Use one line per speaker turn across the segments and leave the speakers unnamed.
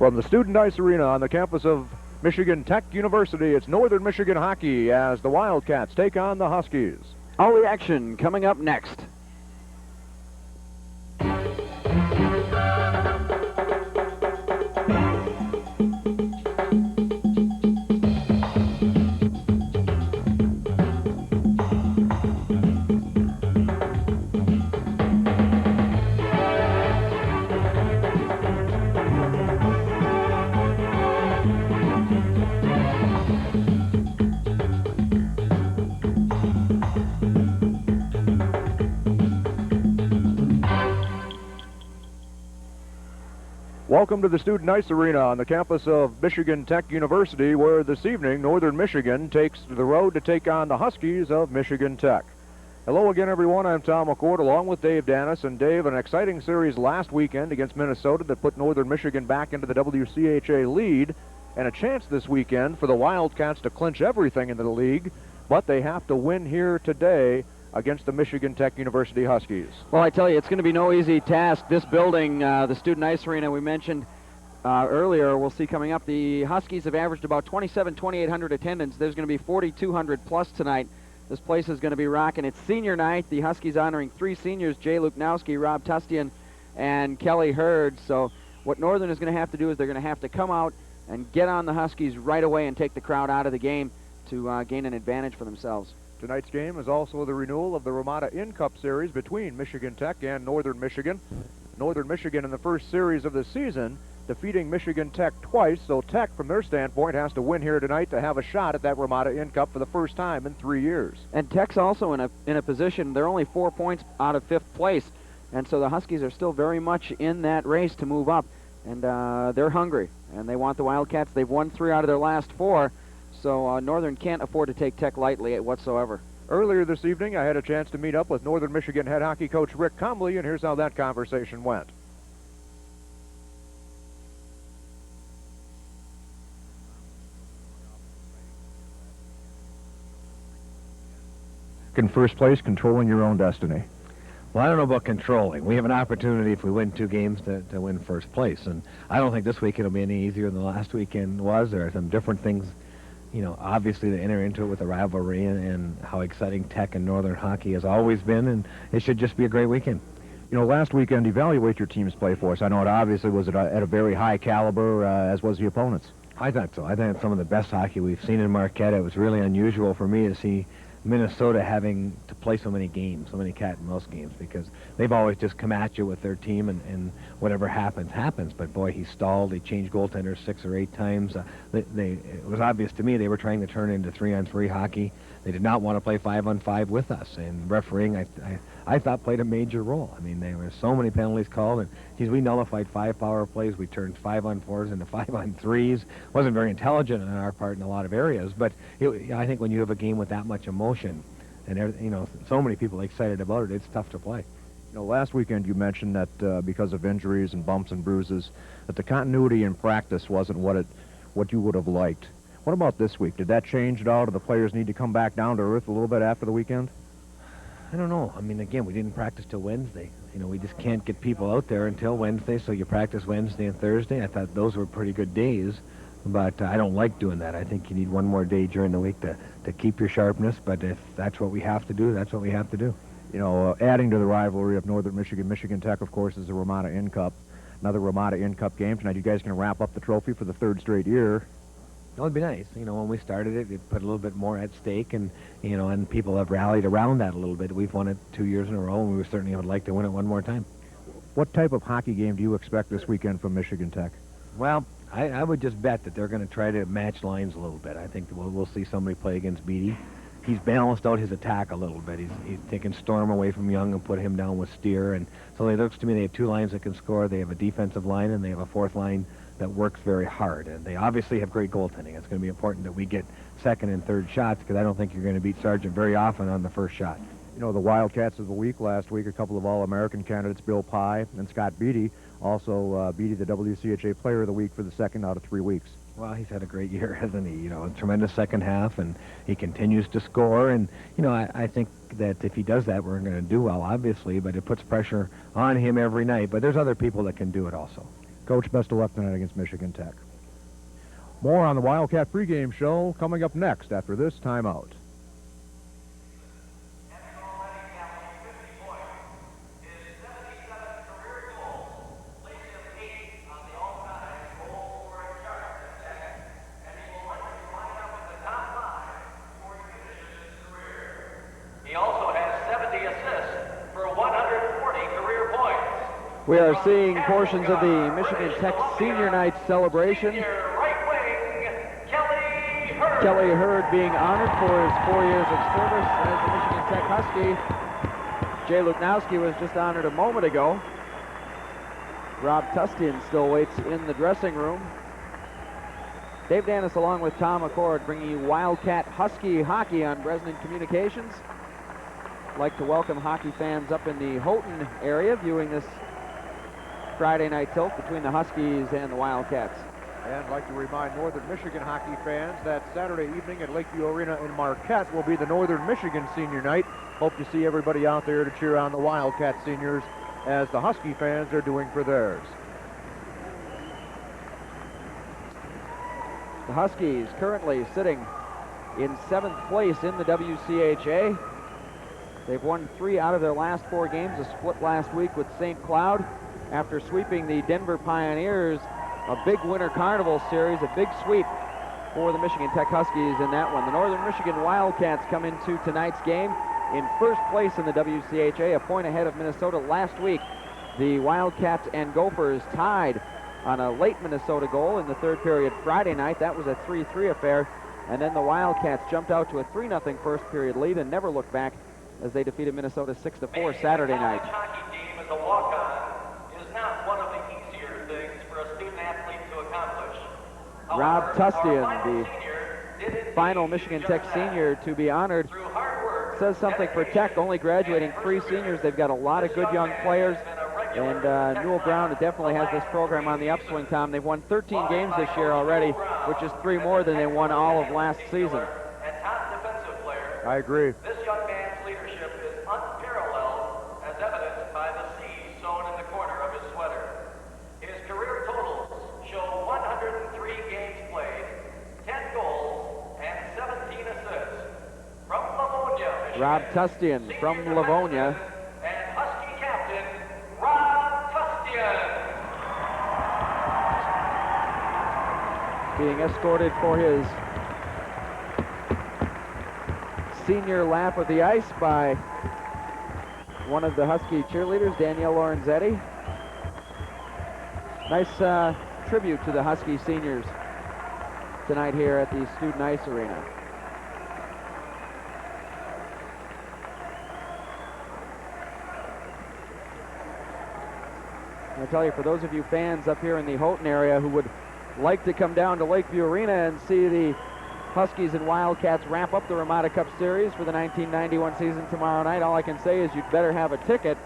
From the Student Ice Arena on the campus of Michigan Tech University, it's Northern Michigan hockey as the Wildcats take on the Huskies.
All the action coming up next.
Welcome to the Student Ice Arena on the campus of Michigan Tech University, where this evening Northern Michigan takes the road to take on the Huskies of Michigan Tech. Hello again, everyone. I'm Tom McCord along with Dave Dennis. And Dave, an exciting series last weekend against Minnesota that put Northern Michigan back into the WCHA lead, and a chance this weekend for the Wildcats to clinch everything in the league, but they have to win here today against the Michigan Tech University Huskies.
Well, I tell you, it's going to be no easy task. This building, the Student Ice Arena we mentioned earlier, we'll see coming up, the Huskies have averaged about 2,800 attendance. There's going to be 4,200 plus tonight. This place is going to be rocking. It's senior night. The Huskies honoring three seniors, Jay Luknowski, Rob Tustian, and Kelly Hurd. So what Northern is going to have to do is they're going to have to come out and get on the Huskies right away and take the crowd out of the game to gain an advantage for themselves.
Tonight's game is also the renewal of the Ramada In Cup series between Michigan Tech and Northern Michigan. Northern Michigan in the first series of the season defeating Michigan Tech twice, so Tech from their standpoint has to win here tonight to have a shot at that Ramada In Cup for the first time in 3 years.
And Tech's also in a position, they're only 4 points out of 5th place, and so the Huskies are still very much in that race to move up, and they're hungry, and they want the Wildcats. They've won 3 out of their last 4. So Northern can't afford to take Tech lightly whatsoever.
Earlier this evening, I had a chance to meet up with Northern Michigan head hockey coach Rick Comley, and here's how that conversation went. In first place, controlling your own destiny.
Well, I don't know about controlling. We have an opportunity if we win 2 games to win first place, and I don't think this weekend will be any easier than the last weekend was. There are some different things, you know, obviously to enter into it with the rivalry and how exciting Tech and Northern hockey has always been, and it should just be a great weekend.
You know, last weekend, evaluate your team's play for us. I know it obviously was at a very high caliber, as was the opponents.
I thought so. I think it's some of the best hockey we've seen in Marquette. It was really unusual for me to see Minnesota having to play so many games, so many cat and mouse games, because they've always just come at you with their team, and whatever happens, happens. But boy, he stalled. He changed goaltenders 6 or 8 times. It was obvious to me they were trying to turn it into 3-on-3 hockey. They did not want to play 5-on-5 with us, and refereeing, I thought, played a major role. I mean, there were so many penalties called, and geez, we nullified 5 power plays. We turned 5-on-4s into 5-on-3s. Wasn't very intelligent on our part in a lot of areas, but I think when you have a game with that much emotion, and you know, so many people excited about it, it's tough to play.
You know, last weekend you mentioned that because of injuries and bumps and bruises, that the continuity in practice wasn't what you would have liked. What about this week? Did that change at all? Do the players need to come back down to earth a little bit after the weekend?
I don't know. I mean, again, we didn't practice till Wednesday. You know, we just can't get people out there until Wednesday, so you practice Wednesday and Thursday. I thought those were pretty good days, but I don't like doing that. I think you need one more day during the week to keep your sharpness, but if that's what we have to do, that's what we have to do.
You know, adding to the rivalry of Northern Michigan, Michigan Tech, of course, is the Ramada In Cup. Another Ramada In Cup game tonight. You guys can wrap up the trophy for the 3rd straight year.
That would be nice. You know, when we started it, it put a little bit more at stake, and, you know, and people have rallied around that a little bit. We've won it 2 years in a row, and we certainly would like to win it one more time.
What type of hockey game do you expect this weekend from Michigan Tech?
Well, I would just bet that they're going to try to match lines a little bit. I think we'll see somebody play against Beatty. He's balanced out his attack a little bit. He's taken Storm away from Young and put him down with Steer, and so it looks to me they have 2 lines that can score. They have a defensive line, and they have a 4th line that works very hard, and they obviously have great goaltending. It's going to be important that we get 2nd and 3rd shots, because I don't think you're going to beat Sargent very often on the first shot.
You know, the Wildcats of the week last week, a couple of All-American candidates, Bill Pye and Scott Beatty, also Beatty the WCHA Player of the Week for the 2nd out of 3 weeks.
Well, he's had a great year, hasn't he? You know, a tremendous second half, and he continues to score, and, you know, I think that if he does that, we're going to do well, obviously, but it puts pressure on him every night, but there's other people that can do it also.
Coach, best of luck tonight against Michigan Tech. More on the Wildcat pregame show coming up next after this timeout.
We are seeing portions of the Michigan Tech Senior Night celebration. Kelly Hurd being honored for his 4 years of service as the Michigan Tech Husky. Jay Luknowski was just honored a moment ago. Rob Tustian still waits in the dressing room. Dave Danis along with Tom McCord bringing you Wildcat Husky hockey on Bresnan Communications. I'd like to welcome hockey fans up in the Houghton area viewing this Friday night tilt between the Huskies and the Wildcats.
And I'd like to remind Northern Michigan hockey fans that Saturday evening at Lakeview Arena in Marquette will be the Northern Michigan Senior Night. Hope to see everybody out there to cheer on the Wildcat seniors as the Husky fans are doing for theirs.
The Huskies currently sitting in 7th place in the WCHA. They've won 3 out of their last 4 games, a split last week with St. Cloud after sweeping the Denver Pioneers, a big Winter Carnival series, a big sweep for the Michigan Tech Huskies in that one. The Northern Michigan Wildcats come into tonight's game in 1st place in the WCHA, a point ahead of Minnesota. Last week, the Wildcats and Gophers tied on a late Minnesota goal in the 3rd period Friday night. That was a 3-3 affair, and then the Wildcats jumped out to a 3-0 first period lead and never looked back as they defeated Minnesota 6-4 Saturday night.
Hockey game as a walk-on is not one of the easier things for a student athlete to accomplish.
Rob Tustian, the final Michigan Tech senior to be honored, says something for Tech, only graduating 3 seniors. They've got a lot of good young players, and Newell Brown definitely has this program on the upswing, Tom. They've won 13 games this year already, which is 3 more than they won all of last season.
I agree.
This young man's leadership is unparalleled, as evidenced by the C sewn in the corner of his sweater. His career totals show 103 games played, 10 goals, and 17 assists. From Livonia, Michigan,
Rob Tustian from Livonia.
And Husky captain, Rob Tustian.
Being escorted for his senior lap of the ice by one of the Husky cheerleaders, Danielle Lorenzetti. Nice tribute to the Husky seniors tonight here at the Student Ice Arena. I tell you, for those of you fans up here in the Houghton area who would like to come down to Lakeview Arena and see the Huskies and Wildcats wrap up the Ramada Cup Series for the 1991 season tomorrow night, all I can say is you'd better have a ticket.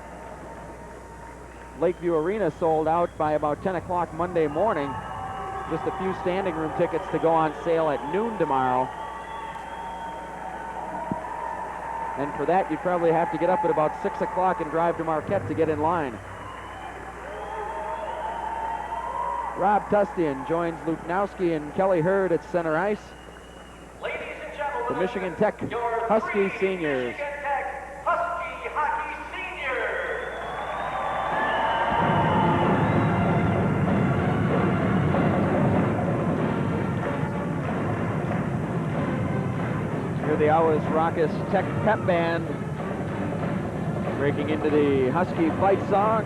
Lakeview Arena sold out by about 10 o'clock Monday morning. Just a few standing room tickets to go on sale at noon tomorrow. And for that, you'd probably have to get up at about 6 o'clock and drive to Marquette to get in line. Rob Tustian joins Luknowski and Kelly Hurd at center ice.
Ladies and gentlemen,
The Michigan Tech
your
Husky
3
seniors.
Michigan Tech Husky hockey seniors.
Hear the always raucous Tech pep band breaking into the Husky fight song.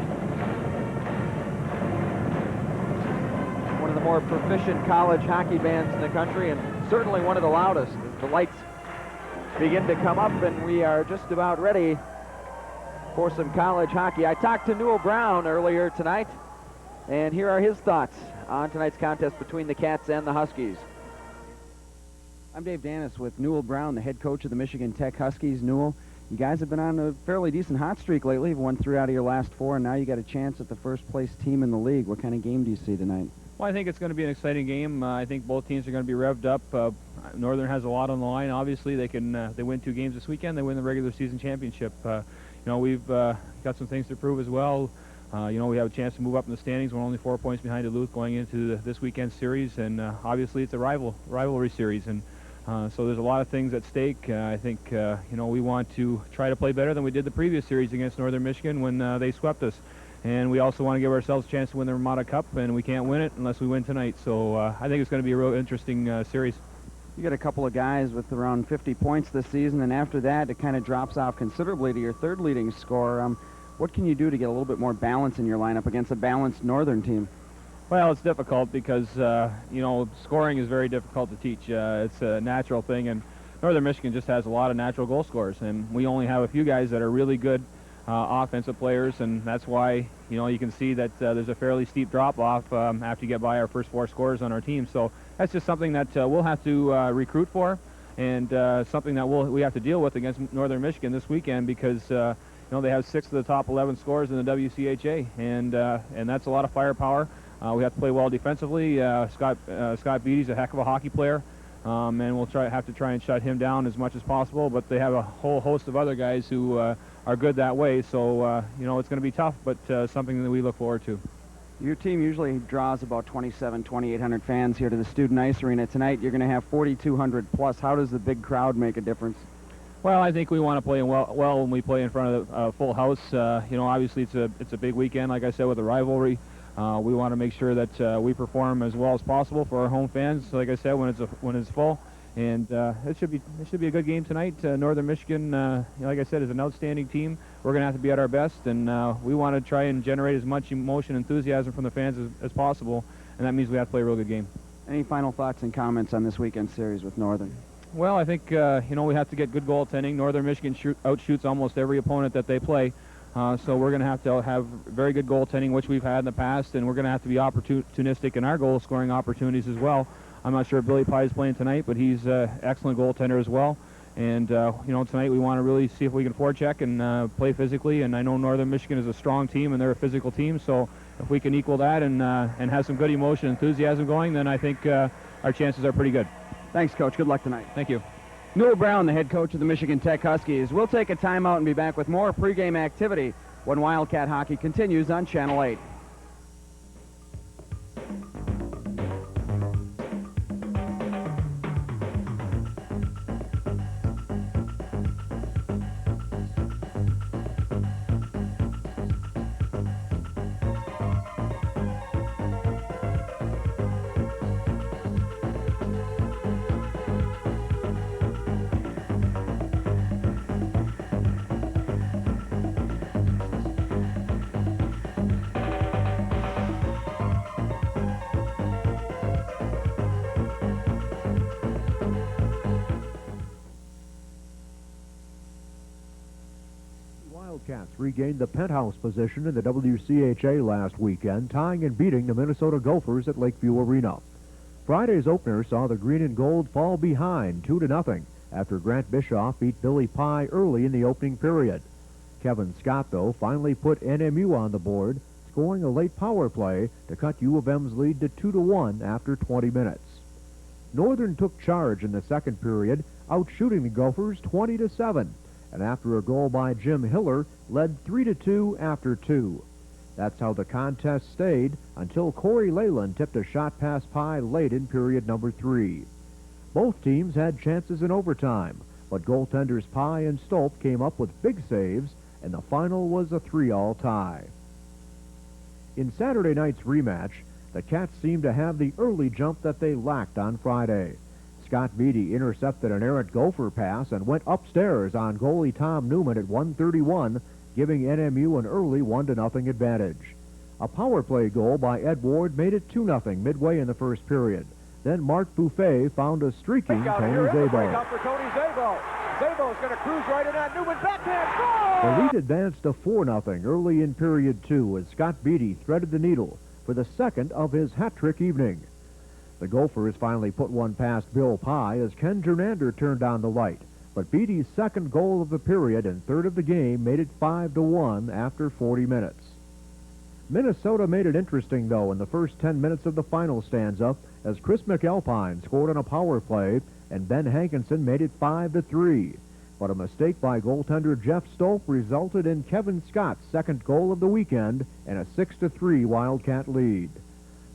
One of the more proficient college hockey bands in the country, and certainly one of the loudest. As the lights begin to come up, and we are just about ready for some college hockey. I talked to Newell Brown earlier tonight, and here are his thoughts on tonight's contest between the Cats and the Huskies. I'm Dave Danis with Newell Brown, the head coach of the Michigan Tech Huskies. Newell, you guys have been on a fairly decent hot streak lately. You've won 3 out of your last 4, and now you got a chance at the first-place team in the league. What kind of game do you see tonight?
Well, I think it's going to be an exciting game. I think both teams are going to be revved up. Northern has a lot on the line. Obviously, they win 2 games this weekend. They win the regular season championship. We've got some things to prove as well. We have a chance to move up in the standings. We're only 4 points behind Duluth going into this weekend series, and obviously it's a rivalry series, and so there's a lot of things at stake. I think we want to try to play better than we did the previous series against Northern Michigan when they swept us, and we also want to give ourselves a chance to win the Ramada Cup, and we can't win it unless we win tonight. So I think it's going to be a real interesting series.
You got a couple of guys with around 50 points this season, and after that, it kind of drops off considerably to your third leading scorer. What can you do to get a little bit more balance in your lineup against a balanced Northern team?
Well, it's difficult because, scoring is very difficult to teach. It's a natural thing, and Northern Michigan just has a lot of natural goal scorers, and we only have a few guys that are really good offensive players, and that's why, you can see that there's a fairly steep drop-off after you get by our first 4 scorers on our team. So that's just something that we'll have to recruit for, and something that we have to deal with against Northern Michigan this weekend because they have 6 of the top 11 scorers in the WCHA, and that's a lot of firepower. We have to play well defensively. Scott Beatty's a heck of a hockey player, and we'll have to try and shut him down as much as possible. But they have a whole host of other guys who are good that way. So it's going to be tough, but something that we look forward to.
Your team usually draws about 2,800 fans here to the Student Ice Arena. Tonight you're going to have 4,200 plus. How does the big crowd make a difference?
Well, I think we want to play well when we play in front of a full house. Obviously it's a big weekend, like I said, with a rivalry. We want to make sure that we perform as well as possible for our home fans, like I said, when it's full. And it should be a good game tonight. Northern Michigan, like I said, is an outstanding team. We're going to have to be at our best, and we want to try and generate as much emotion and enthusiasm from the fans as possible, and that means we have to play a real good game.
Any final thoughts and comments on this weekend series with Northern?
Well, I think, we have to get good goaltending. Northern Michigan outshoots almost every opponent that they play. So we're going to have very good goaltending, which we've had in the past, and we're going to have to be opportunistic in our goal-scoring opportunities as well. I'm not sure if Billy Pye is playing tonight, but he's an excellent goaltender as well. And, tonight we want to really see if we can forecheck and play physically. And I know Northern Michigan is a strong team, and they're a physical team. So if we can equal that and have some good emotion and enthusiasm going, then I think our chances are pretty good.
Thanks, Coach. Good luck tonight.
Thank you.
Newell Brown, the head coach of the Michigan Tech Huskies. We'll take a timeout and be back with more pregame activity when Wildcat hockey continues on Channel 8.
Wildcats regained the penthouse position in the WCHA last weekend, tying and beating the Minnesota Gophers at Lakeview Arena. Friday's opener saw the Green and Gold fall behind 2-0 after Grant Bischoff beat Billy Pye early in the opening period. Kevin Scott, though, finally put NMU on the board, scoring a late power play to cut U of M's lead to 2-1 after 20 minutes. Northern took charge in the second period, outshooting the Gophers 20-7. And after a goal by Jim Hiller, led 3-2 after 2. That's how the contest stayed until Corey Leyland tipped a shot past Pye late in period number 3. Both teams had chances in overtime, but goaltenders Pye and Stolp came up with big saves, and the final was a 3-all tie. In Saturday night's rematch, the Cats seemed to have the early jump that they lacked on Friday. Scott Beatty intercepted an errant Gopher pass and went upstairs on goalie Tom Newman at 1:31, giving NMU an early 1-0 advantage. A power play goal by Ed Ward made it 2-0 midway in the first period. Then Mark Buffet found a streaking Tony Szabo.
Szabo's going to cruise right in on Newman. Backhand goal!
The lead advanced to 4-0 early in period 2 as Scott Beatty threaded the needle for the second of his hat-trick evening. The Gophers finally put one past Bill Pye as Ken Jernander turned on the light, but Beatty's second goal of the period and third of the game made it 5-1 after 40 minutes. Minnesota made it interesting, though, in the first 10 minutes of the final stanza as Chris McAlpine scored on a power play and Ben Hankinson made it 5-3. but a mistake by goaltender Jeff Stolp resulted in Kevin Scott's second goal of the weekend and a 6-3 Wildcat lead.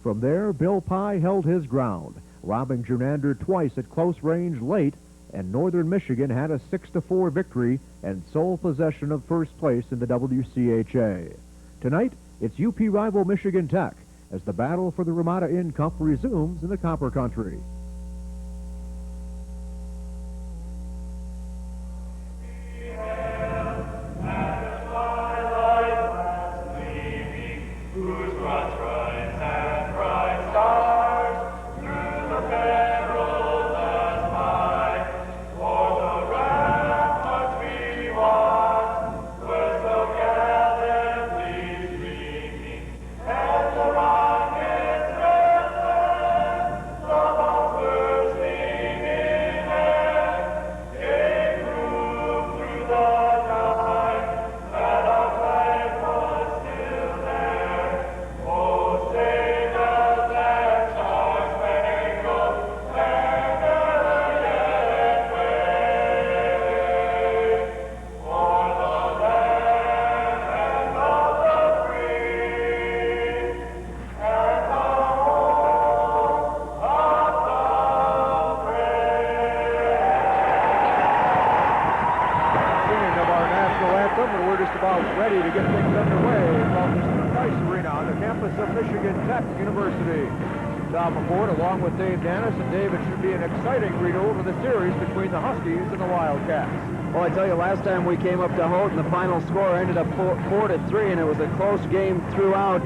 From there, Bill Pye held his ground, robbing Gernander twice at close range late, and Northern Michigan had a 6-4 victory and sole possession of first place in the WCHA. Tonight, it's UP rival Michigan Tech as the battle for the Ramada Inn Cup resumes in the Copper Country. Ready to get things underway from the Student Ice Arena on the campus of Michigan Tech University. Tom McCord along with Dave Dennis, and Dave, it should be an exciting renewal of the series between the Huskies and the Wildcats.
Well, I tell you, last time we came up to Houghton, the final score ended up 4-3, and it was a close game throughout,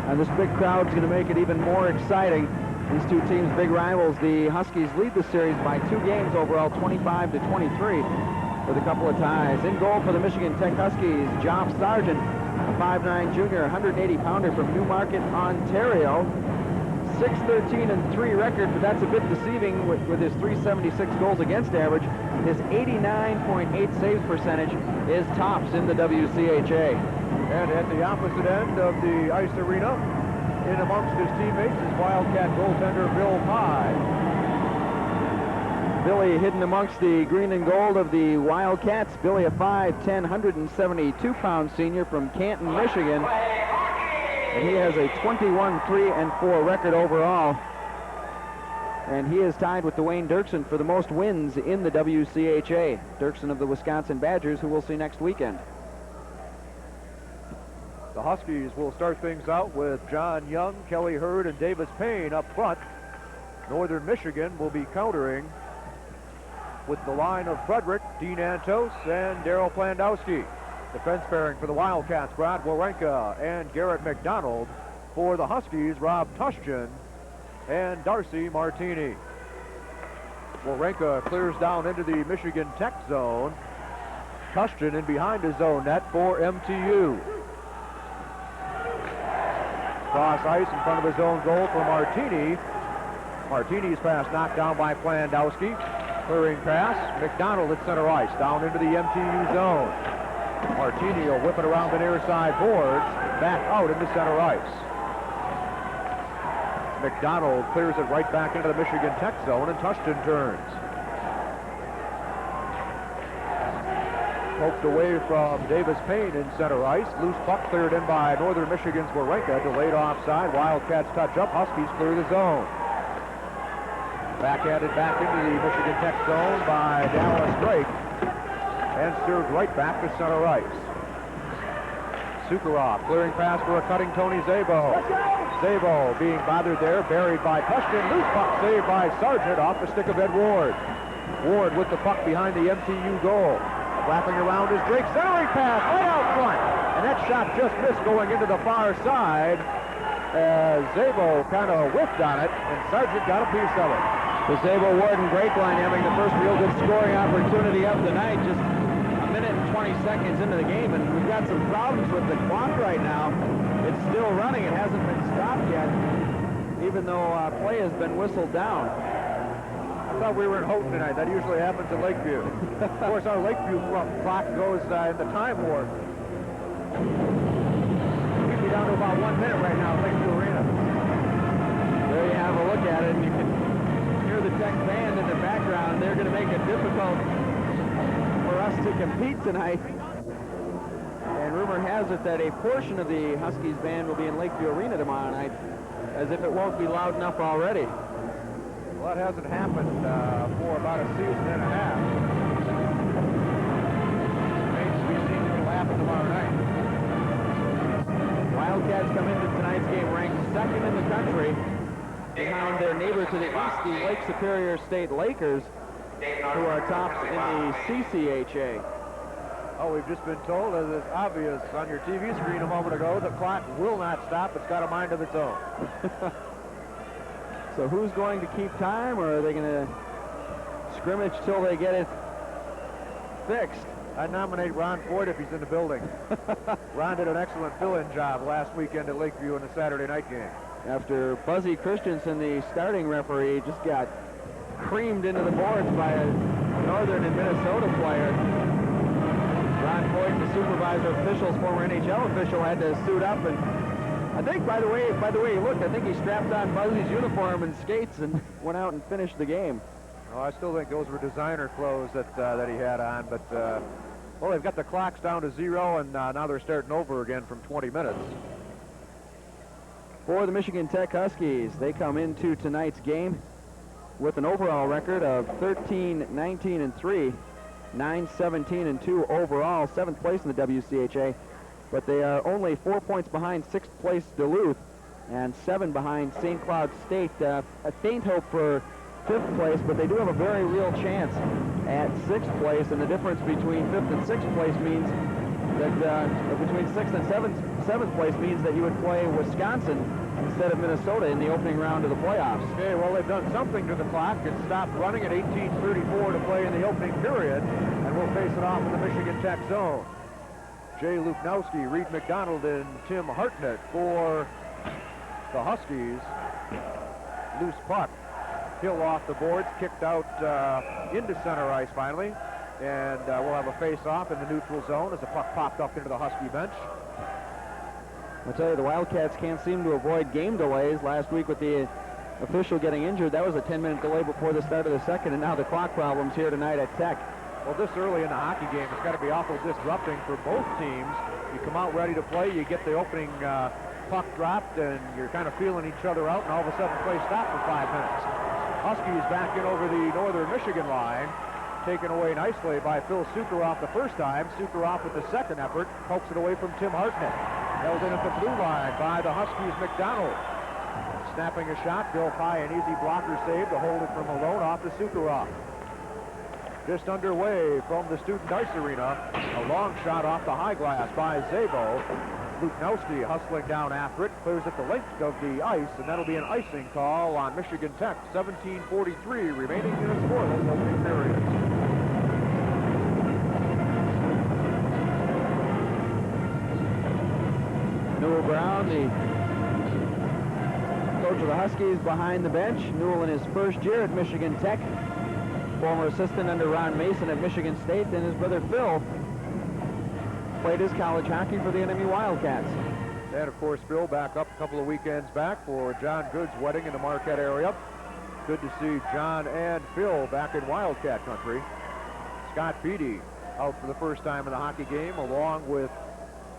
and this big crowd's going to make it even more exciting. These two teams, big rivals. The Huskies lead the series by 2 games overall, 25-23. With a couple of ties. In goal for the Michigan Tech Huskies, Joff Sargent, a 5'9" junior, 180-pounder from Newmarket, Ontario. 6-13-3 record, but that's a bit deceiving with his .376 goals against average. His 89.8 saves percentage is tops in the WCHA.
And at the opposite end of the ice arena, in amongst his teammates, is Wildcat goaltender Bill Pye.
Billy hidden amongst the green and gold of the Wildcats. Billy, a 5'10", 172-pound senior from Canton, Michigan. And he has a 21-3-4 record overall. And he is tied with Dwayne Dirksen for the most wins in the WCHA. Dirksen of the Wisconsin Badgers, who we'll see next weekend.
The Huskies will start things out with John Young, Kelly Hurd, and Davis Payne up front. Northern Michigan will be countering with the line of Frederick, Dean Antos, and Daryl Plandowski. Defense pairing for the Wildcats, Brad Warenka and Garrett McDonald. For the Huskies, Rob Tushchin and Darcy Martini. Warenka clears down into the Michigan Tech zone. Tushchin in behind his zone net for MTU. Cross ice in front of his own goal for Martini. Martini's pass knocked down by Plandowski. Clearing pass, McDonald at center ice, down into the MTU zone. Martini will whip it around the near side boards, back out into center ice. McDonald clears it right back into the Michigan Tech zone, and Tushchin turns. Poked away from Davis Payne in center ice. Loose puck cleared in by Northern Michigan's Warenka, delayed offside. Wildcats touch up, Huskies clear the zone. Backhanded back into the Michigan Tech zone by Dallas Drake and served right back to center ice. Sukharov clearing pass for a cutting Tony Szabo. Szabo being bothered there, buried by Tushchin. Loose puck saved by Sargent off the stick of Ed Ward. Ward with the puck behind the MTU goal. Flapping around is Drake, centering pass right out front. And that shot just missed going into the far side as Szabo kind of whiffed on it, and Sargent got a piece of it.
The Szabo-Warden break line having the first real good scoring opportunity of the night, just a minute and 20 seconds into the game, and we've got some problems with the clock right now. It's still running. It hasn't been stopped yet, even though play has been whistled down.
I thought we were in Houghton tonight. That usually happens at Lakeview. Of course, our Lakeview clock goes in the time warp. We'd be down to about 1 minute right now at Lakeview Arena.
There you have a look at it, and you can hear the Tech band in the background. They're going to make it difficult for us to compete tonight. And rumor has it that a portion of the Huskies band will be in Lakeview Arena tomorrow night, as if it won't be loud enough already.
Well, that hasn't happened for about a season and a half. Remains to be seen what will happen tomorrow night.
Wildcats come into tonight's game ranked second in the country behind their neighbor to the east, the Lake Superior State Lakers, who are tops in the CCHA.
Oh, we've just been told, as is obvious on your TV screen a moment ago, the clock will not stop. It's got a mind of its own.
So who's going to keep time, or are they going to scrimmage till they get it fixed?
I nominate Ron Floyd if he's in the building. Ron did an excellent fill-in job last weekend at Lakeview in the Saturday night game.
After Buzzy Christensen, the starting referee, just got creamed into the boards by a Northern and Minnesota player. Ron Floyd, the supervisor officials, former NHL official, had to suit up, and I think, by the way he looked, I think he strapped on Buzzy's uniform and skates and went out and finished the game.
Oh, I still think those were designer clothes that he had on, but well, they've got the clocks down to 0, and now they're starting over again from 20 minutes.
For the Michigan Tech Huskies, they come into tonight's game with an overall record of 13-19-3, 9-17-2 overall, 7th place in the WCHA, but they are only 4 points behind 6th place Duluth and 7 behind St. Cloud State. A faint hope for 5th place, but they do have a very real chance at 6th place, and the difference between 5th and 6th place means that between 6th and 7th place means that you would play Wisconsin instead of Minnesota in the opening round of the playoffs.
Okay, well, they've done something to the clock. It stopped running at 18:34 to play in the opening period, and we'll face it off in the Michigan Tech zone. Jay Luknowski, Reed McDonald, and Tim Hartnett for the Huskies. Loose puck. Hill off the boards, kicked out into center ice finally. And we'll have a face-off in the neutral zone as the puck popped up into the Husky bench.
I'll tell you, the Wildcats can't seem to avoid game delays. Last week with the official getting injured, that was a 10-minute delay before the start of the second, and now the clock problems here tonight at Tech.
Well, this early in the hockey game, it's got to be awful disrupting for both teams. You come out ready to play, you get the opening puck dropped, and you're kind of feeling each other out, and all of a sudden play stopped for 5 minutes. Huskies back in over the Northern Michigan line. Taken away nicely by Phil Sukaroff the first time. Sukaroff with the second effort pokes it away from Tim Hartnett. Held in at the blue line by the Huskies' McDonald. Snapping a shot, Bill Pye, an easy blocker save to hold it from Malone off to Sukaroff. Just underway from the Student Ice Arena, a long shot off the high glass by Szabo. Luknowski hustling down after it, clears at the length of the ice, and that'll be an icing call on Michigan Tech. 17:43 remaining in a scoreless opening period.
Newell Brown, the coach of the Huskies, behind the bench. Newell in his first year at Michigan Tech, former assistant under Ron Mason at Michigan State, and his brother Phil played his college hockey for the NMU Wildcats.
And of course, Phil back up a couple of weekends back for John Good's wedding in the Marquette area. Good to see John and Phil back in Wildcat country. Scott Beatty out for the first time in the hockey game, along with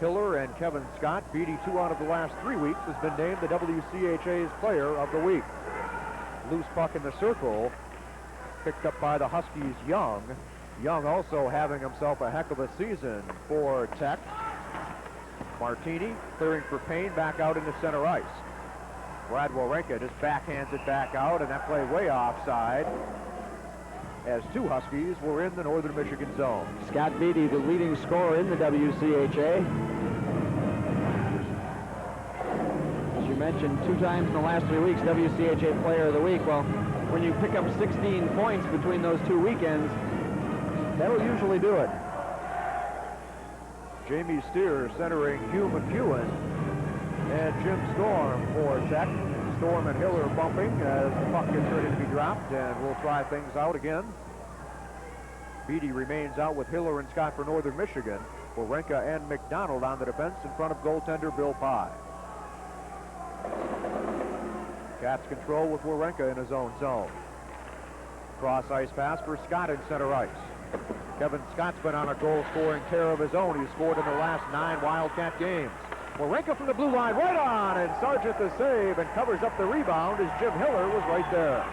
Hiller and Kevin Scott. Beatty, 2 out of the last 3 weeks, has been named the WCHA's Player of the Week. Loose puck in the circle, picked up by the Huskies' Young. Young also having himself a heck of a season for Tech. Martini clearing for Payne, back out into center ice. Brad Wawrinka just backhands it back out, and that play way offside, as 2 Huskies were in the Northern Michigan zone.
Scott Beatty, the leading scorer in the WCHA. As you mentioned, 2 times in the last 3 weeks, WCHA Player of the Week. Well, when you pick up 16 points between those 2 weekends, that'll usually do it.
Jamie Steer centering Hugh McEwen and Jim Storm for Tech. Storm and Hiller bumping as the puck gets ready to be dropped, and we'll try things out again. Beatty remains out with Hiller and Scott for Northern Michigan. Wawrinka and McDonald on the defense in front of goaltender Bill Pye. Cats control with Wawrinka in his own zone. Cross ice pass for Scott in center ice. Kevin Scott's been on a goal-scoring tear of his own. He's scored in the last 9 Wildcat games. Warenka from the blue line, right on, and Sargent the save and covers up the rebound as Jim Hiller was right there.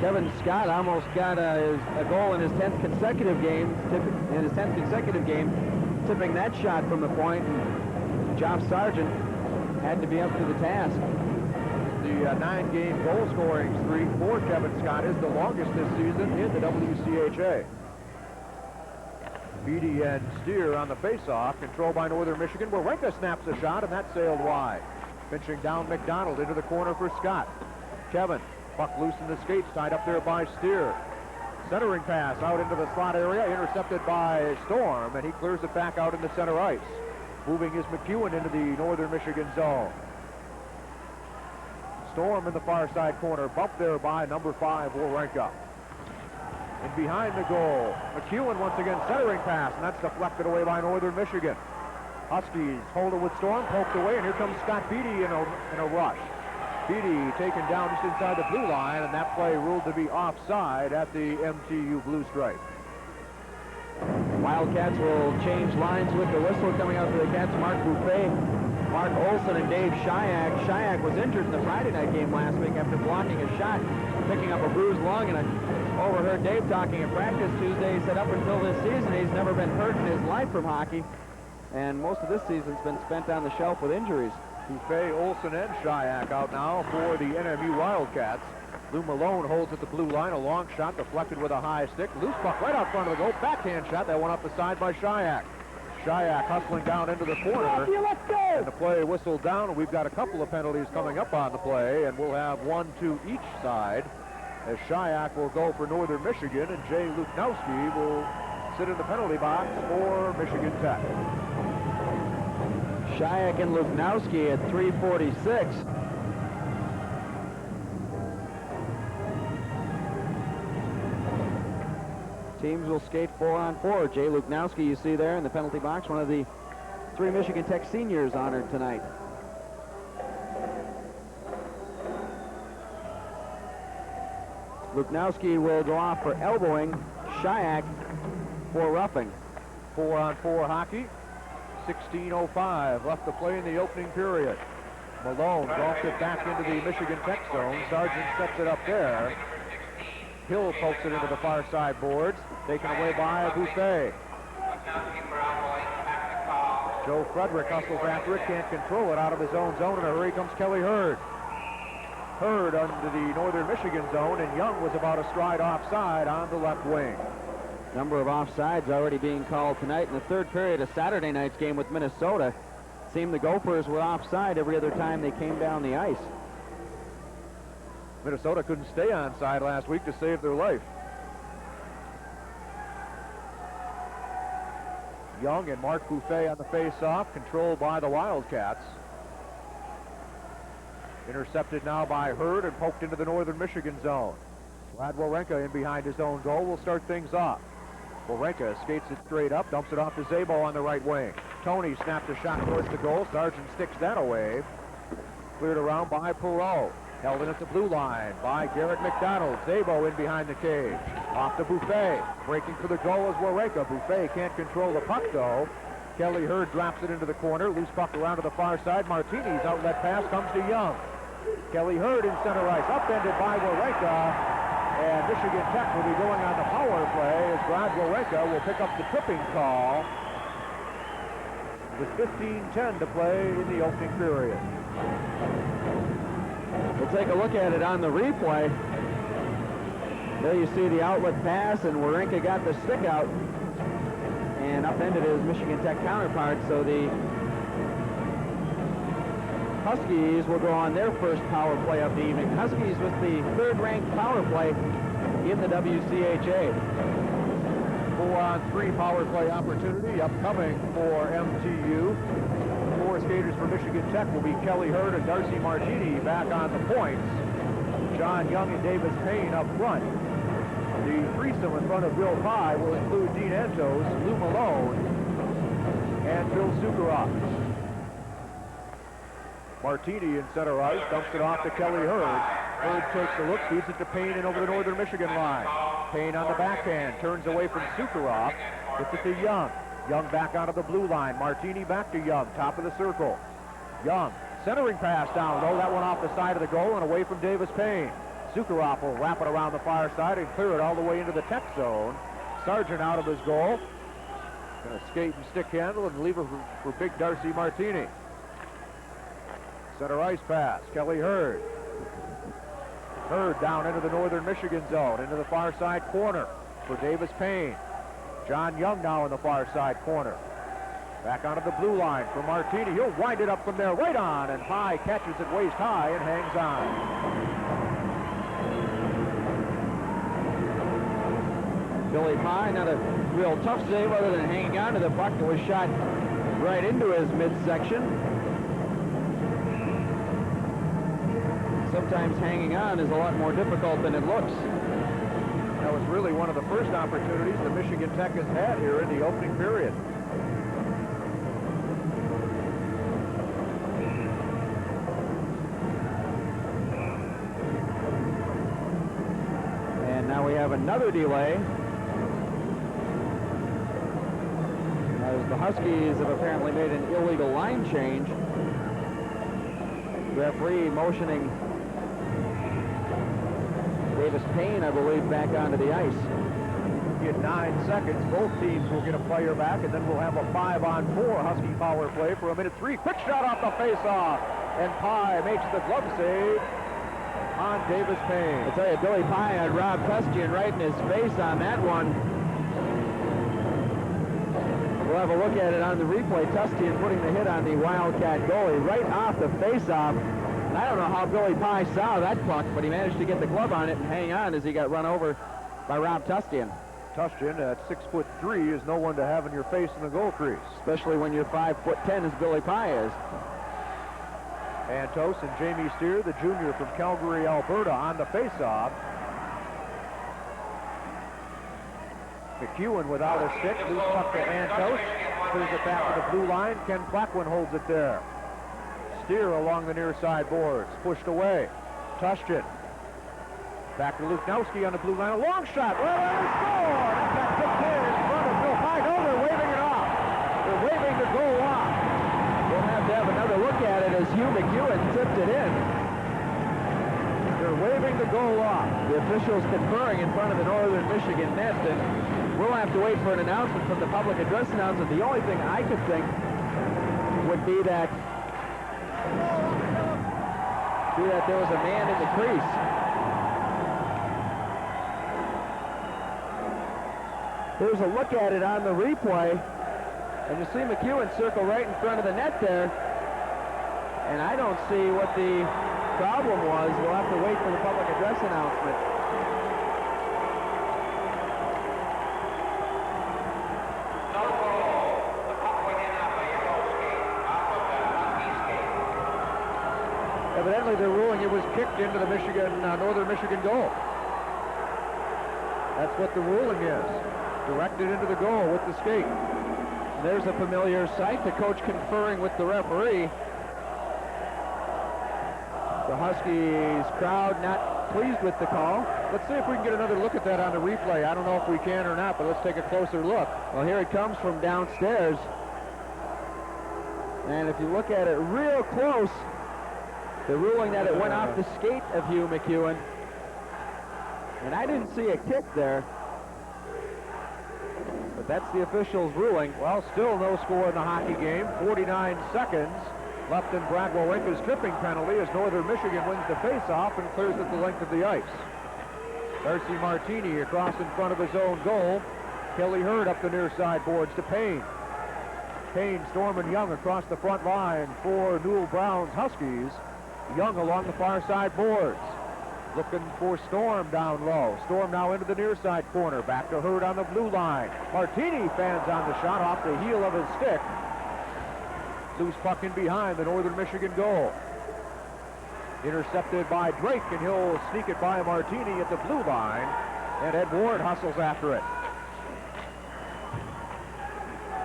Kevin Scott almost got a goal in his 10th consecutive game, tipping that shot from the point, and Joff Sargent had to be up to the task.
The 9-game goal-scoring streak for Kevin Scott is the longest this season in the WCHA. Beatty and Steer on the face-off, controlled by Northern Michigan. Warenka snaps a shot, and that sailed wide. Pinching down McDonald into the corner for Scott. Kevin, puck loose in the skates, tied up there by Steer. Centering pass out into the slot area, intercepted by Storm, and he clears it back out into center ice. Moving is McEwen into the Northern Michigan zone. Storm in the far side corner, bumped there by number 5, Warenka. And behind the goal, McEwen once again centering pass, and that's deflected away by Northern Michigan. Huskies hold it with Storm, poked away, and here comes Scott Beatty in a rush. Beatty taken down just inside the blue line, and that play ruled to be offside at the MTU blue stripe.
Wildcats will change lines with the whistle coming out for the Cats. Mark Buffet, Mark Olson, and Dave Shyak. Shyak was injured in the Friday night game last week after blocking a shot, picking up a bruised lung, and I overheard Dave talking in practice Tuesday. He said up until this season he's never been hurt in his life from hockey, and most of this season's been spent on the shelf with injuries.
Buffet, Olson, and Shyak out now for the NMU Wildcats. Lou Malone holds at the blue line, a long shot deflected with a high stick. Loose puck right out front of the goal, backhand shot that went up the side by Shyak. Shyak hustling down into the corner, and the play whistled down, and we've got a couple of penalties coming up on the play, and we'll have 1 to each side, as Shyak will go for Northern Michigan, and Jay Luknowski will sit in the penalty box for Michigan Tech.
Shyak and Luknowski at 3:46. Teams will skate 4-on-4. Jay Luknowski, you see there in the penalty box, one of the 3 Michigan Tech seniors honored tonight. Luknowski will go off for elbowing. Shyak for roughing.
4-on-4 hockey. 16:05 left to play in the opening period. Malone golfs it back into the Michigan Tech zone. Sargent sets it up there. Hill pokes it into the far side boards. Taken away by Buffet. Joe Frederick hustles after it, can't control it out of his own zone. In a hurry comes Kelly Hurd. Hurd under the Northern Michigan zone, and Young was about a stride offside on the left wing.
Number of offsides already being called tonight in the third period of Saturday night's game with Minnesota. Seemed the Gophers were offside every other time they came down the ice.
Minnesota couldn't stay onside last week to save their life. Young and Mark Buffet on the face-off, controlled by the Wildcats. Intercepted now by Hurd and poked into the Northern Michigan zone. Vlad Warenka in behind his own goal will start things off. Warenka skates it straight up, dumps it off to Szabo on the right wing. Tony snaps a shot towards the goal. Sargent sticks that away. Cleared around by Perot. Held in at the blue line by Garrett McDonald. Szabo in behind the cage. Off to Buffet. Breaking for the goal is Warenka. Buffet can't control the puck, though. Kelly Hurd drops it into the corner. Loose puck around to the far side. Martini's outlet pass comes to Young. Kelly Hurd in center ice. Upended by Warenka. And Michigan Tech will be going on the power play as Brad Warenka will pick up the tripping call with 15:10 to play in the opening period.
We'll take a look at it on the replay. There you see the outlet pass, and Warenka got the stick out and upended his Michigan Tech counterpart. So the Huskies will go on their first power play of the evening. Huskies with the third-ranked power play in the WCHA.
4-on-3 power play opportunity upcoming for MTU. 4 skaters for Michigan Tech will be Kelly Hurd and Darcy Martini back on the points. John Young and Davis Payne up front. The threesome in front of Bill Pye will include Dean Antos, Lou Malone, and Bill Sukharov. Martini in center ice dumps it off to Kelly Hurd. Hurd takes a look, feeds it to Payne and over the Northern Michigan line. Payne on the backhand, turns away from Sukharov, gets it to Young. Young back out of the blue line. Martini back to Young, top of the circle. Young, centering pass down low. That one off the side of the goal and away from Davis Payne. Sukharov will wrap it around the far side and clear it all the way into the Tech zone. Sargent out of his goal. Going to skate and stick handle and leave it for big Darcy Martini. Center ice pass, Kelly Hurd. Hurd down into the Northern Michigan zone, into the far side corner for Davis Payne. John Young now in the far side corner. Back onto the blue line for Martini. He'll wind it up from there right on, and Pye catches it waist high and hangs on.
Billy Pye, not a real tough save other than hanging on to the puck that was shot right into his midsection. Sometimes hanging on is a lot more difficult than it looks.
That was really one of the first opportunities that Michigan Tech has had here in the opening period.
And now we have another delay, as the Huskies have apparently made an illegal line change. Referee motioning Davis Payne, I believe, back onto the ice.
In 9 seconds, both teams will get a player back, and then we'll have a 5-on-4 Husky power play for a minute 3. Quick shot off the face-off, and Pye makes the glove save on Davis Payne.
I tell you, Billy Pye had Rob Tustian right in his face on that one. We'll have a look at it on the replay. Tustian putting the hit on the Wildcat goalie right off the face-off. And I don't know how Billy Pye saw that puck, but he managed to get the glove on it and hang on as he got run over by Rob Tustian.
Tustian at 6'3" is no one to have in your face in the goal crease.
Especially when you're 5'10" as Billy Pye is.
Antos and Jamie Steer, the junior from Calgary, Alberta, on the face-off. McEwen without a stick, loose puck to Antos. Clears it back to the blue line. Ken Plaquin holds it there. Steer along the near side boards, pushed away. Tustian. Back to Luknowski on the blue line. A long shot. Well, and he scored! That got tipped in front of Bill Pye. No, they're waving it off. They're waving the goal off.
We'll have to have another look at it as Hugh McEwen tipped it in.
They're waving the goal off.
The officials conferring in front of the Northern Michigan net, and we'll have to wait for an announcement from the public address announcement. The only thing I could think would be that there was a man in the crease. There's a look at it on the replay, and you see McEwen circle right in front of the net there, and I don't see what the problem was. We'll have to wait for the public address announcement.
Evidently, they're ruling it was kicked into the Northern Michigan goal. That's what the ruling is. Directed into the goal with the skate.
There's a familiar sight. The coach conferring with the referee. The Huskies crowd not pleased with the call.
Let's see if we can get another look at that on the replay. I don't know if we can or not, but let's take a closer look.
Well, here it comes from downstairs. And if you look at it real close, they're ruling that it went off the skate of Hugh McEwen. And I didn't see a kick there. But that's the official's ruling.
Well, still no score in the hockey game. 49 seconds left in Brad Wawrinka's tripping penalty as Northern Michigan wins the face-off and clears it the length of the ice. Darcy Martini across in front of his own goal. Kelly Hurd up the near side boards to Payne. Payne, Storm, and Young across the front line for Newell Brown's Huskies. Young along the far side boards. Looking for Storm down low. Storm now into the near side corner. Back to Hurd on the blue line. Martini fans on the shot off the heel of his stick. Loose puck in behind the Northern Michigan goal. Intercepted by Drake, and he'll sneak it by Martini at the blue line. And Ed Ward hustles after it.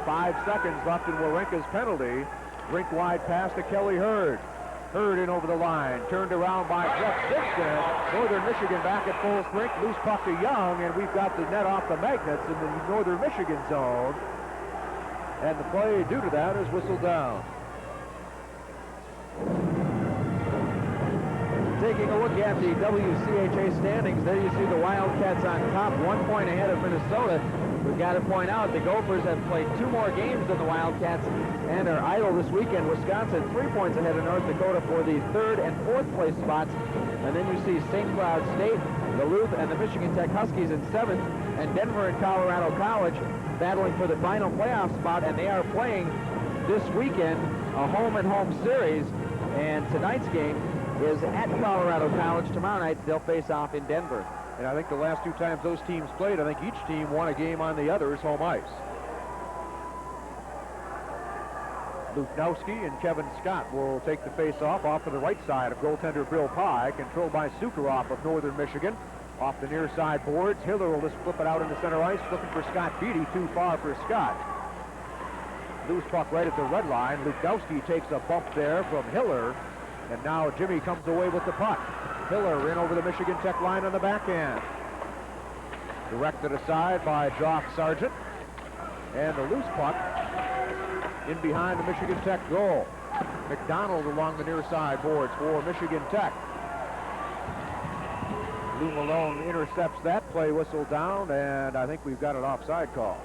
5 seconds left in Wawrinka's penalty. Rink wide pass to Kelly Hurd. Hurd in over the line, turned around by Jeff Simpson. Northern Michigan back at full strength, loose puck to Young, and we've got the net off the Magnets in the Northern Michigan zone. And the play due to that is whistled down.
Taking a look at the WCHA standings, there you see the Wildcats on top, 1 point ahead of Minnesota. We've got to point out the Gophers have played 2 more games than the Wildcats and are idle this weekend. Wisconsin 3 points ahead of North Dakota for the 3rd and 4th place spots. And then you see St. Cloud State, Duluth, and the Michigan Tech Huskies in 7th, and Denver and Colorado College battling for the final playoff spot, and they are playing this weekend a home-and-home series. And tonight's game is at Colorado College. Tomorrow night they'll face off in Denver.
And I think the last 2 times those teams played, I think each team won a game on the other's home ice. Luknowski and Kevin Scott will take the face-off off to the right side of goaltender Bill Pye, controlled by Sukarov of Northern Michigan. Off the near side boards, Hiller will just flip it out into center ice, looking for Scott Beatty, too far for Scott. Loose puck right at the red line. Luknowski takes a bump there from Hiller, and now Jimmy comes away with the puck. Hiller in over the Michigan Tech line on the backhand. Directed aside by Jock Sargent. And the loose puck in behind the Michigan Tech goal. McDonald along the near side boards for Michigan Tech. Lou Malone intercepts that, play whistle down, and I think we've got an offside call.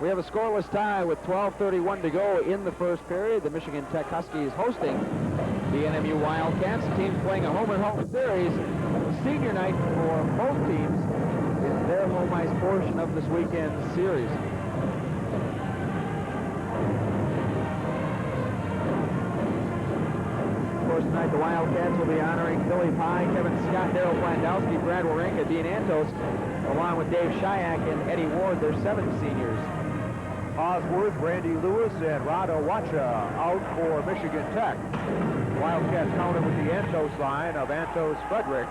We have a scoreless tie with 12:31 to go in the first period. The Michigan Tech Huskies hosting the NMU Wildcats. Teams playing a home-and-home series. Senior night for both teams is their home ice portion of this weekend's series. Of course, tonight the Wildcats will be honoring Billy Pye, Kevin Scott, Daryl Blandowski, Brad Warinka, Dean Antos, along with Dave Shyak and Eddie Ward, their 7 seniors.
Osworth, Randy Lewis, and Rado Wacha out for Michigan Tech. Wildcats counter with the Antos line of Antos, Frederick,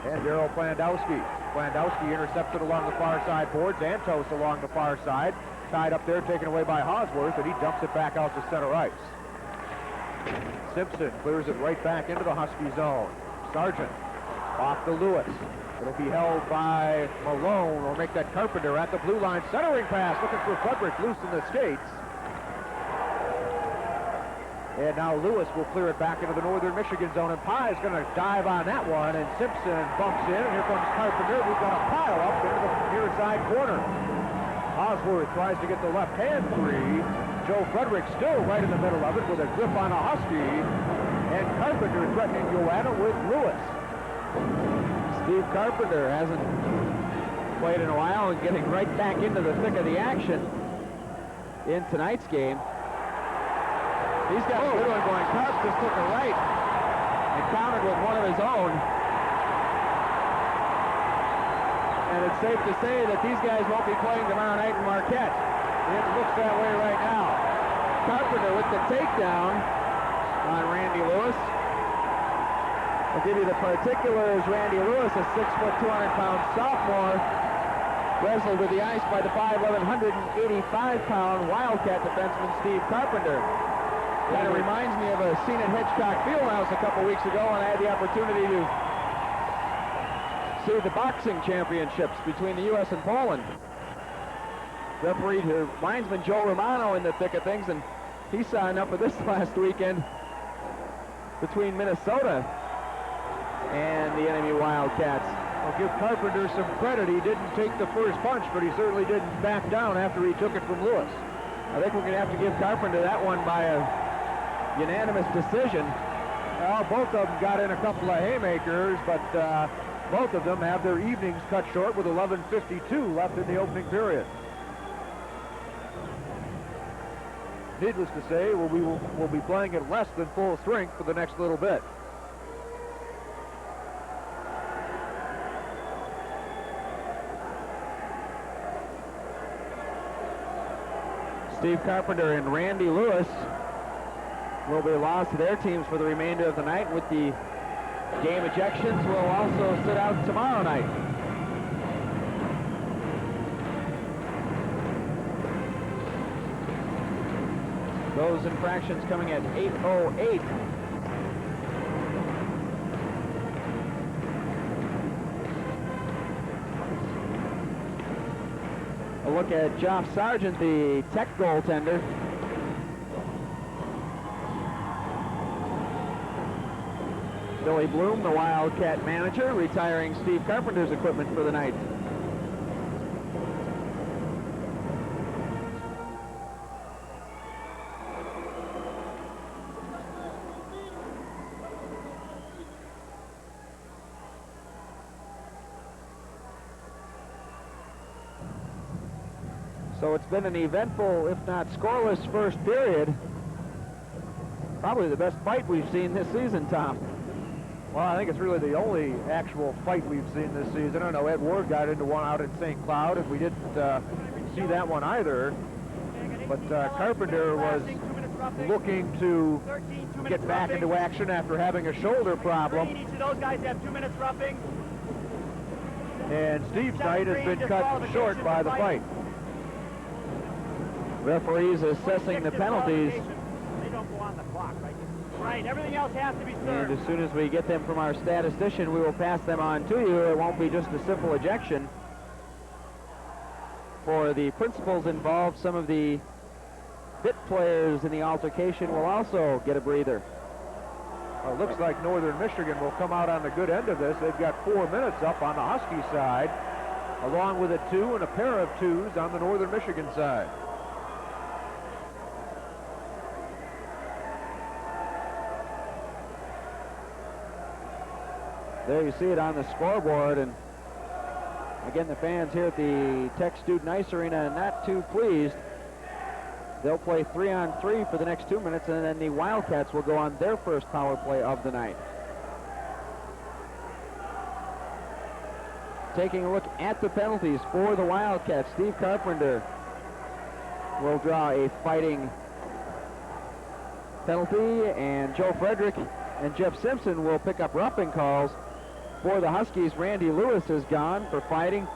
and Daryl Blandowski. Blandowski intercepts it along the far side boards. Antos along the far side. Tied up there, taken away by Osworth, and he dumps it back out to center ice. Simpson clears it right back into the Husky zone. Sargent off to Lewis. It'll be held by Malone. Will make that Carpenter at the blue line. Centering pass, looking for Frederick, loose in the skates. And now Lewis will clear it back into the Northern Michigan zone, and Pye's going to dive on that one, and Simpson bumps in, and here comes Carpenter. We've got a pile up into the near side corner. Osworth tries to get the left hand free. Joe Frederick still right in the middle of it with a grip on a Husky, and Carpenter threatening to go at it with Lewis.
Steve Carpenter hasn't played in a while and getting right back into the thick of the action in tonight's game. He's got a good one going. Carp just took a right and countered with one of his own. And it's safe to say that these guys won't be playing tomorrow night in Marquette. It looks that way right now. Carpenter with the takedown on Randy Lewis. I'll give you the particulars. Randy Lewis, a 6', 200-pound sophomore, wrestled to the ice by the 5'11", 185-pound Wildcat defenseman Steve Carpenter. Kind of reminds me of a scene at Hitchcock Fieldhouse a couple weeks ago, and I had the opportunity to see the boxing championships between the U.S. and Poland. Referee here, linesman Joe Romano in the thick of things, and he saw enough of this last weekend between Minnesota and the NMU Wildcats.
I'll give Carpenter some credit. He didn't take the first punch, but he certainly didn't back down after he took it from Lewis.
I think we're going to have to give Carpenter that one by a unanimous decision.
Well, both of them got in a couple of haymakers, but both of them have their evenings cut short with 11:52 left in the opening period. Needless to say, we'll be playing at less than full strength for the next little bit.
Steve Carpenter and Randy Lewis will be lost to their teams for the remainder of the night, with the game ejections will also sit out tomorrow night. Those infractions coming at 8:08 A look at Geoff Sargent, the Tech goaltender. Billy Bloom, the Wildcat manager, retiring Steve Carpenter's equipment for the night. So it's been an eventful, if not scoreless, first period. Probably the best fight we've seen this season, Tom.
Well, I think it's really the only actual fight we've seen this season. I know Ed Ward got into one out in St. Cloud, and we didn't see that one either. But Carpenter was looking to get back into action after having a shoulder problem.
Each of those guys have 2 minutes roughing.
And Steve's night has been cut short by the fight.
Referees assessing the penalties.
They don't go on the clock, right? Right, everything else has to be served.
And as soon as we get them from our statistician, we will pass them on to you. It won't be just a simple ejection. For the principals involved, some of the bit players in the altercation will also get a breather.
Well, it looks like Northern Michigan will come out on the good end of this. They've got 4 minutes up on the Husky side, along with a 2 and a pair of 2s on the Northern Michigan side.
There you see it on the scoreboard, and again, the fans here at the Tech Student Ice Arena not too pleased. They'll play 3-on-3 for the next 2 minutes, and then the Wildcats will go on their first power play of the night. Taking a look at the penalties for the Wildcats, Steve Carpenter will draw a fighting penalty, and Joe Frederick and Jeff Simpson will pick up roughing calls. For the Huskies, Randy Lewis is gone for fighting,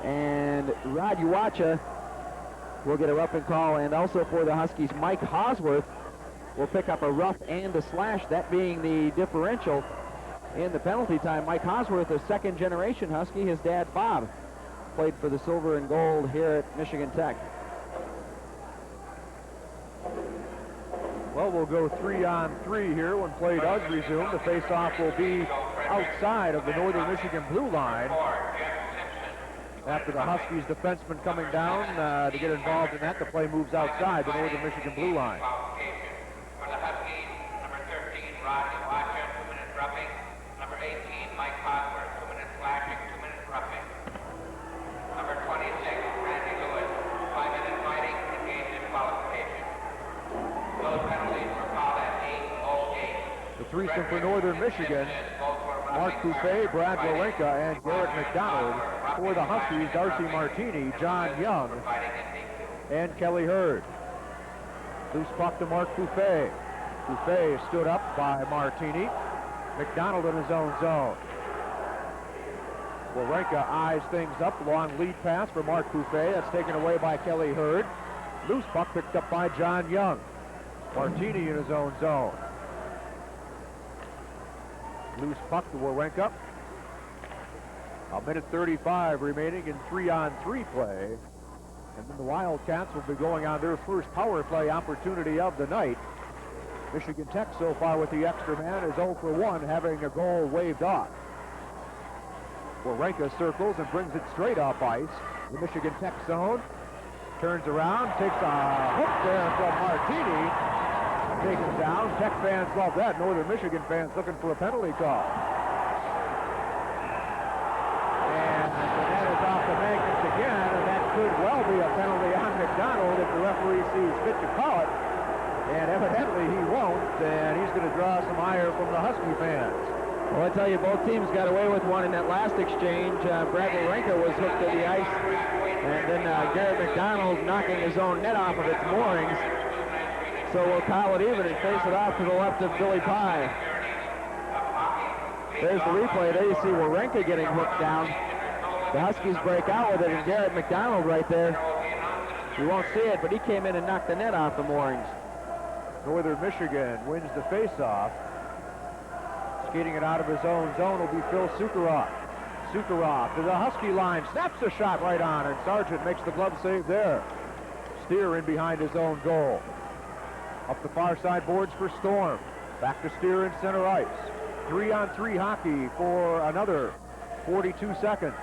and Rod Uwacha will get a roughing call, and also for the Huskies, Mike Hosworth will pick up a rough and a slash, that being the differential in the penalty time. Mike Hosworth, a second-generation Husky. His dad, Bob, played for the Silver and Gold here at Michigan Tech.
Well, we'll go 3-on-3 here when play does resume. The face-off will be outside of the Northern Michigan blue line. After the Huskies defenseman coming down to get involved in that, the play moves outside the Northern Michigan blue line.
For the Huskies, number 13, Rod Uwacha, 2 minutes roughing. Number 18, Mike Hosworth, 2 minutes slashing, 2 minutes roughing. Number 26, Randy Lewis, 5 minutes fighting, engaged in qualification. Those penalties were called at 8-0 games.
The threesome for Northern Michigan, Mark Buffet, Brad Walenka, and Garrett McDonald. For the Huskies, Darcy Martini, John Young, and Kelly Hurd. Loose puck to Mark Buffet. Buffet stood up by Martini. McDonald in his own zone. Walenka eyes things up. Long lead pass for Mark Buffet. That's taken away by Kelly Hurd. Loose puck picked up by John Young. Martini in his own zone. Loose puck to Walenka. A minute 35 remaining in 3-on-3 play. And then the Wildcats will be going on their first power play opportunity of the night. Michigan Tech so far with the extra man is 0 for 1, having a goal waved off. Walenka circles and brings it straight off ice. The Michigan Tech zone. Turns around, takes a hook there from Martini. Taken down. Tech fans love that. Northern Michigan fans looking for a penalty call. And the net is off the Magnus again, and that could well be a penalty on McDonald if the referee sees fit to call it. And evidently he won't, and he's going to draw some ire from the Husky fans.
Well, I tell you, both teams got away with one in that last exchange. Brad Walenka was hooked to the ice, and then Garrett McDonald knocking his own net off of its moorings. So we'll call it even and face it off to the left of Billy Pye. There's the replay. There you see Walenka getting hooked down. The Huskies break out with it, and Garrett McDonald right there. You won't see it, but he came in and knocked the net off the moorings.
Northern Michigan wins the faceoff. Skating it out of his own zone will be Phil Sukharov. Sukharov to the Husky line, snaps a shot right on, and Sargent makes the glove save there. Steer in behind his own goal. Up the far side boards for Storm. Back to Steer in center ice. 3-on-3 hockey for another 42 seconds.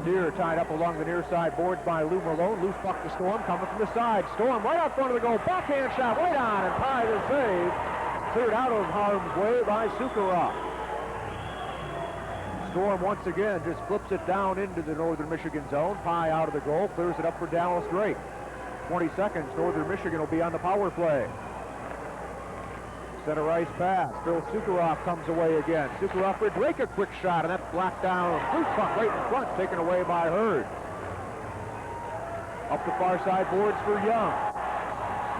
Steer tied up along the near side boards by Lou Malone. Loose puck to Storm, coming from the side. Storm right out front of the goal. Backhand shot right on, and Pye the save. Cleared out of harm's way by Sukharov. Storm once again just flips it down into the Northern Michigan zone. Pye out of the goal, clears it up for Dallas Drake. 20 seconds, Northern Michigan will be on the power play. Center ice pass. Phil Sukharov comes away again. Sukharov for Drake, a quick shot, and that's blocked down. Loose puck right in front, taken away by Hurd. Up the far side boards for Young.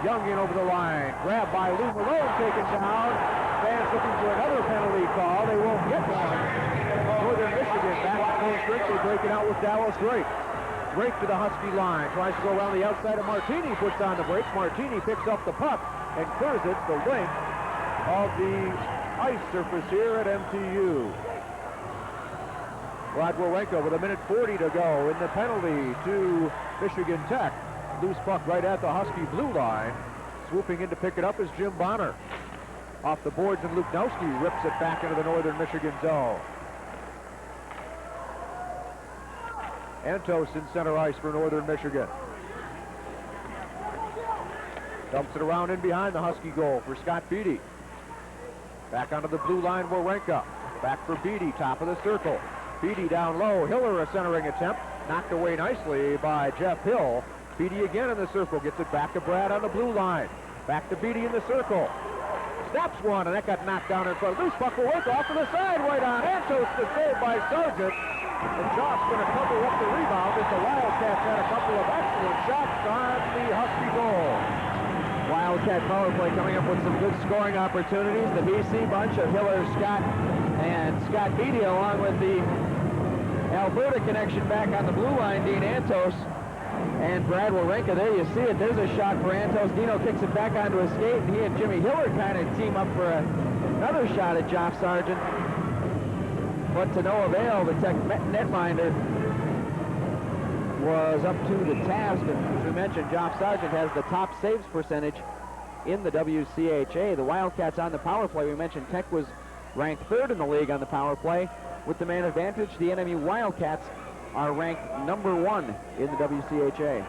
Young in over the line. Grabbed by Lou Malone, taken down. Fans looking for another penalty call. They won't get one. Northern Michigan back to full strength. They break it out with Dallas Drake. Drake to the Husky line. Tries to go around the outside of Martini. Puts on the brakes. Martini picks up the puck and clears it the length of the ice surface here at MTU. Rod Warenka with 1:40 to go in the penalty to Michigan Tech. Loose puck right at the Husky blue line. Swooping in to pick it up is Jim Bonner. Off the boards, and Luknowski rips it back into the Northern Michigan zone. Antos in center ice for Northern Michigan. Dumps it around in behind the Husky goal for Scott Beatty. Back onto the blue line, Warenka. Back for Beatty, top of the circle. Beatty down low. Hiller a centering attempt. Knocked away nicely by Jeff Hill. Beatty again in the circle. Gets it back to Brad on the blue line. Back to Beatty in the circle. Snaps one, and that got knocked down in front. Loose puck will work off to the side right on. Antos the save by Sargent. And Joff's going to cover up the rebound as the Wildcats had a couple of excellent shots on the Husky goal.
Wildcat power play coming up with some good scoring opportunities. The BC bunch of Hiller, Scott, and Scott Beatty, along with the Alberta connection back on the blue line, Dean Antos and Brad Warenka. There you see it. There's a shot for Antos. Dino kicks it back onto his skate, and he and Jimmy Hiller kind of team up for another shot at Joff Sargent. But to no avail, the Tech netminder was up to the task. And as we mentioned, Joff Sargent has the top saves percentage in the WCHA. The Wildcats on the power play, we mentioned Tech was ranked third in the league on the power play. With the man advantage, the NMU Wildcats are ranked #1 in the WCHA.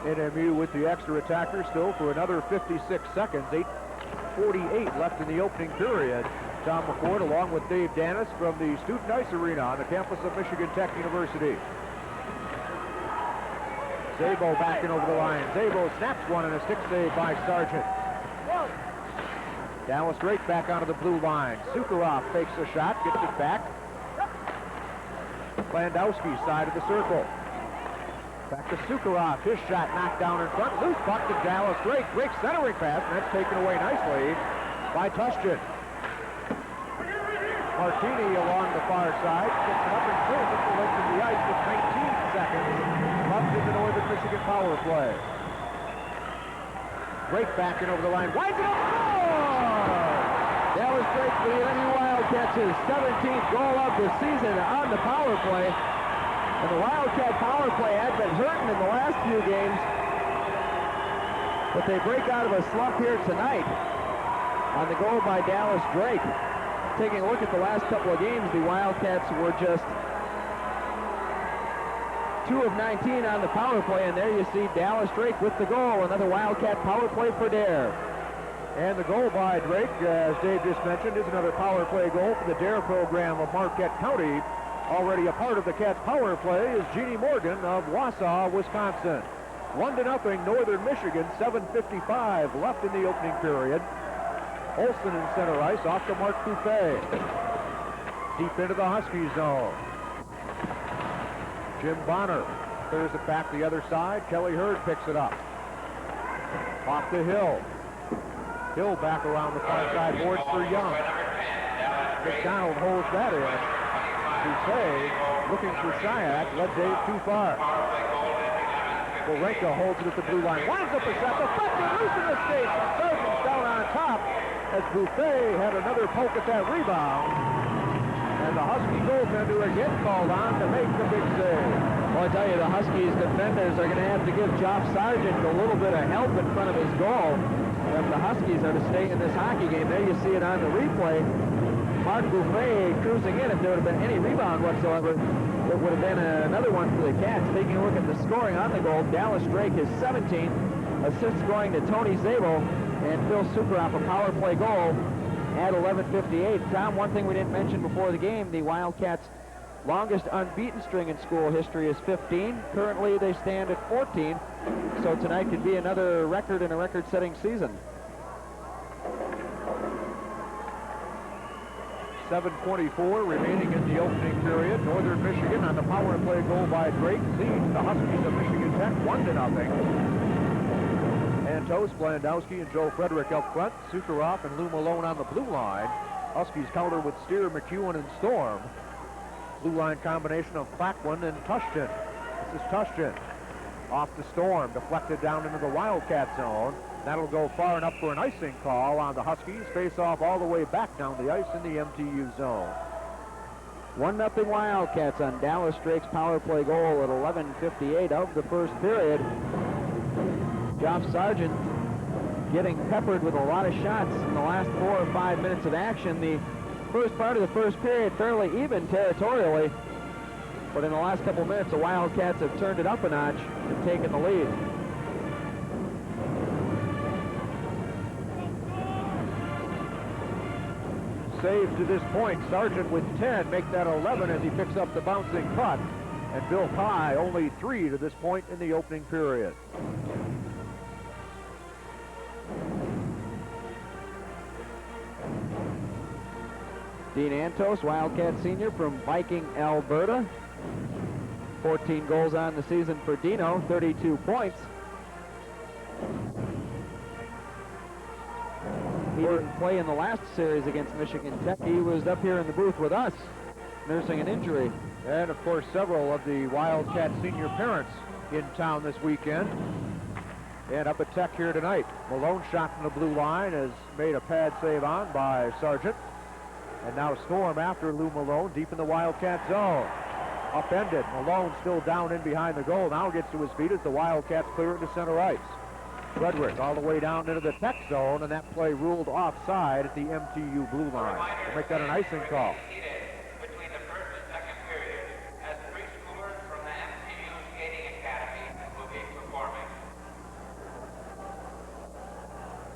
NMU with the extra attacker still for another 56 seconds. 8:48 left in the opening period. Tom McCord along with Dave Danis from the Student Ice Arena on the campus of Michigan Tech University. Zabo backing over the line. Zabo snaps one and a stick save by Sargent. Dallas Drake back onto the blue line. Sukharov fakes a shot, gets it back. Landowski side of the circle. Back to Sukharov. His shot knocked down in front. Loose puck to Dallas Drake. Drake centering pass, and that's taken away nicely by Tushchin. Martini along the far side. Gets it up and clears it the length of the ice with 19 seconds left in the Northern Michigan power play. Drake backing over the line. Winds it up. Score!
Dallas Drake for the NMU Wildcats, his 17th goal of the season on the power play. And the Wildcat power play had been hurting in the last few games, but they break out of a slump here tonight on the goal by Dallas Drake. Taking a look at the last couple of games, the Wildcats were just 2 of 19 on the power play, and there you see Dallas Drake with the goal. Another Wildcat power play for Dare.
And the goal by Drake, as Dave just mentioned, is another power play goal for the Dare program of Marquette County. Already a part of the Cats power play is Jeannie Morgan of Wausau, Wisconsin. 1-0 Northern Michigan, 7:55 left in the opening period. Olsen in center ice, off to Mark Buffet. Deep into the Husky zone. Jim Bonner clears it back the other side. Kelly Hurd picks it up. Off to Hill. Hill back around the far side boards for Young. McDonald holds that in. Buffet looking for Syatt, led Dave too far. Warenka holds it at the blue line. Winds up a shot. Deflected, loose in the skate. Sargent's down on top as Buffet had another poke at that rebound. And And the Husky goaltender again called on to make the big save.
Well, I tell you, the Huskies defenders are going to have to give Job Sargent a little bit of help in front of his goal if the Huskies are to stay in this hockey game. There you see it on the replay. Mark Buffet cruising in. If there would have been any rebound whatsoever, it would have been another one for the Cats. Taking a look at the scoring on the goal, Dallas Drake is 17. Assists going to Tony Zabel and Phil Sukaroff, a power play goal at 11:58. Tom, one thing we didn't mention before the game, the Wildcats' longest unbeaten string in school history is 15. Currently, they stand at 14. So tonight could be another record in a record-setting season.
7:24 remaining in the opening period. Northern Michigan on the power play goal by Drake leads the Huskies of Michigan Tech 1-0. Antos, Blandowski, and Joe Frederick up front. Sukaroff and Lou Malone on the blue line. Huskies counter with Steer, McEwen, and Storm. Blue line combination of Clackwin and Tushton. This is Tushton. Off the Storm, deflected down into the Wildcat zone. That'll go far enough for an icing call on the Huskies. Face off all the way back down the ice in the MTU zone.
1-0 Wildcats on Dallas Drake's power play goal at 11:58 of the first period. Job Sargent getting peppered with a lot of shots in the last 4 or 5 minutes of action. The first part of the first period fairly even territorially, but in the last couple minutes the Wildcats have turned it up a notch and taken the lead.
Save to this point. Sargent with 10, make that 11 as he picks up the bouncing puck. And Bill Pye only 3 to this point in the opening period.
Dean Antos, Wildcat senior from Viking, Alberta. 14 goals on the season for Dino, 32 points. He didn't play in the last series against Michigan Tech. He was up here in the booth with us, nursing an injury.
And, of course, several of the Wildcat senior parents in town this weekend. And up at Tech here tonight. Malone shot from the blue line is made a pad save on by Sargent. And now Storm after Lou Malone deep in the Wildcat zone. Upended. Malone still down in behind the goal. Now gets to his feet as the Wildcats clear into center ice. Frederick all the way down into the Tech zone, and that play ruled offside at the MTU blue line. We'll make that an icing call.
Between the first and second period, as preschoolers from the MTU Skating Academy will be performing.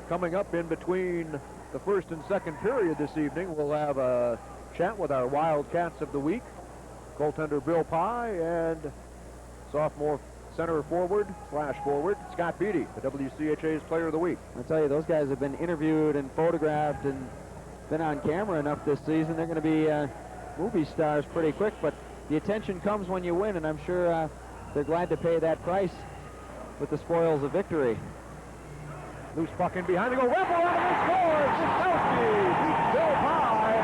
Coming up in between the first and second period this evening, we'll have a chat with our Wildcats of the week. Goaltender Bill Pye and sophomore center forward / Scott Beatty, the WCHA's Player of the Week.
I tell you, those guys have been interviewed and photographed and been on camera enough this season. They're going to be movie stars pretty quick, but the attention comes when you win, and I'm sure they're glad to pay that price with the spoils of victory.
Loose puck in behind the goal. Rebel out and scores! Witkowski beats Bill Pye.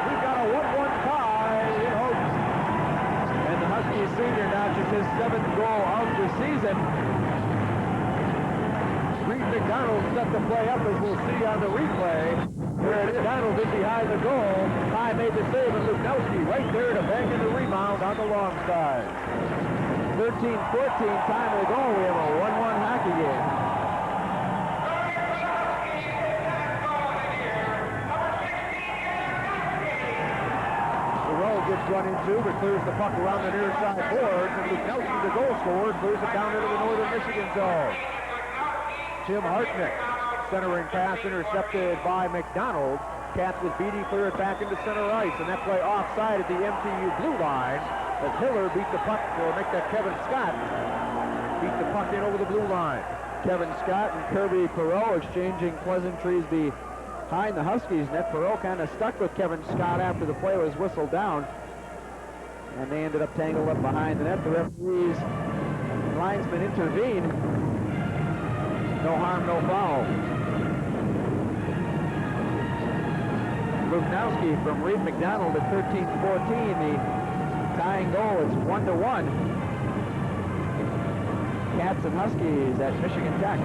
We've got a 1-1 tie in Hogan.
And the Huskies senior notches his 7th goal of the season.
Reed McDonald set the play up, as we'll see on the replay. Where McDonald is behind the goal. Pye made the save, and Witkowski right there to bank in the rebound on the long side.
13-14 time of the goal. We have a 1-1 hockey game.
Gets run into, but clears the puck around the near side boards, and Witkowski, the goal scorer, clears it down into the Northern Michigan zone. Tim Hartnick, centering pass intercepted by McDonald. Cats with Beatty clear it back into center ice, and that play offside at the MTU blue line as Hiller beat the puck, or make that Kevin Scott beat the puck in over the blue line.
Kevin Scott and Kirby Perreault exchanging pleasantries behind the Huskies net. Perreault kind of stuck with Kevin Scott after the play was whistled down, and they ended up tangled up behind the net. The referees and linesmen intervened. No harm, no foul. Lubnowski from Reed McDonald at 13-14, the tying goal. It's 1-1. Cats and Huskies at Michigan Tech.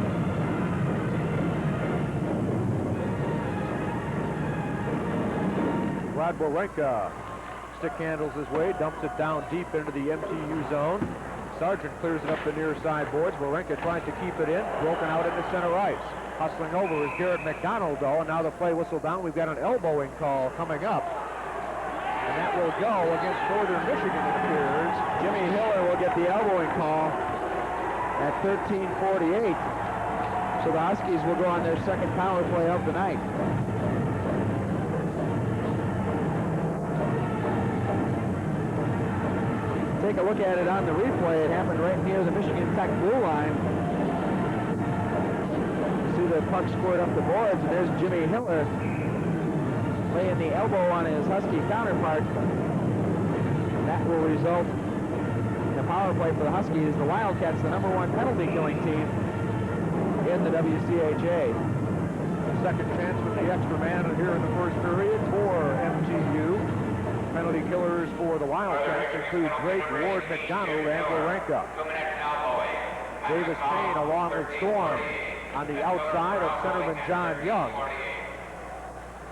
Rod Borenka stick handles his way, dumps it down deep into the MTU zone. Sargent clears it up the near side boards. Wawrinka tries to keep it in, broken out into center ice. Hustling over is Garrett McDonald, though, and now the play whistle down. We've got an elbowing call coming up. And that will go against Northern Michigan, it appears.
Jimmy Hiller will get the elbowing call at 13:48. So the Huskies will go on their second power play of the night. Take a look at it on the replay. It happened right near the Michigan Tech blue line. See the puck scored up the boards, and there's Jimmy Hiller laying the elbow on his Husky counterpart. And that will result in a power play for the Huskies. The Wildcats, the #1 penalty killing team in the WCHA.
Second chance with the extra man here in the first period for MTU. Penalty killers for the Wildcats include Drake, Ward, McDonald, and Wawrinka. Davis Payne along with Storm on the outside of centerman John Young.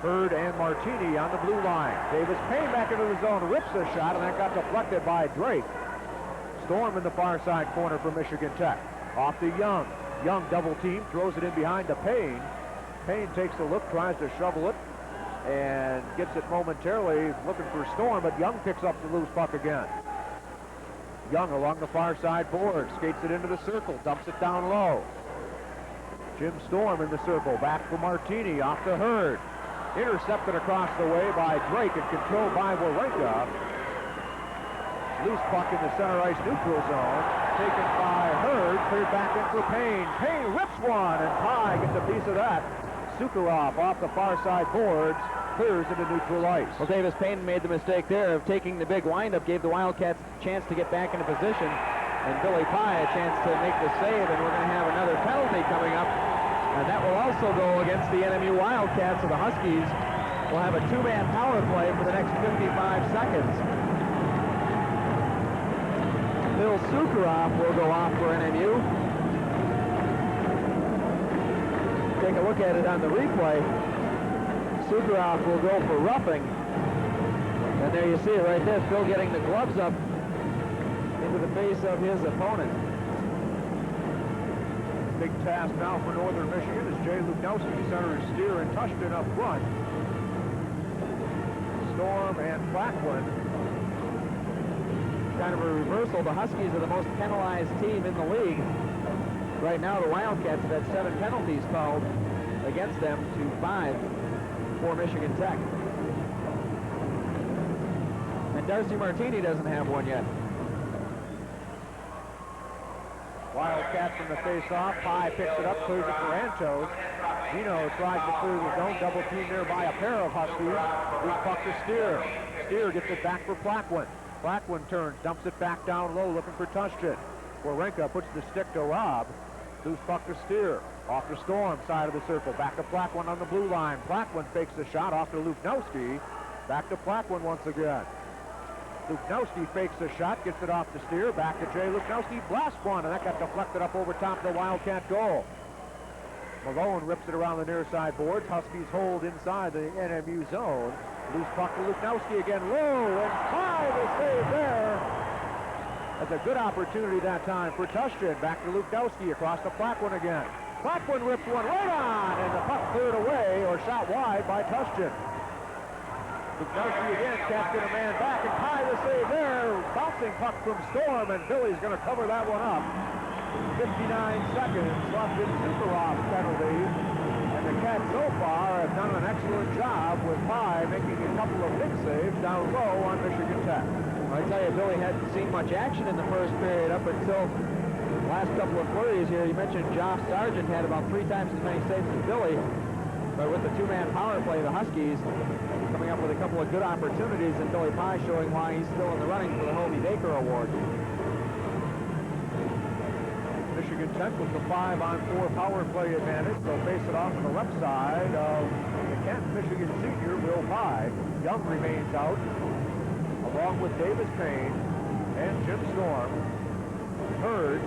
Hurd and Martini on the blue line. Davis Payne back into the zone, rips the shot, and that got deflected by Drake. Storm in the far side corner for Michigan Tech. Off to Young. Young double team, throws it in behind to Payne. Payne takes a look, tries to shovel it, and gets it momentarily looking for Storm, but Young picks up the loose puck again. Young along the far side board, skates it into the circle, dumps it down low. Jim Storm in the circle, back for Martini, off to Hurd. Intercepted across the way by Drake and controlled by Wawrinka. Loose puck in the center ice neutral zone, taken by Hurd, cleared back in for Payne. Payne rips one, and Pye gets a piece of that. Sukharov off the far side boards, clears into neutral ice.
Well, Davis Payne made the mistake there of taking the big windup, gave the Wildcats a chance to get back into position, and Billy Pye a chance to make the save, and we're going to have another penalty coming up, and that will also go against the NMU Wildcats. So the Huskies will have a two-man power play for the next 55 seconds. Phil Sukharov will go off for NMU. Take a look at it on the replay. Sukharov will go for roughing. And there you see it right there, Phil getting the gloves up into the face of his opponent.
Big task now for Northern Michigan as Jay Luknowski centers Steer and Tushton up front. Storm and Blackwood.
Kind of a reversal. The Huskies are the most penalized team in the league. Right now, the Wildcats have had 7 penalties called against them to 5 for Michigan Tech. And Darcy Martini doesn't have one yet.
Wildcats from the face-off. Pye picks it up, clears it for Antos. Gino tries to clear the zone. Double team there by a pair of Huskies. Loose puck to Steer. Steer gets it back for Blackwood. Blackwood turns, dumps it back down low, looking for Tushton. Wawrinka puts the stick to Robb. Loose puck to Steer. Off to Storm, side of the circle. Back to Blackwood on the blue line. Blackwood fakes the shot off to Luknowski. Back to Blackwood once again. Luknowski fakes the shot, gets it off to Steer. Back to Jay Luknowski. Blast one, and that got deflected up over top of the Wildcat goal. Malone rips it around the near side boards. Huskies hold inside the NMU zone. Loose puck to Luknowski again, low, and Pye the save there. That's a good opportunity that time for Tushton. Back to Luknowski across the Blackwood again. Blackwood rips one right on, and the puck cleared away or shot wide by Tushton. Luknowski again casting a man back, and Pye the save there. Bouncing puck from Storm, and Billy's going to cover that one up. 59 seconds left in Sukharov's penalty. And the Cats so far have done an excellent job with Pye making a couple of big saves down low on Michigan Tech.
I tell you, Billy hadn't seen much action in the first period up until the last couple of flurries here. You mentioned Josh Sargent had about 3 times as many saves as Billy. But with the two-man power play, the Huskies coming up with a couple of good opportunities, and Billy Pye showing why he's still in the running for the Hobie Baker Award.
Michigan Tech with the 5-on-4 power play advantage. They'll face it off on the left side of the Kent Michigan senior, Will Pye. Young remains out, along with Davis Payne and Jim Storm. Hurd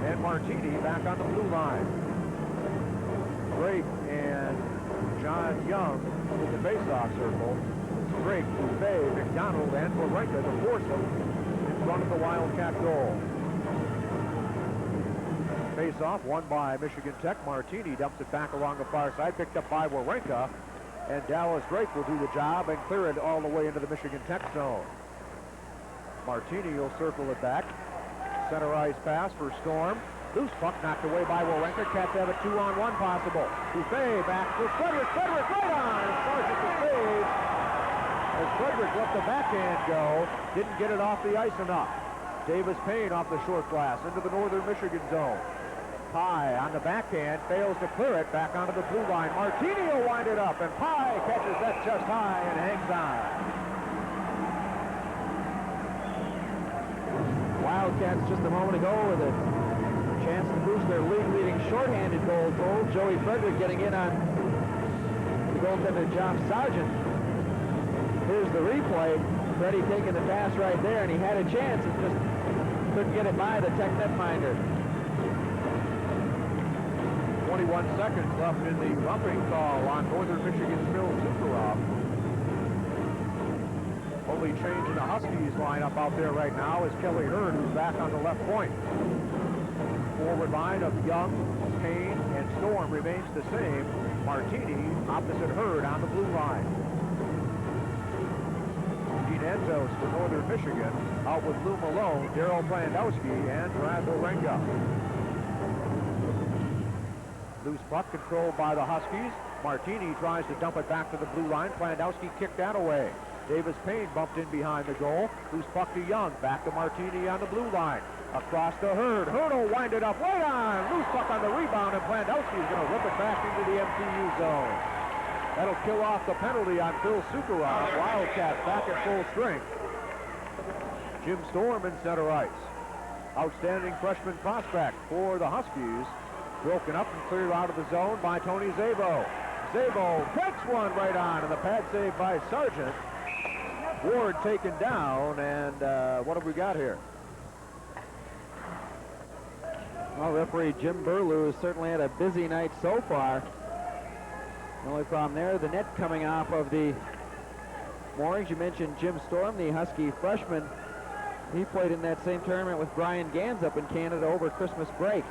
and Martini back on the blue line. Drake and John Young with the face-off circle. Drake, Buffet, McDonald, and Warenka to force them in front of the Wildcat goal. Face-off won by Michigan Tech. Martini dumps it back along the far side, picked up by Warenka, and Dallas Drake will do the job and clear it all the way into the Michigan Tech zone. Martini will circle it back. Center ice pass for Storm. Loose puck knocked away by Warenka. Cats have a 2-on-1 possible. Buffet back for Frederick. Frederick right on! Sargent to save. As Frederick let the backhand go, didn't get it off the ice enough. Davis Payne off the short glass into the Northern Michigan zone. Pye on the backhand, fails to clear it back onto the blue line. Martini will wind it up, and Pye catches that just high and hangs on.
Wildcats just a moment ago with a chance to boost their league-leading shorthanded goal total. Joey Frederick getting in on the goaltender John Sargent. Here's the replay. Freddie taking the pass right there, and he had a chance and just couldn't get it by the Tech netminder.
21 seconds left in the roughing call on Northern Michigan's Phil Zuckerov. Only change in the Huskies lineup out there right now is Kelly Hurd, who's back on the left point. Forward line of Young, Payne, and Storm remains the same. Martini opposite Hurd on the blue line. Gene Entos for Northern Michigan, out with Lou Malone, Daryl Plandowski, and Brad Warenka. Loose puck controlled by the Huskies. Martini tries to dump it back to the blue line. Plandowski kicked that away. Davis Payne bumped in behind the goal. Loose puck to Young. Back to Martini on the blue line. Across to Hurd. Hurd will wind it up. Way on. Loose puck on the rebound, and Plandowski is going to rip it back into the MTU zone. That'll kill off the penalty on Phil Zuckerov. Wildcats back at full strength. Jim Storm in center ice. Outstanding freshman prospect for the Huskies. Broken up and cleared out of the zone by Tony Szabo. Szabo takes one right on, and the pad save by Sargent. Ward taken down, and what have we got here?
Well, referee Jim Burlew has certainly had a busy night so far. The only problem there, the net coming off of the moorings. You mentioned Jim Storm, the Husky freshman. He played in that same tournament with Brian Gans up in Canada over Christmas break.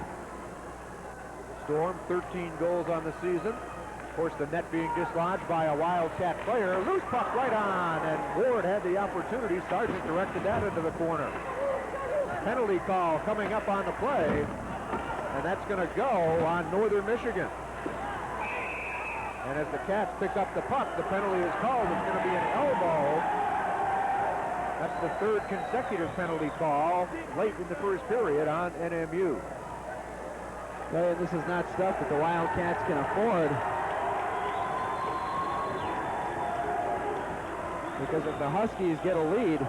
Storm, 13 goals on the season. Of course, the net being dislodged by a Wildcat player. Loose puck right on, and Ward had the opportunity. Sargent directed that into the corner. Penalty call coming up on the play, and that's going to go on Northern Michigan. And as the Cats pick up the puck, the penalty is called. It's going to be an elbow. That's the third consecutive penalty call late in the first period on NMU.
And this is not stuff that the Wildcats can afford. Because if the Huskies get a lead,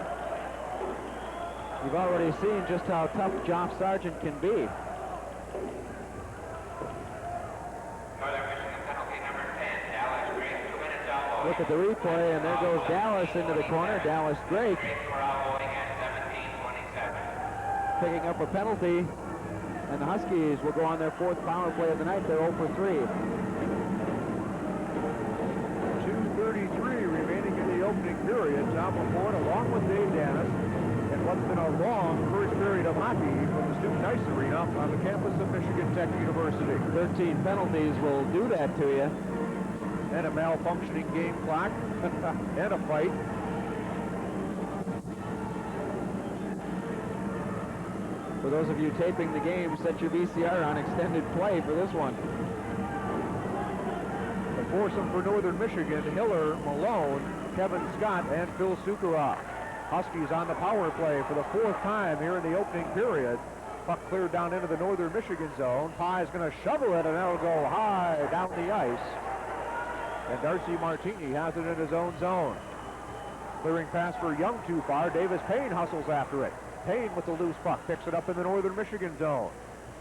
you've already seen just how tough Joff Sargent can be.
Northern Michigan penalty number 10, Dallas Drake, 2 minutes elbow.
Look at the replay, and there goes Dallas into the corner. Dallas Drake
We're elbowing at 17:27.
picking up a penalty. And the Huskies will go on their fourth power play of the night. They're 0 for 3.
2:33 remaining in the opening period. Tom LaPorte along with Dave Dennis in what's been a long first period of hockey from the Student Ice Arena on the campus of Michigan Tech University.
13 penalties will do that to you.
And a malfunctioning game clock and a fight.
For those of you taping the game, set your VCR on extended play for this one.
The foursome for Northern Michigan, Hiller, Malone, Kevin Scott, and Phil Zuckerov. Huskies on the power play for the fourth time here in the opening period. Puck cleared down into the Northern Michigan zone. Pye is going to shovel it, and that'll go high down the ice. And Darcy Martini has it in his own zone. Clearing pass for Young too far. Davis Payne hustles after it. Payne with the loose puck, picks it up in the Northern Michigan zone.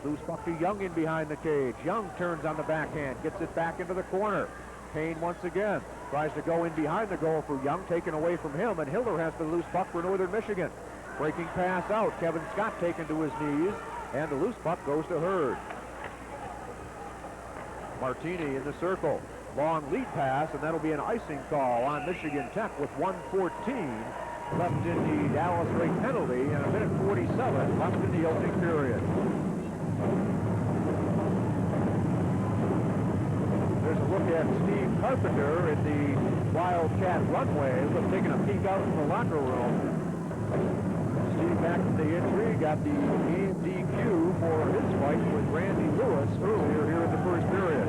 Loose puck to Young in behind the cage. Young turns on the backhand, gets it back into the corner. Payne once again tries to go in behind the goal for Young, taken away from him, and Hiller has the loose puck for Northern Michigan. Breaking pass out, Kevin Scott taken to his knees, and the loose puck goes to Hurd. Martini in the circle. long lead pass, and that'll be an icing call on Michigan Tech with 1:14 left in the Dallas Drake penalty and a minute 47 left in the opening period. There's a look at Steve Carpenter in the Wildcat runway. We're taking a peek out from the locker room. Steve back from the injury, got the game DQ for his fight with Randy Lewis earlier here in the first period.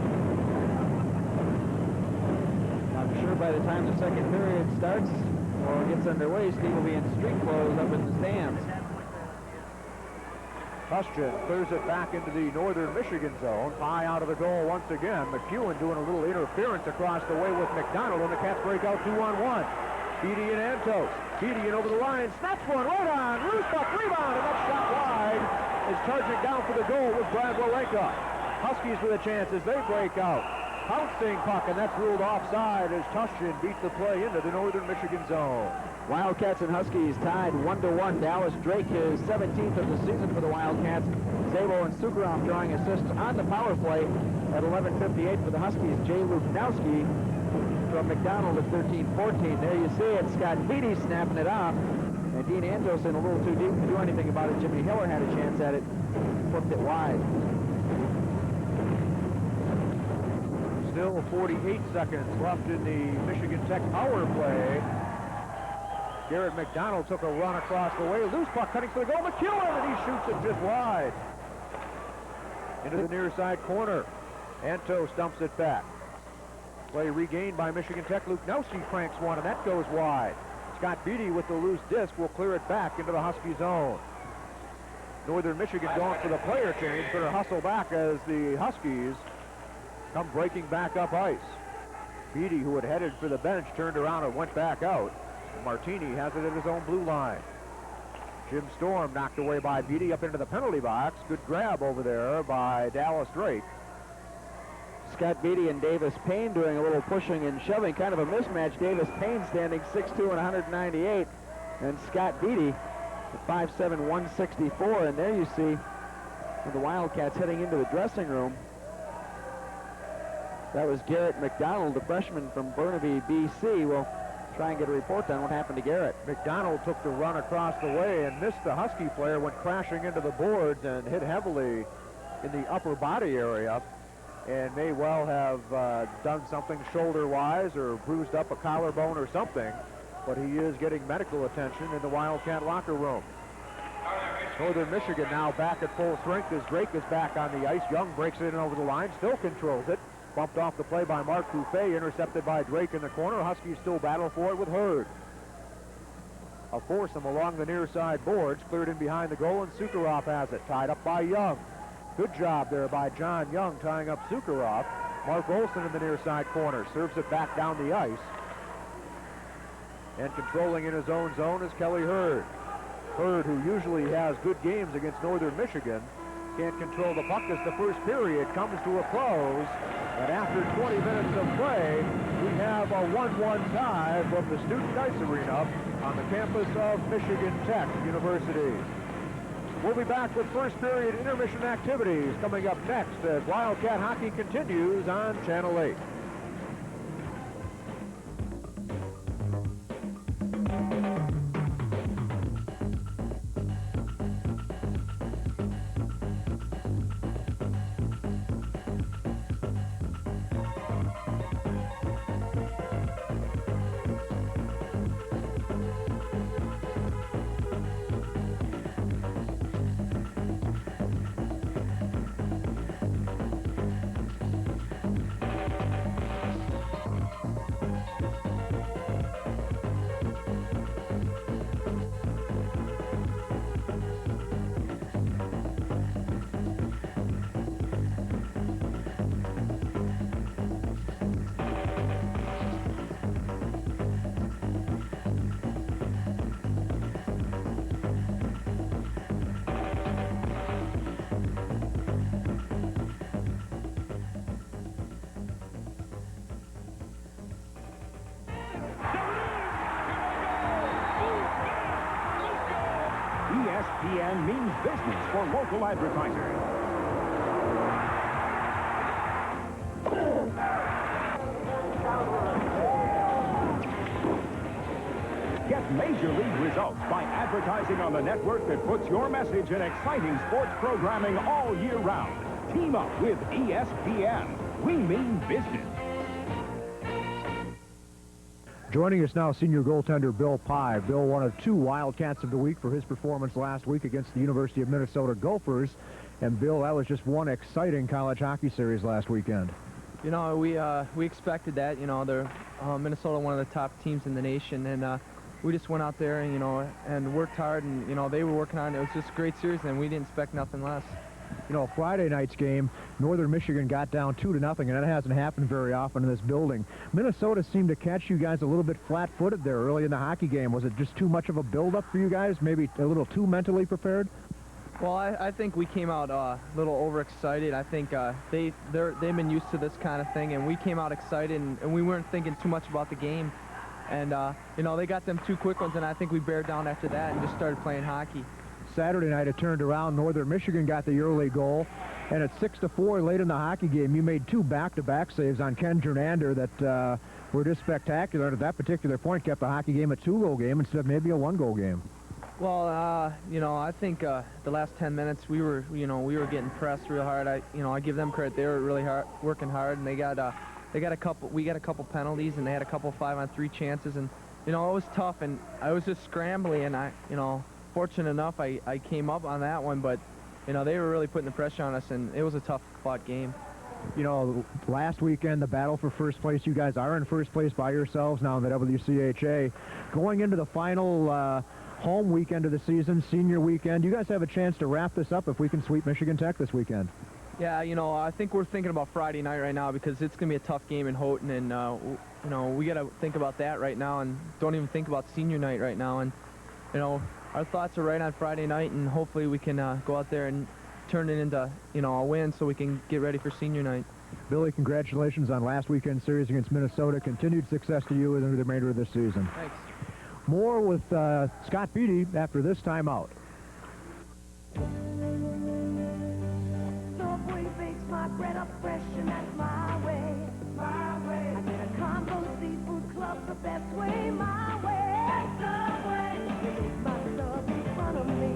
I'm sure by the time the second period starts or gets underway, Steve will be in street clothes up in the stands.
Tushchin clears it back into the northern Michigan zone. High out of the goal once again. McEwen doing a little interference across the way with McDonald, and the Cats break out 2-on-1. Beatty and Antos. Beatty in over the line. Snaps one right on. Rusbuck rebound, and that shot wide is charging down for the goal with Brad Walenka. Huskies with a chance as they break out. Pouncing puck, and that's ruled offside as Tushchin beats the play into the northern Michigan zone.
Wildcats and Huskies tied 1-1. Dallas Drake, his 17th of the season for the Wildcats. Zabo and Sukarov drawing assists on the power play at 11:58 for the Huskies. Jay Luknowski from McDonald at 13-14. There you see it. Scott Beatty snapping it off. And Dean Antosin a little too deep to do anything about it. Jimmy Hiller had a chance at it. Flipped it wide.
Still 48 seconds left in the Michigan Tech power play. Garrett McDonald took a run across the way. Loose puck cutting for the goal. McEwen, and he shoots it just wide. Into the near side corner. Antos dumps it back. Play regained by Michigan Tech. Luknowski cranks one, and that goes wide. Scott Beatty with the loose disc will clear it back into the Husky zone. Northern Michigan going for the player change. Better hustle back as the Huskies come breaking back up ice. Beatty, who had headed for the bench, turned around and went back out. Martini has it at his own blue line. Jim Storm knocked away by Beatty up into the penalty box. Good grab over there by Dallas Drake.
Scott Beatty and Davis Payne doing a little pushing and shoving, kind of a mismatch. Davis Payne standing 6'2" and 198, and Scott Beatty at 5'7", 164. And there you see the Wildcats heading into the dressing room. That was Garrett McDonald, the freshman from Burnaby, BC. We'll try and get a report on what happened to Garrett.
McDonald took the run across the way and missed the Husky player, went crashing into the boards and hit heavily in the upper body area, and may well have done something shoulder-wise or bruised up a collarbone or something, but he is getting medical attention in the Wildcat locker room. Northern Michigan now back at full strength as Drake is back on the ice. Young breaks it in over the line, still controls it. Bumped off the play by Mark Buffet, intercepted by Drake in the corner. Huskies still battle for it with Hurd. A foursome along the near side boards, cleared in behind the goal, and Sukarov has it, tied up by Young. Good job there by John Young tying up Sukarov. Mark Olson in the near side corner, serves it back down the ice. And controlling in his own zone is Kelly Hurd. Hurd, who usually has good games against Northern Michigan, can't control the puck as the first period comes to a close. And after 20 minutes of play, we have a 1-1 tie from the Student Ice Arena on the campus of Michigan Tech University. We'll be back with first period intermission activities coming up next as Wildcat hockey continues on Channel 8.
ESPN means business for local advertisers. major league results by advertising on the network that puts your message in exciting sports programming all year round. Team up with ESPN. We mean business.
Joining us now, senior goaltender Bill Pye. Bill, one of 2 Wildcats of the week for his performance last week against the University of Minnesota Gophers. And Bill, that was just one exciting college hockey series last weekend.
You know, we expected that. You know, they're Minnesota, one of the top teams in the nation, and we just went out there and, you know, and worked hard, and, you know, they were working on it. It was just a great series, and we didn't expect nothing less.
You know, Friday night's game, Northern Michigan got down 2-0, and that hasn't happened very often in this building. Minnesota seemed to catch you guys a little bit flat-footed there early in the hockey game. Was it just too much of a build-up for you guys? Maybe a little too mentally prepared?
Well, I think we came out a little overexcited. I think they've been used to this kind of thing, and we came out excited, and we weren't thinking too much about the game. And, you know, they got them 2 quick ones, and I think we bared down after that and just started playing hockey.
Saturday night, it turned around. Northern Michigan got the early goal, and at 6-4 late in the hockey game, you made 2 back-to-back saves on Ken Jernander that were just spectacular, and at that particular point kept the hockey game a 2-goal game instead of maybe a 1-goal game.
Well, you know, I think the last 10 minutes we were getting pressed real hard. I give them credit; they were really working hard, and we got a couple penalties, and they had a couple 5-on-3 chances, and you know, it was tough, and I was just scrambling, and fortunate enough, I came up on that one, but, you know, they were really putting the pressure on us, and it was a tough-fought game.
You know, last weekend, the battle for first place, you guys are in first place by yourselves now in the WCHA. Going into the final home weekend of the season, senior weekend, you guys have a chance to wrap this up if we can sweep Michigan Tech this weekend.
Yeah, you know, I think we're thinking about Friday night right now because it's going to be a tough game in Houghton, and, you know, we got to think about that right now and don't even think about senior night right now. And, you know, our thoughts are right on Friday night, and hopefully we can go out there and turn it into, you know, a win so we can get ready for senior night.
Billy, congratulations on last weekend's series against Minnesota. Continued success to you in the remainder of this season.
Thanks.
More with Scott Beatty after this timeout.
Subway bakes my bread up fresh, and that's my way. My way. I get a combo seafood club the best way. My way. Subway. My sub in front of me.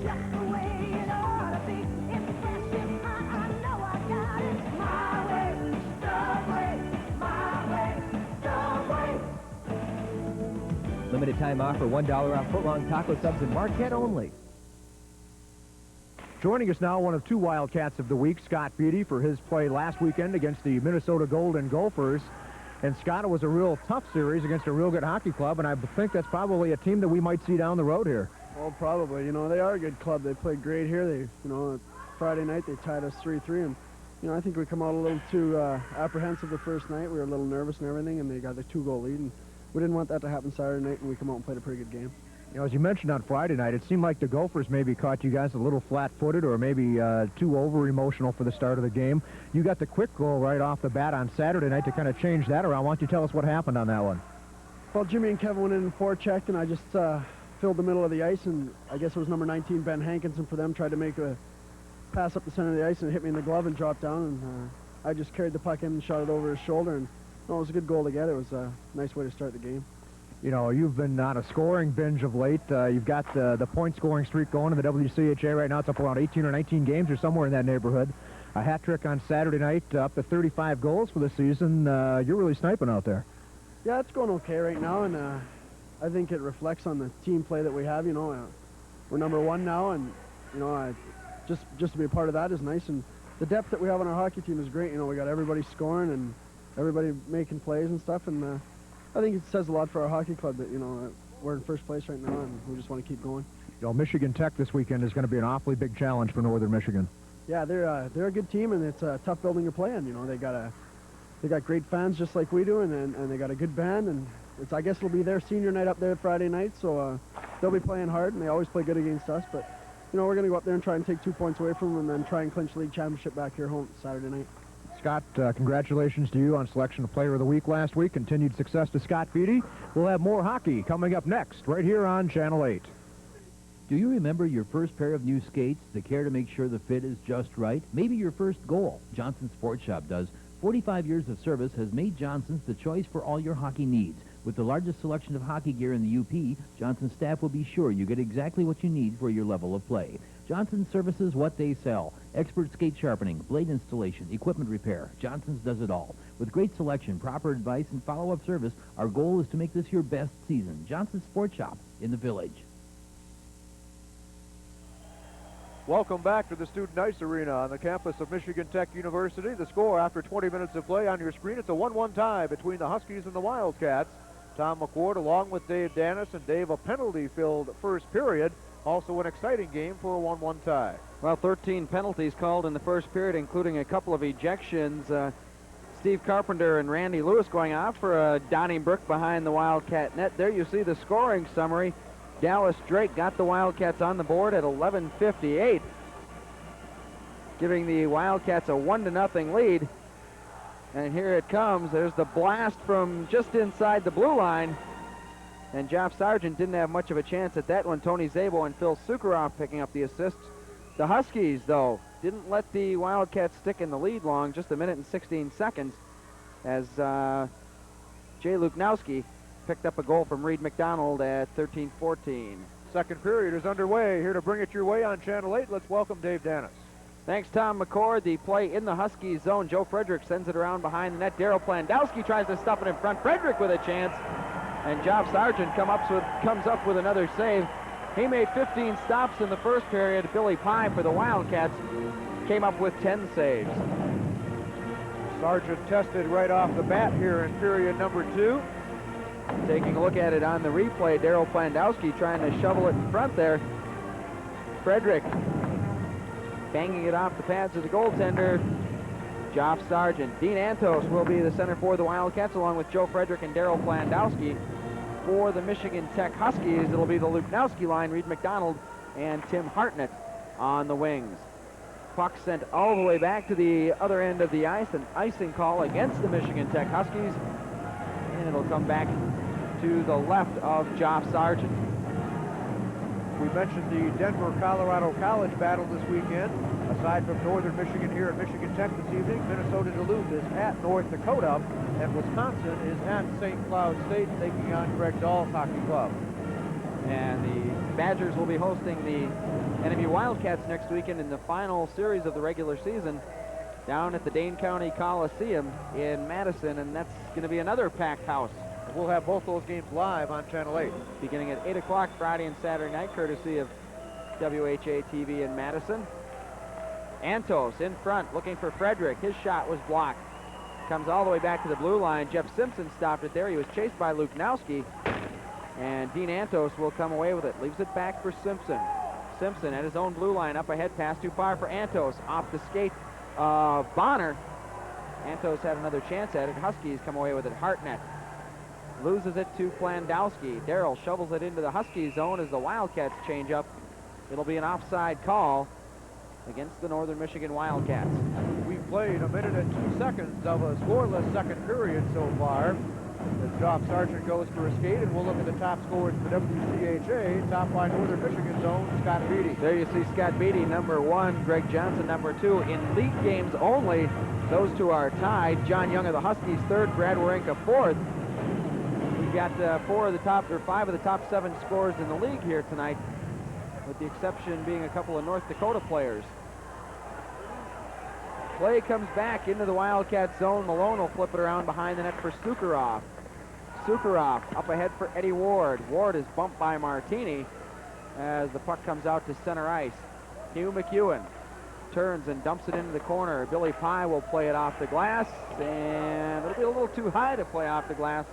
Just the way it ought to be. It's fresh and hot. I know I got it. My way. Subway. My way. Subway.
Limited time offer, $1 off footlong taco subs in Marquette only.
Joining us now, one of 2 Wildcats of the week, Scott Beatty, for his play last weekend against the Minnesota Golden Gophers. And Scott, it was a real tough series against a real good hockey club, and I think that's probably a team that we might see down the road here.
Well, probably. You know, they are a good club. They played great here. They, you know, Friday night they tied us 3-3, and, you know, I think we come out a little too apprehensive the first night. We were a little nervous and everything, and they got the 2-goal lead, and we didn't want that to happen Saturday night, and we come out and played a pretty good game.
You know, as you mentioned on Friday night, it seemed like the Gophers maybe caught you guys a little flat-footed or maybe too over-emotional for the start of the game. You got the quick goal right off the bat on Saturday night to kind of change that around. Why don't you tell us what happened on that one?
Well, Jimmy and Kevin went in and forechecked, and I just filled the middle of the ice, and I guess it was number 19, Ben Hankinson, for them, tried to make a pass up the center of the ice, and it hit me in the glove and dropped down, and I just carried the puck in and shot it over his shoulder, and it was a good goal to get. It was a nice way to start the game.
You know, you've been on a scoring binge of late. You've got the point-scoring streak going in the WCHA right now. It's up around 18 or 19 games or somewhere in that neighborhood. A hat trick on Saturday night, up to 35 goals for the season. You're really sniping out there.
Yeah, it's going okay right now, and I think it reflects on the team play that we have. You know, we're number 1 now, and, you know, just to be a part of that is nice. And the depth that we have on our hockey team is great. You know, we got everybody scoring and everybody making plays and stuff, and I think it says a lot for our hockey club that, you know, we're in first place right now, and we just want to keep going.
You know, Michigan Tech this weekend is going to be an awfully big challenge for Northern Michigan.
Yeah, they're a good team, and it's a tough building to play in. You know, they got great fans just like we do, and they got a good band, and I guess it'll be their senior night up there Friday night, so they'll be playing hard, and they always play good against us. But, you know, we're going to go up there and try and take 2 points away from them, and then try and clinch league championship back here home Saturday night.
Scott, congratulations to you on selection of Player of the Week last week. Continued success to Scott Beatty. We'll have more hockey coming up next, right here on Channel 8.
Do you remember your first pair of new skates, the care to make sure the fit is just right? Maybe your first goal. Johnson Sports Shop does. 45 years of service has made Johnson's the choice for all your hockey needs. With the largest selection of hockey gear in the UP, Johnson's staff will be sure you get exactly what you need for your level of play. Johnson services what they sell. Expert skate sharpening, blade installation, equipment repair. Johnson's does it all. With great selection, proper advice, and follow-up service, our goal is to make this your best season. Johnson's Sports Shop in the Village.
Welcome back to the Student Ice Arena on the campus of Michigan Tech University. The score after 20 minutes of play on your screen, it's a 1-1 tie between the Huskies and the Wildcats. Tom McCord along with Dave Danis, and Dave, a penalty-filled first period. Also an exciting game for a 1-1 tie.
Well, 13 penalties called in the first period, including a couple of ejections. Steve Carpenter and Randy Lewis going off for Donnybrook behind the Wildcat net. There you see the scoring summary. Dallas Drake got the Wildcats on the board at 11:58, giving the Wildcats a 1-0 lead. And here it comes. There's the blast from just inside the blue line. And Joff Sargent didn't have much of a chance at that one. Tony Szabo and Phil Sukharov picking up the assists. The Huskies, though, didn't let the Wildcats stick in the lead long, just 1 minute and 16 seconds, as Jay Luknowski picked up a goal from Reed McDonald at 13:14.
Second period is underway. Here to bring it your way on Channel 8, let's welcome Dave Danis.
Thanks, Tom McCord. The play in the Huskies zone. Joe Frederick sends it around behind the net. Daryl Plandowski tries to stuff it in front. Frederick with a chance. And Job Sargent comes up with another save. He made 15 stops in the first period. Billy Pye for the Wildcats came up with 10 saves.
Sargent tested right off the bat here in period number 2.
Taking a look at it on the replay, Daryl Plandowski trying to shovel it in front there. Frederick banging it off the pads of the goaltender, Joff Sargent. Dean Antos will be the center for the Wildcats, along with Joe Frederick and Daryl Plandowski. For the Michigan Tech Huskies, it'll be the Luknowski line, Reed McDonald and Tim Hartnett on the wings. Puck sent all the way back to the other end of the ice, an icing call against the Michigan Tech Huskies, and it'll come back to the left of Joff Sargent.
We mentioned the Denver-Colorado College battle this weekend. Aside from Northern Michigan here at Michigan Tech this evening, Minnesota Duluth is at North Dakota, and Wisconsin is at St. Cloud State taking on Greg Dahl's hockey club.
And the Badgers will be hosting the NMU Wildcats next weekend in the final series of the regular season down at the Dane County Coliseum in Madison, and that's going to be another packed house.
We'll have both those games live on Channel 8.
Beginning at 8 o'clock Friday and Saturday night, courtesy of WHA TV in Madison. Antos in front, looking for Frederick. His shot was blocked. Comes all the way back to the blue line. Jeff Simpson stopped it there. He was chased by Luknowski. And Dean Antos will come away with it. Leaves it back for Simpson. Simpson at his own blue line, up ahead, pass too far for Antos. Off the skate of Bonner. Antos had another chance at it. Huskies come away with it. Hartnett loses it to Plandowski. Darrell shovels it into the Huskies zone as the Wildcats change up. It'll be an offside call against the Northern Michigan Wildcats.
We've played 1 minute and 2 seconds of a scoreless second period so far. As Joff Sargent goes for a skate, and we'll look at the top scorers for WCHA. Top by Northern Michigan zone, Scott Beatty.
There you see Scott Beatty, number 1, Greg Johnson, number 2. In league games only, those two are tied. John Young of the Huskies, 3rd, Brad Warinka, 4th. We've got 5 of the top 7 scorers in the league here tonight, with the exception being a couple of North Dakota players. Play comes back into the Wildcat zone. Malone will flip it around behind the net for Sukharov. Sukharov up ahead for Eddie Ward. Ward is bumped by Martini as the puck comes out to center ice. Hugh McEwen turns and dumps it into the corner. Billy Pye will play it off the glass, and it'll be a little too high to play off the glass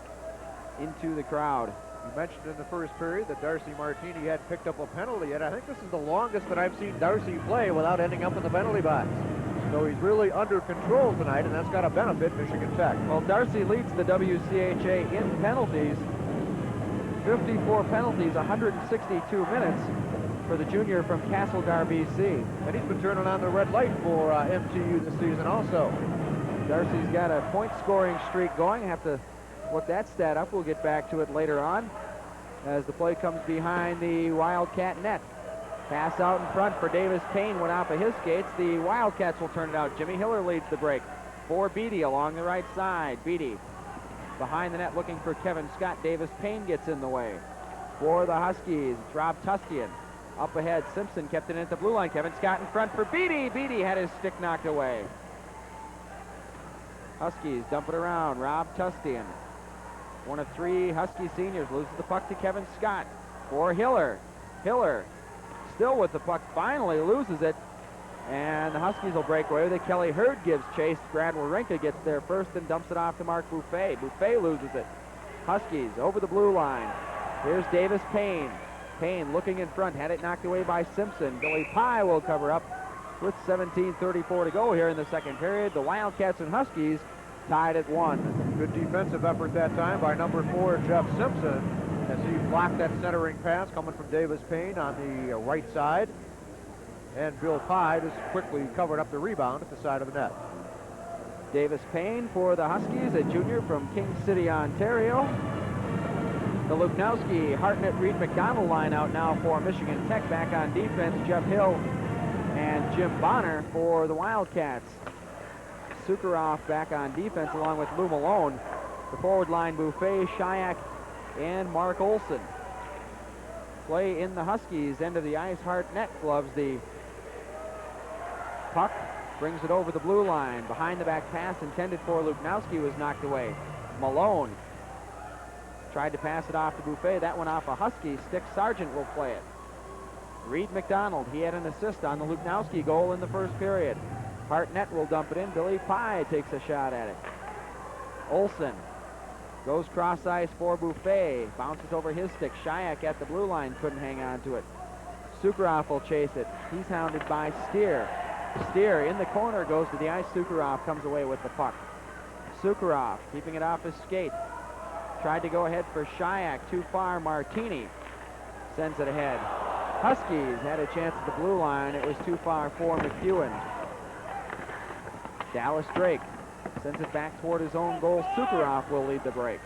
into the crowd.
You mentioned in the first period that Darcy Martini had picked up a penalty, and I think this is the longest that I've seen Darcy play without ending up in the penalty box. So he's really under control tonight, and that's got to benefit Michigan Tech.
Well, Darcy leads the WCHA in penalties. 54 penalties, 162 minutes for the junior from Castlegar, BC.
And he's been turning on the red light for MTU this season also.
Darcy's got a point-scoring streak going. Have to look that stat up. We'll get back to it later on as the play comes behind the Wildcat net. Pass out in front for Davis Payne went off of his skates. The Wildcats will turn it out. Jimmy Hiller leads the break for Beatty along the right side. Beatty Behind the net looking for Kevin Scott. Davis Payne gets in the way. For the Huskies, it's Rob Tustian. Up ahead, Simpson kept it in at the blue line. Kevin Scott in front for Beatty. Beatty had his stick knocked away. Huskies dump it around. Rob Tustian, one of 3 Husky seniors, loses the puck to Kevin Scott. For Hiller. Hiller still with the puck, finally loses it. And the Huskies will break away with it. Kelly Hurd gives chase. Brad Wawrinka gets there first and dumps it off to Mark Buffet. Buffet loses it. Huskies over the blue line. Here's Davis Payne. Payne looking in front, had it knocked away by Simpson. Billy Pye will cover up with 17:34 to go here in the second period. The Wildcats and Huskies tied at 1.
Good defensive effort that time by number 4, Jeff Simpson, as he blocked that centering pass coming from Davis Payne on the right side. And Bill Pye just quickly covered up the rebound at the side of the net.
Davis Payne for the Huskies, a junior from King City, Ontario. The Luknowski, Hartnett, Reed McDonald line out now for Michigan Tech. Back on defense, Jeff Hill and Jim Bonner for the Wildcats. Sukharov back on defense along with Lou Malone. The forward line, Buffet, Shayak, and Mark Olson. Play in the Huskies end of the ice. Hartnett gloves the puck, brings it over the blue line. Behind the back pass intended for Luknowski was knocked away. Malone tried to pass it off to Buffet. That went off a Husky stick. Sargent will play it. Reed McDonald, he had an assist on the Luknowski goal in the first period. Hartnett will dump it in. Billy Pye takes a shot at it. Olson goes cross ice for Buffet. Bounces over his stick. Shayak at the blue line couldn't hang on to it. Sukharov will chase it. He's hounded by Steer. Steer in the corner goes to the ice. Sukharov comes away with the puck. Sukharov keeping it off his skate. Tried to go ahead for Shayak. Too far. Martini sends it ahead. Huskies had a chance at the blue line. It was too far for McEwen. Dallas Drake sends it back toward his own goal. Sukharov will lead the break.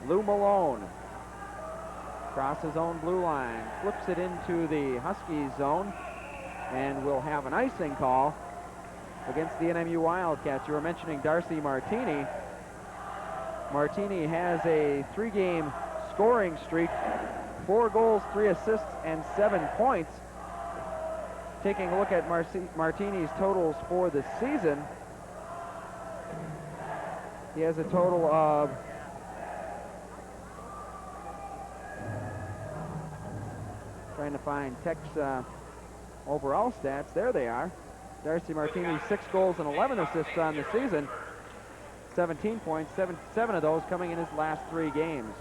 Lou Malone across his own blue line. Flips it into the Huskies zone and will have an icing call against the NMU Wildcats. You were mentioning Darcy Martini. Martini has a 3-game scoring streak, 4 goals, 3 assists, and 7 points. Taking a look at Martini's totals for the season, he has a total of trying to find Tech's overall stats. There they are. Darcy Martini, 6 goals and 11 assists on the season. 17 points, 7 of those coming in his last 3 games.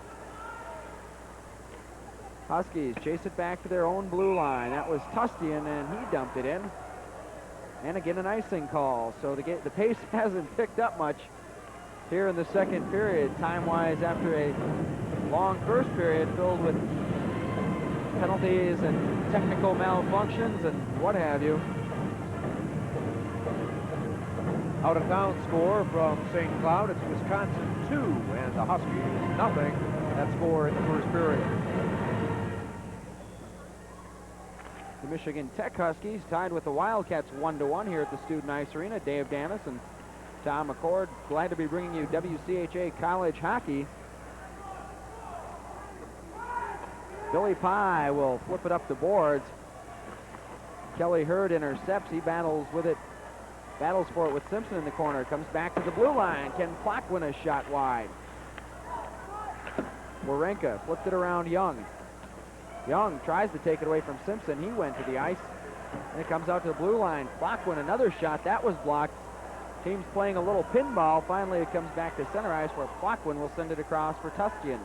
Huskies chase it back to their own blue line. That was Tustian, and he dumped it in. And again, an icing call. So the pace hasn't picked up much here in the second period, time-wise, after a long first period filled with penalties and technical malfunctions and what have you.
Out-of-town score from St. Cloud. It's Wisconsin 2 and the Huskies nothing. That score in the first period.
The Michigan Tech Huskies tied with the Wildcats 1-1 here at the Student Ice Arena. Dave Danis and Tom McCord, glad to be bringing you WCHA college hockey. Billy Pye will flip it up the boards. Kelly Hurd intercepts. He battles with it. Battles for it with Simpson in the corner. Comes back to the blue line. Ken Plock win a shot wide. Wawrinka flipped it around Young. Young tries to take it away from Simpson. He went to the ice. And it comes out to the blue line. Plock win another shot. That was blocked. Team's playing a little pinball. Finally, it comes back to center ice where Plockman will send it across for Tustian.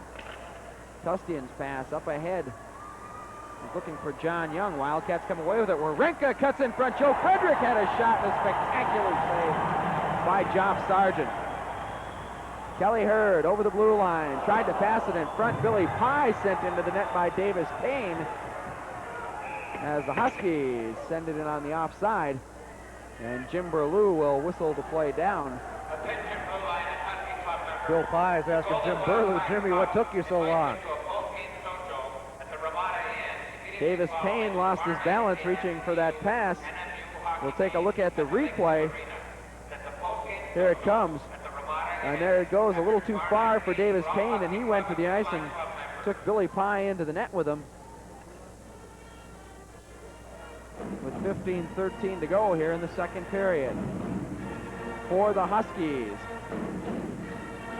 Tustian's pass up ahead. He's looking for John Young. Wildcats come away with it. Wawrinka cuts in front. Joe Frederick had a shot and a spectacular save by Joff Sargent. Kelly Hurd over the blue line. Tried to pass it in front. Billy Pye sent into the net by Davis Payne. As the Huskies send it in on the offside. And Jim Burlew will whistle the play down.
Bill Pye is asking Jim Burlew, Jimmy, what took you so long?
Davis Payne lost his balance reaching for that pass. We'll take a look at the replay. Here it comes. And there it goes, a little too far for Davis Kane, and he went to the ice and took Billy Pye into the net with him. With 15:13 to go here in the second period. For the Huskies,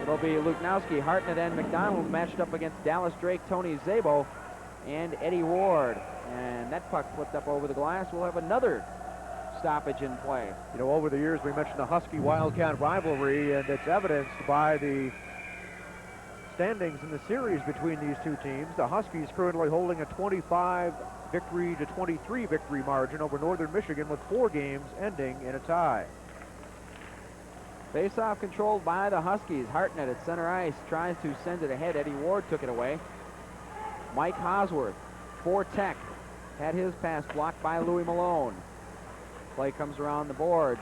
it'll be Luknowski, Hartnett, and McDonald matched up against Dallas Drake, Tony Szabo, and Eddie Ward. And that puck flipped up over the glass. We'll have another stoppage in play.
You know, over the years we mentioned the Husky-Wildcat rivalry, and it's evidenced by the standings in the series between these two teams. The Huskies currently holding a 25 victory to 23 victory margin over Northern Michigan, with 4 games ending in a tie.
Face-off controlled by the Huskies. Hartnett at center ice tries to send it ahead. Eddie Ward took it away. Mike Hosworth for Tech had his pass blocked by Louis Malone. Play comes around the boards.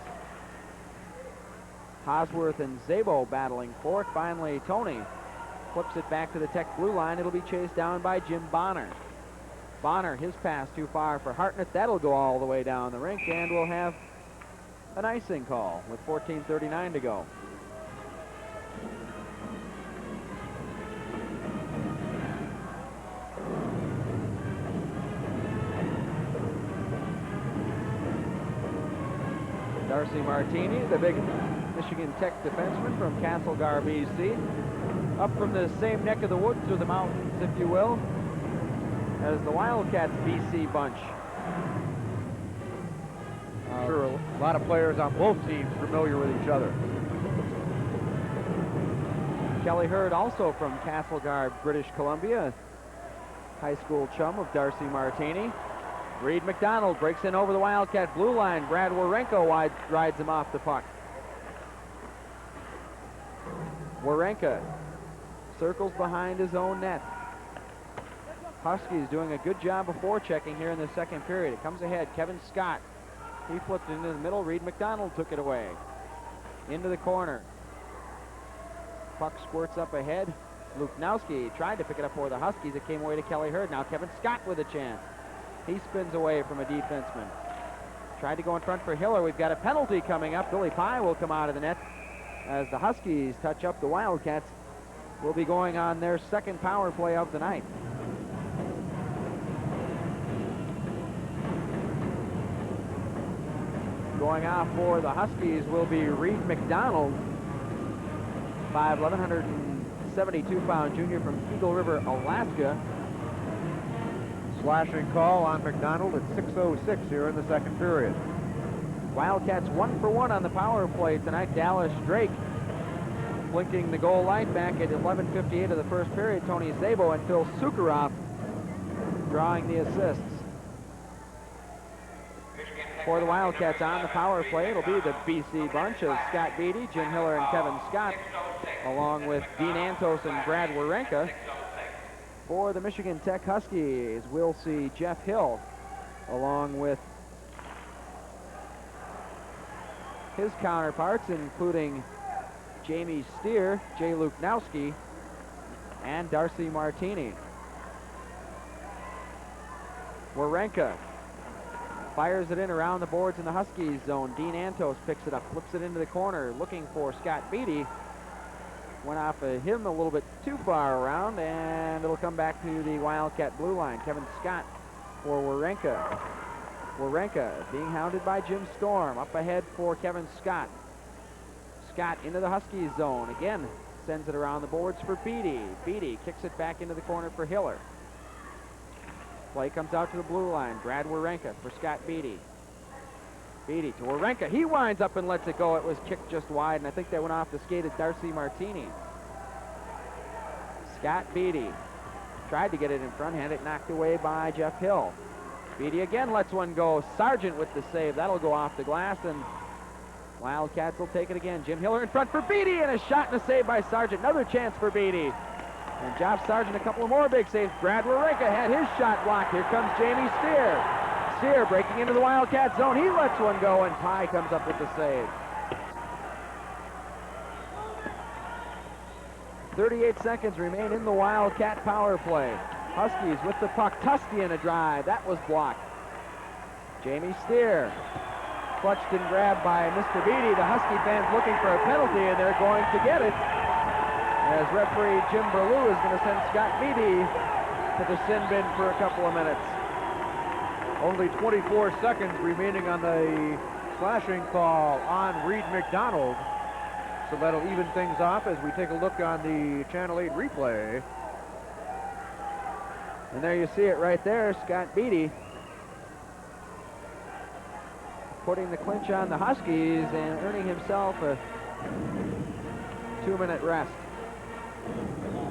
Hosworth and Szabo battling for it. Finally, Tony flips it back to the Tech blue line. It'll be chased down by Jim Bonner. Bonner, his pass too far for Hartnett. That'll go all the way down the rink, and we'll have an icing call with 14:39 to go. Darcy Martini, the big Michigan Tech defenseman from Castlegar, BC. Up from the same neck of the woods, or the mountains, if you will, as the Wildcats BC bunch.
Sure, a lot of players on both teams familiar with each other.
Kelly Hurd, also from Castlegar, British Columbia, high school chum of Darcy Martini. Reed McDonald breaks in over the Wildcat blue line. Brad Warenko rides him off the puck. Warenka circles behind his own net. Huskies doing a good job of forechecking here in the second period. It comes ahead. Kevin Scott. He flipped it into the middle. Reed McDonald took it away. Into the corner. Puck squirts up ahead. Luknowski tried to pick it up for the Huskies. It came away to Kelly Hurd. Now Kevin Scott with a chance. He spins away from a defenseman. Tried to go in front for Hiller. We've got a penalty coming up. Billy Pye will come out of the net as the Huskies touch up the Wildcats. Will be going on their second power play of the night. Going off for the Huskies will be Reed McDonald, 5'11", 172-pound junior from Eagle River, Alaska.
Slashing call on McDonald at 6:06 here in the second period.
Wildcats 1 for 1 on the power play tonight. Dallas Drake blinking the goal light back at 11:58 of the first period. Tony Szabo and Phil Sukharov drawing the assists. For the Wildcats on the power play, it'll be the BC bunch of Scott Beatty, Jim Hiller, and Kevin Scott, along with Dean Antos and Brad Warenka. For the Michigan Tech Huskies, we'll see Jeff Hill, along with his counterparts, including Jamie Steer, Jay Luknowski, and Darcy Martini. Warenka fires it in around the boards in the Huskies zone. Dean Antos picks it up, flips it into the corner, looking for Scott Beatty. Went off of him a little bit too far around, and it'll come back to the Wildcat blue line. Kevin Scott for Warenka. Warenka being hounded by Jim Storm. Up ahead for Kevin Scott. Scott into the Huskies zone. Again, sends it around the boards for Beatty. Beatty kicks it back into the corner for Hiller. Play comes out to the blue line. Brad Warenka for Scott Beatty. Beatty to Warenka. He winds up and lets it go. It was kicked just wide, and I think that went off the skate of Darcy Martini. Scott Beatty tried to get it in front, had it knocked away by Jeff Hill. Beatty again lets one go. Sargent with the save. That'll go off the glass, and Wildcats will take it again. Jim Hiller in front for Beatty, and a shot and a save by Sargent. Another chance for Beatty. And Josh Sargent a couple of more big saves. Brad Warenka had his shot blocked. Here comes Jamie Steer. Steer breaking into the Wildcat zone. He lets one go, and Pye comes up with the save. 38 seconds remain in the Wildcat power play. Huskies with the puck. Tusky in a drive. That was blocked. Jamie Steer clutched and grabbed by Mr. Beatty. The Husky fans looking for a penalty, and they're going to get it, as referee Jim Berlew is going to send Scott Beatty to the sin bin for a couple of minutes.
Only 24 seconds remaining on the slashing call on Reed McDonald. So that'll even things off as we take a look on the Channel 8 replay.
And there you see it right there, Scott Beatty putting the clinch on the Huskies and earning himself a 2-minute rest.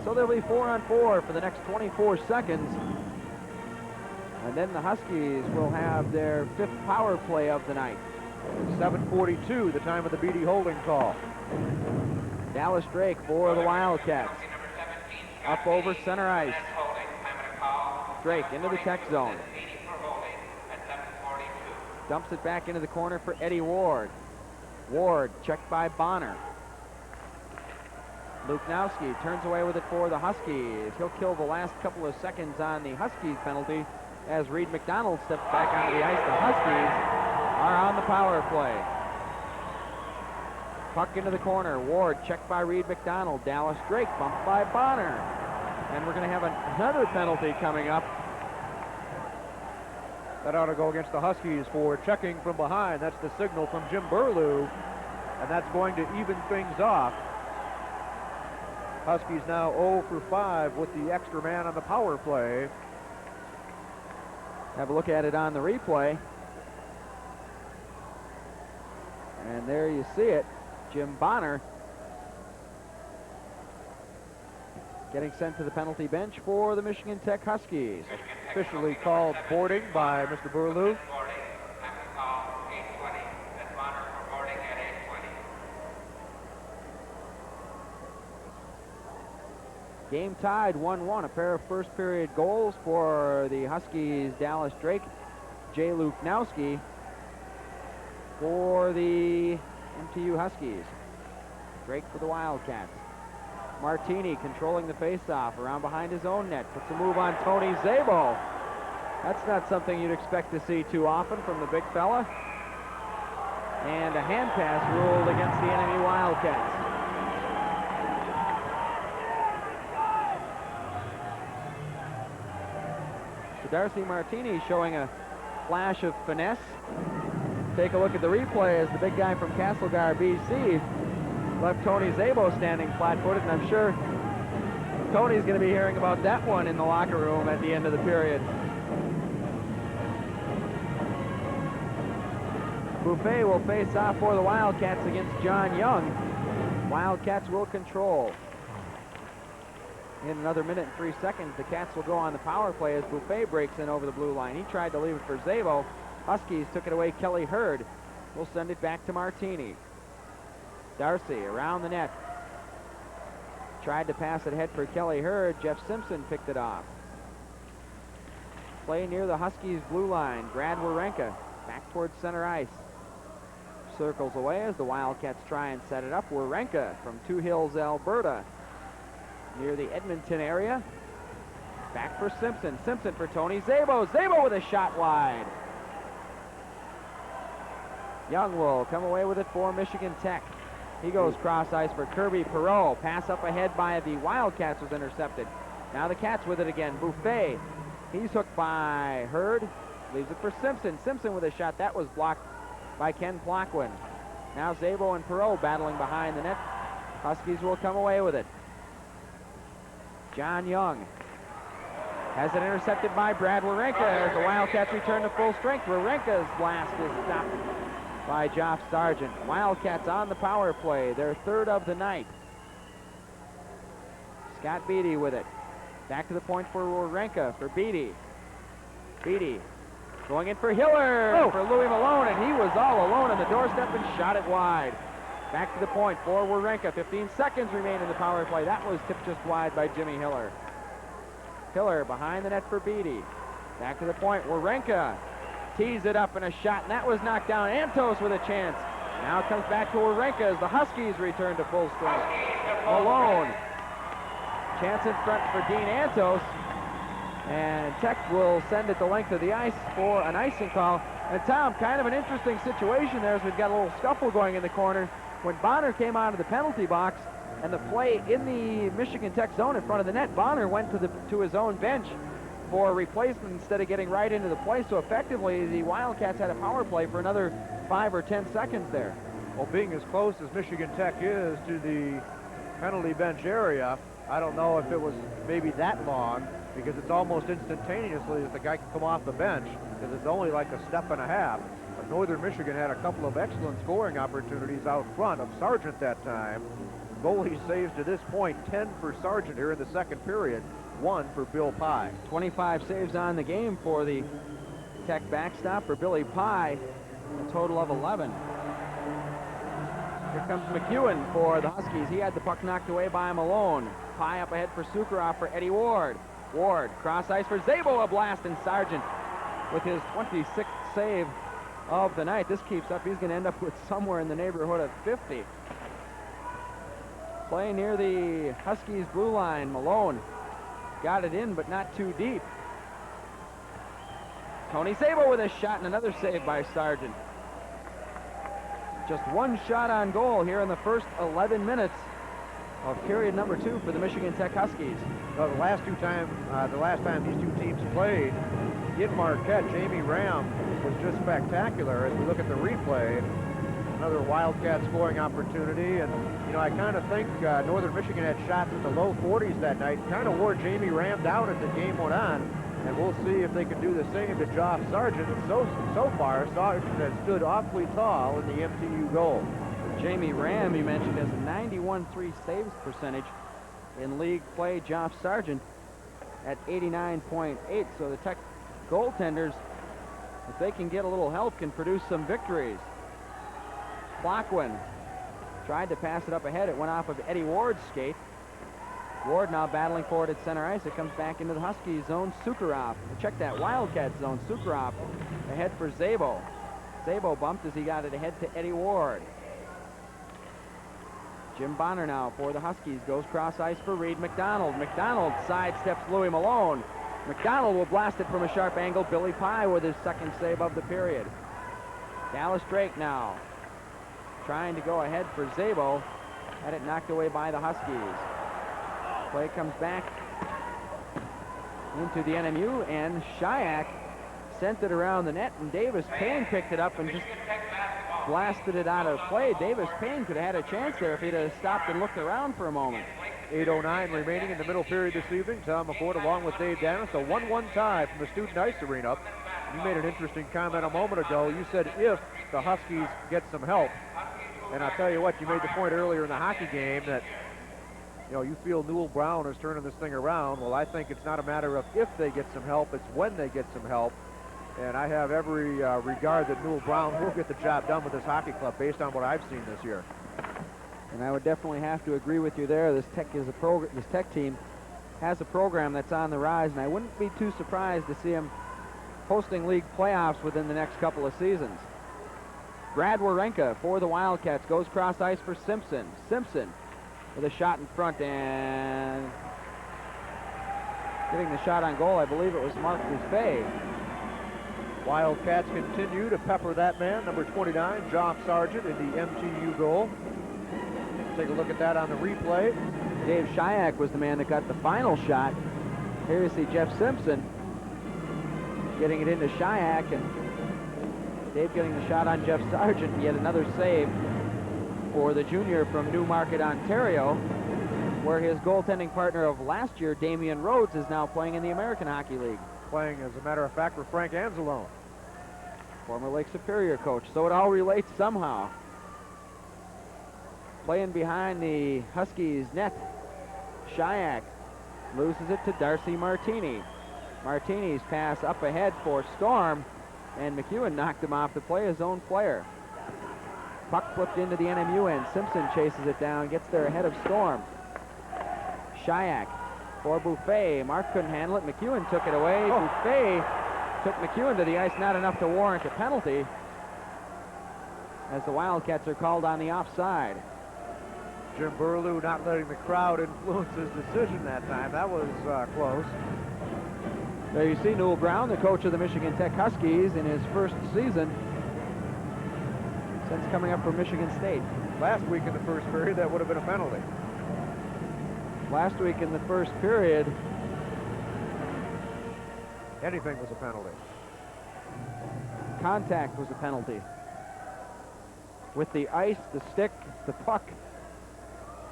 So there'll be 4-on-4 for the next 24 seconds. And then the Huskies will have their 5th power play of the night.
7:42, the time of the Beatty holding call.
Dallas Drake for the Wildcats. Up over center ice. Drake into the tech zone. Dumps it back into the corner for Eddie Ward. Ward checked by Bonner. Luknowski turns away with it for the Huskies. He'll kill the last couple of seconds on the Huskies penalty as Reed McDonald steps back onto the ice. The Huskies are on the power play. Puck into the corner. Ward checked by Reed McDonald. Dallas Drake bumped by Bonner. And we're going to have another penalty coming up.
That ought to go against the Huskies for checking from behind. That's the signal from Jim Berlew. And that's going to even things off. Huskies now 0 for 5 with the extra man on the power play.
Have a look at it on the replay. And there you see it. Jim Bonner getting sent to the penalty bench for the Michigan Tech Huskies.
Officially called boarding by Mr. Berlew.
Game tied 1-1. A pair of first period goals for the Huskies. Dallas Drake, Jay Luknowski for the MTU Huskies. Drake for the Wildcats. Martini controlling the faceoff around behind his own net. Puts a move on Tony Szabo. That's not something you'd expect to see too often from the big fella. And a hand pass ruled against the NMU Wildcats. So Darcy Martini showing a flash of finesse. Take a look at the replay as the big guy from Castlegar, BC, left Tony Szabo standing flat-footed, and I'm sure Tony's going to be hearing about that one in the locker room at the end of the period. Buffet will face off for the Wildcats against John Young. Wildcats will control. In another minute and 3 seconds, the Cats will go on the power play as Buffet breaks in over the blue line. He tried to leave it for Szabo. Huskies took it away. Kelly Hurd will send it back to Martini. Darcy around the net. Tried to pass it ahead for Kelly Hurd. Jeff Simpson picked it off. Play near the Huskies blue line. Brad Warenka back towards center ice. Circles away as the Wildcats try and set it up. Warenka from Two Hills, Alberta, near the Edmonton area. Back for Simpson. Simpson for Tony Szabo. Szabo with a shot wide. Young will come away with it for Michigan Tech. He goes cross ice for Kirby Perreault. Pass up ahead by the Wildcats was intercepted. Now the Cats with it again. Buffet. He's hooked by Hurd. Leaves it for Simpson. Simpson with a shot. That was blocked by Ken Plotquin. Now Szabo and Perreault battling behind the net. Huskies will come away with it. John Young has it intercepted by Brad Warenka as the Wildcats return to full strength. Warenka's blast is stopped by Joff Sargent. Wildcats on the power play, their 3rd of the night. Scott Beatty with it. Back to the point for Warenka, for Beatty. Beatty going in for Hiller, for Louis Malone, and he was all alone on the doorstep and shot it wide. Back to the point for Warenka. 15 seconds remain in the power play. That was tipped just wide by Jimmy Hiller. Hiller behind the net for Beatty. Back to the point. Warenka tees it up and a shot, and that was knocked down. Antos with a chance. Now it comes back to Warenka as the Huskies return to full strength. Malone. Chance in front for Dean Antos. And Tech will send it the length of the ice for an icing call. And Tom, kind of an interesting situation there as we've got a little scuffle going in the corner. When Bonner came out of the penalty box and the play in the Michigan Tech zone in front of the net, Bonner went to his own bench for a replacement instead of getting right into the play. So effectively, the Wildcats had a power play for another 5 or 10 seconds there.
Well, being as close as Michigan Tech is to the penalty bench area, I don't know if it was maybe that long, because it's almost instantaneously that the guy can come off the bench, because it's only like a step and a half. But Northern Michigan had a couple of excellent scoring opportunities out front of Sargent that time. Goalie saves to this point, 10 for Sargent here in the second period, 1 for Bill Pye.
25 saves on the game for the Tech backstop for Billy Pye, a total of 11. Here comes McEwen for the Huskies. He had the puck knocked away by Malone. Pye up ahead for Sukarov for Eddie Ward. Ward, cross ice for Zabo, a blast, and Sargent with his 26th save of the night. This keeps up. He's going to end up with somewhere in the neighborhood of 50. Play near the Huskies blue line. Malone got it in, but not too deep. Tony Zabo with a shot and another save by Sargent. Just one shot on goal here in the first 11 minutes of period number 2 for the Michigan Tech Huskies.
Well, the last time these two teams played in Marquette, Jamie Ram was just spectacular. As we look at the replay, another Wildcat scoring opportunity, and you know, I kind of think Northern Michigan had shots in the low 40s that night, kind of wore Jamie Ram down as the game went on, and we'll see if they can do the same to Joff Sargent. So far, Sargent has stood awfully tall in the MTU goal.
Jamie Ram, you mentioned, has a 91.3 saves percentage in league play. Joff Sargent at 89.8. So the Tech goaltenders, if they can get a little help, can produce some victories. Clockwin tried to pass it up ahead. It went off of Eddie Ward's skate. Ward now battling for it at center ice. It comes back into the Huskies zone. Sukarov. Check that Wildcat zone. Sukarov ahead for Zabo. Zabo bumped as he got it ahead to Eddie Ward. Jim Bonner now for the Huskies. Goes cross ice for Reed McDonald. McDonald sidesteps Louis Malone. McDonald will blast it from a sharp angle. Billy Pye with his second save of the period. Dallas Drake now trying to go ahead for Zabo. Had it knocked away by the Huskies. Play comes back into the NMU, and Shayak sent it around the net, and Davis Payne picked it up and just blasted it out of play. Davis Payne could have had a chance there if he'd have stopped and looked around for a moment.
8:09 remaining in the middle period this evening. Tom McCord along with Dave Dennis, a 1-1 tie from the Student Ice Arena. You made an interesting comment a moment ago. You said if the Huskies get some help, and I'll tell you what, you made the point earlier in the hockey game that, you know, you feel Newell Brown is turning this thing around. Well, I think it's not a matter of if they get some help, it's when they get some help. And I have every regard that Newell Brown will get the job done with this hockey club based on what I've seen this year.
And I would definitely have to agree with you there. This Tech team has a program that's on the rise, and I wouldn't be too surprised to see them hosting league playoffs within the next couple of seasons. Brad Warenka for the Wildcats goes cross ice for Simpson. Simpson with a shot in front, and getting the shot on goal, I believe it was Mark Buffet.
Wildcats continue to pepper that man, number 29, Joff Sargent, in the MTU goal. Take a look at that on the replay.
Dave Shayak was the man that got the final shot. Here you see Jeff Simpson getting it into Shayak, and Dave getting the shot on Jeff Sargent, and yet another save for the junior from Newmarket, Ontario, where his goaltending partner of last year, Damian Rhodes, is now playing in the American Hockey League.
Playing, as a matter of fact, for Frank Anzalone,
former Lake Superior coach. So it all relates somehow. Playing behind the Huskies net, Shayak loses it to Darcy Martini. Martini's pass up ahead for Storm, and McEwen knocked him off to play his own player. Puck flipped into the NMU end. Simpson chases it down, gets there ahead of Storm. Shayak for Buffet. Mark couldn't handle it. McEwen took it away. Buffet took McEwen to the ice, not enough to warrant a penalty, as the Wildcats are called on the offside.
Jim Burlew not letting the crowd influence his decision that time. That was close.
There you see Newell Brown, the coach of the Michigan Tech Huskies in his first season since coming up from Michigan State.
Last week in the first period, that would have been a penalty.
Last week in the first period,
anything was a penalty.
Contact was a penalty. With the ice, the stick, the puck,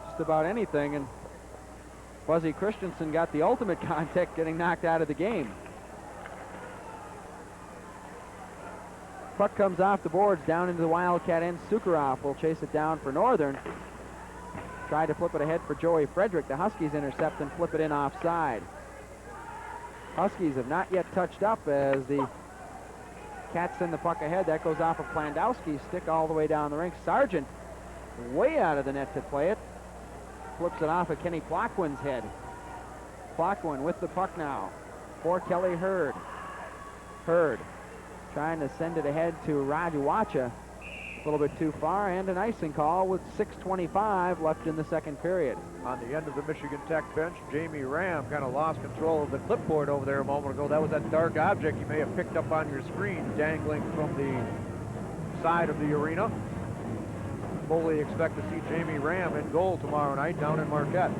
just about anything, and Fuzzy Christensen got the ultimate contact, getting knocked out of the game. Puck comes off the boards down into the Wildcat end. Sukharov will chase it down for Northern. Try to flip it ahead for Joey Frederick. The Huskies intercept and flip it in offside. Huskies have not yet touched up as the Cats send the puck ahead. That goes off of Plandowski's stick all the way down the rink. Sargent way out of the net to play it. Flips it off of Kenny Plotquin's head. Plotquin with the puck now for Kelly Hurd. Hurd trying to send it ahead to Raduacha. A little bit too far, and an icing call with 6:25 left in the second period.
On the end of the Michigan Tech bench, Jamie Ram kind of lost control of the clipboard over there a moment ago. That was that dark object you may have picked up on your screen dangling from the side of the arena. Fully expect to see Jamie Ram in goal tomorrow night down in Marquette.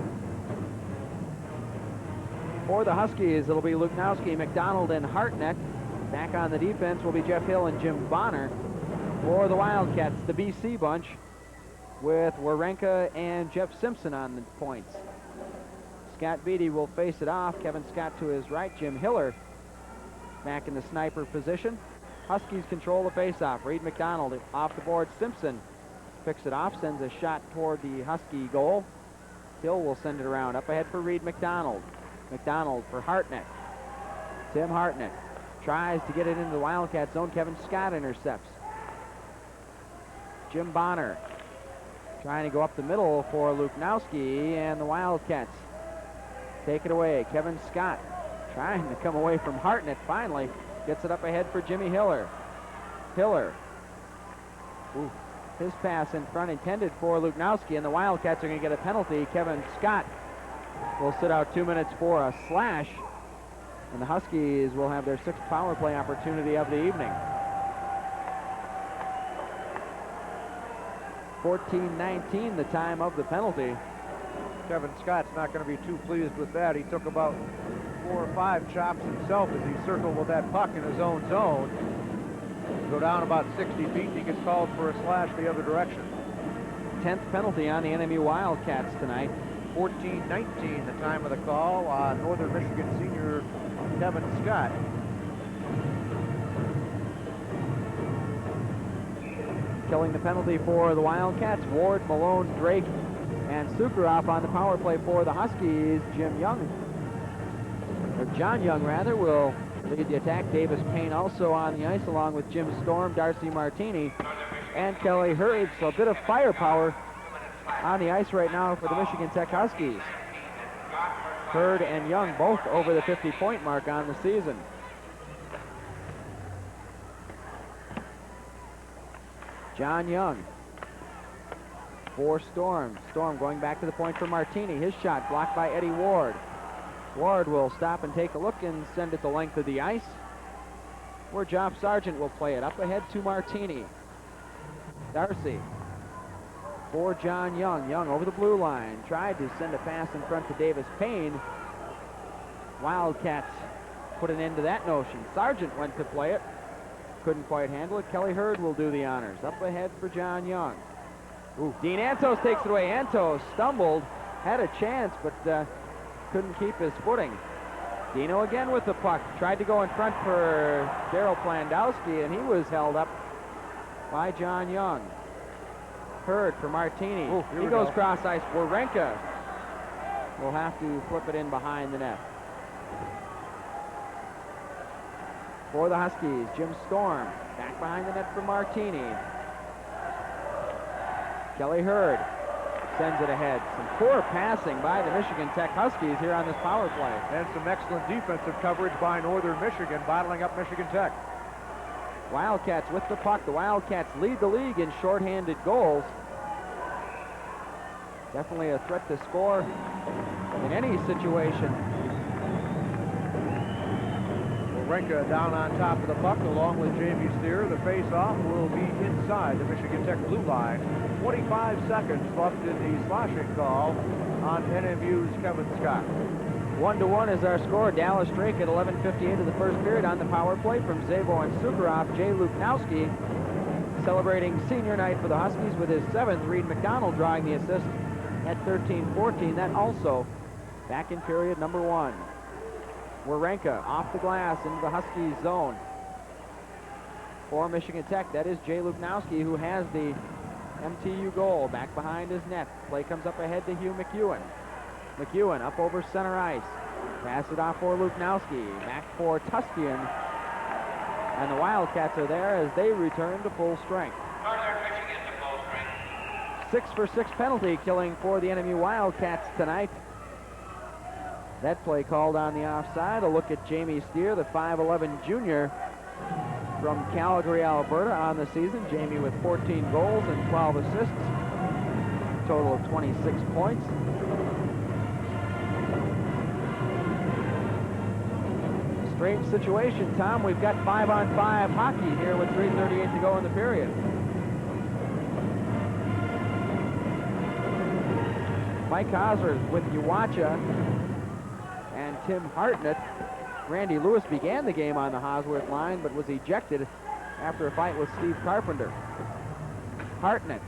For the Huskies, it'll be Luknowski, McDonald, and Hartnett. Back on the defense will be Jeff Hill and Jim Bonner. For the Wildcats, the BC bunch with Warenka and Jeff Simpson on the points. Scott Beatty will face it off. Kevin Scott to his right. Jim Hiller back in the sniper position. Huskies control the faceoff. Reed McDonald off the board. Simpson picks it off, sends a shot toward the Husky goal. Hill will send it around. Up ahead for Reed McDonald. McDonald for Hartnett. Tim Hartnett tries to get it into the Wildcat zone. Kevin Scott intercepts. Jim Bonner trying to go up the middle for Luknowski, and the Wildcats take it away. Kevin Scott trying to come away from Hartnett. Finally gets it up ahead for Jimmy Hiller. Hiller. Ooh, his pass in front intended for Luknowski, and the Wildcats are going to get a penalty. Kevin Scott will sit out 2 minutes for a slash, and the Huskies will have their sixth power play opportunity of the evening. 14:19 the time of the penalty.
Kevin Scott's not going to be too pleased with that. He took about 4 or 5 chops himself as he circled with that puck in his own zone. Go down about 60 feet, he gets called for a slash the other direction.
10th penalty on the NMU Wildcats tonight.
14:19 the time of the call on Northern Michigan senior Kevin Scott.
Killing the penalty for the Wildcats, Ward, Malone, Drake, and Sukharov. On the power play for the Huskies, John Young rather, will lead the attack. Davis Payne also on the ice along with Jim Storm, Darcy Martini, and Kelly Hurd. So a bit of firepower on the ice right now for the Michigan Tech Huskies. Hurd and Young both over the 50-point mark on the season. John Young for Storm. Storm going back to the point for Martini. His shot blocked by Eddie Ward. Ward will stop and take a look and send it the length of the ice, where Joff Sargent will play it up ahead to Martini. Darcy for John Young. Young over the blue line. Tried to send a pass in front to Davis Payne. Wildcats put an end to that notion. Sargent went to play it. Couldn't quite handle it. Kelly Hurd will do the honors. Up ahead for John Young. Ooh, Dean Antos takes it away. Antos stumbled, had a chance, but couldn't keep his footing. Dino again with the puck. Tried to go in front for Daryl Plandowski, and he was held up by John Young. Hurd for Martini.
Ooh,
he goes cross ice. Warenka will have to flip it in behind the net. For the Huskies, Jim Storm back behind the net for Martini. Kelly Hurd sends it ahead. Some poor passing by the Michigan Tech Huskies here on this power play.
And some excellent defensive coverage by Northern Michigan, bottling up Michigan Tech.
Wildcats with the puck. The Wildcats lead the league in shorthanded goals. Definitely a threat to score in any situation.
Renka down on top of the puck along with Jamie Steer. The face-off will be inside the Michigan Tech blue line. 25 seconds left in the slashing call on NMU's Kevin Scott.
1-1 is our score. Dallas Drake at 11:58 of the first period on the power play from Zabo and Sukharov. Jay Luknowski celebrating senior night for the Huskies with his 7th. Reed McDonald drawing the assist at 13-14. That also back in period number 1. Warenka off the glass into the Huskies zone. For Michigan Tech, that is Jay Luknowski, who has the MTU goal back behind his net. Play comes up ahead to Hugh McEwen. McEwen up over center ice. Pass it off for Luknowski. Back for Tuskian. And the Wildcats are there as they return to full strength. 6-for-6 penalty killing for the NMU Wildcats tonight. That play called on the offside. A look at Jamie Steer, the 5'11 junior from Calgary, Alberta on the season. Jamie with 14 goals and 12 assists. Total of 26 points. Strange situation, Tom. We've got 5-on-5 hockey here with 3:38 to go in the period. Mike Hosworth with Uwacha and Tim Hartnett. Randy Lewis began the game on the Hosworth line, but was ejected after a fight with Steve Carpenter. Hartnett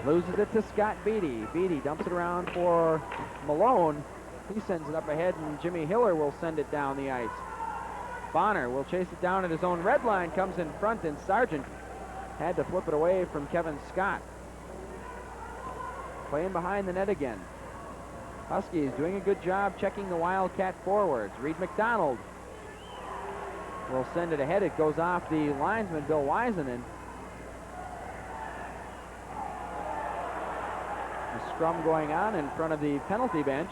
loses it to Scott Beatty. Beatty dumps it around for Malone. He sends it up ahead, and Jimmy Hiller will send it down the ice. Bonner will chase it down at his own red line, comes in front, and Sargent had to flip it away from Kevin Scott. Playing behind the net again. Huskies doing a good job checking the Wildcat forwards. Reed McDonald will send it ahead. It goes off the linesman, Bill Wiseman. A scrum going on in front of the penalty bench.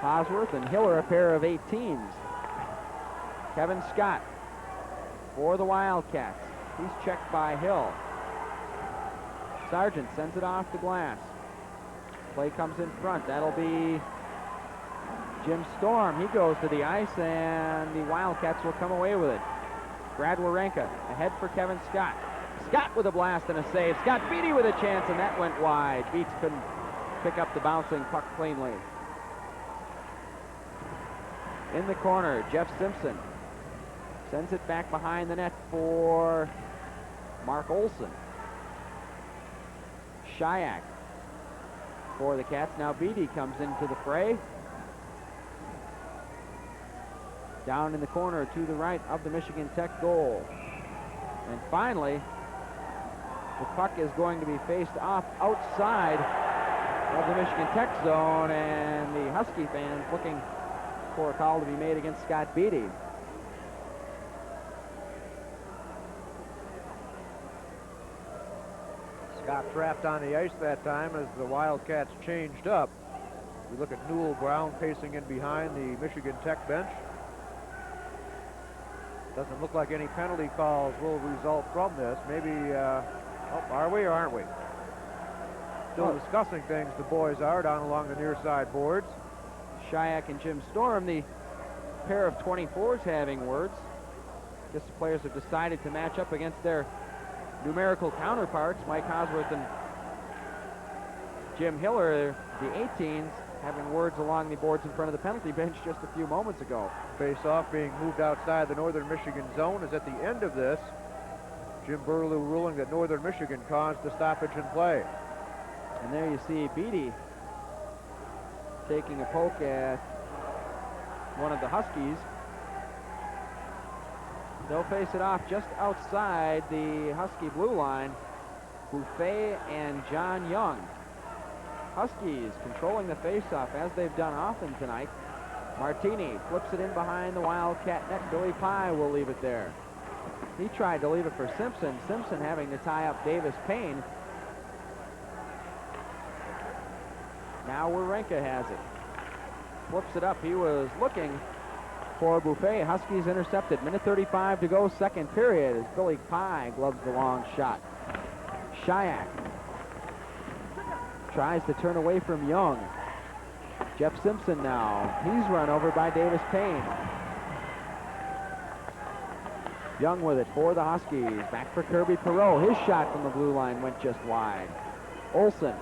Hosworth and Hiller, a pair of 18s. Kevin Scott for the Wildcats. He's checked by Hill. Sargent sends it off the glass. Play comes in front. That'll be Jim Storm. He goes to the ice, and the Wildcats will come away with it. Brad Warenka ahead for Kevin Scott. Scott with a blast and a save. Scott Beatty with a chance, and that went wide. Beats couldn't pick up the bouncing puck cleanly. In the corner, Jeff Simpson sends it back behind the net for Mark Olson. Shayak for the Cats. Now Beatty comes into the fray. Down in the corner to the right of the Michigan Tech goal. And finally, the puck is going to be faced off outside of the Michigan Tech zone, and the Husky fans looking for a call to be made against Scott Beatty.
Scott trapped on the ice that time as the Wildcats changed up. We look at Newell Brown pacing in behind the Michigan Tech bench. Doesn't look like any penalty calls will result from this. Maybe, are we or aren't we? Still discussing things, the boys are, down along the near side boards.
Shayak and Jim Storm, the pair of 24s, having words. Guess the players have decided to match up against their numerical counterparts. Mike Hosworth and Jim Hiller, the 18s, having words along the boards in front of the penalty bench just a few moments ago.
Face-off being moved outside the Northern Michigan zone is at the end of this. Jim Burlew ruling that Northern Michigan caused the stoppage in play.
And there you see Beatty taking a poke at one of the Huskies. They'll face it off just outside the Husky blue line. Buffet and John Young. Huskies controlling the face-off as they've done often tonight. Martini flips it in behind the Wildcat net. Billy Pye will leave it there. He tried to leave it for Simpson. Simpson having to tie up Davis Payne. Now Warenka has it. Flips it up. He was looking for Buffet. Huskies intercepted. Minute 35 to go, second period, as Billy Pye gloves the long shot. Shayak tries to turn away from Young. Jeff Simpson now. He's run over by Davis Payne. Young with it for the Huskies. Back for Kirby Perot. His shot from the blue line went just wide. Olson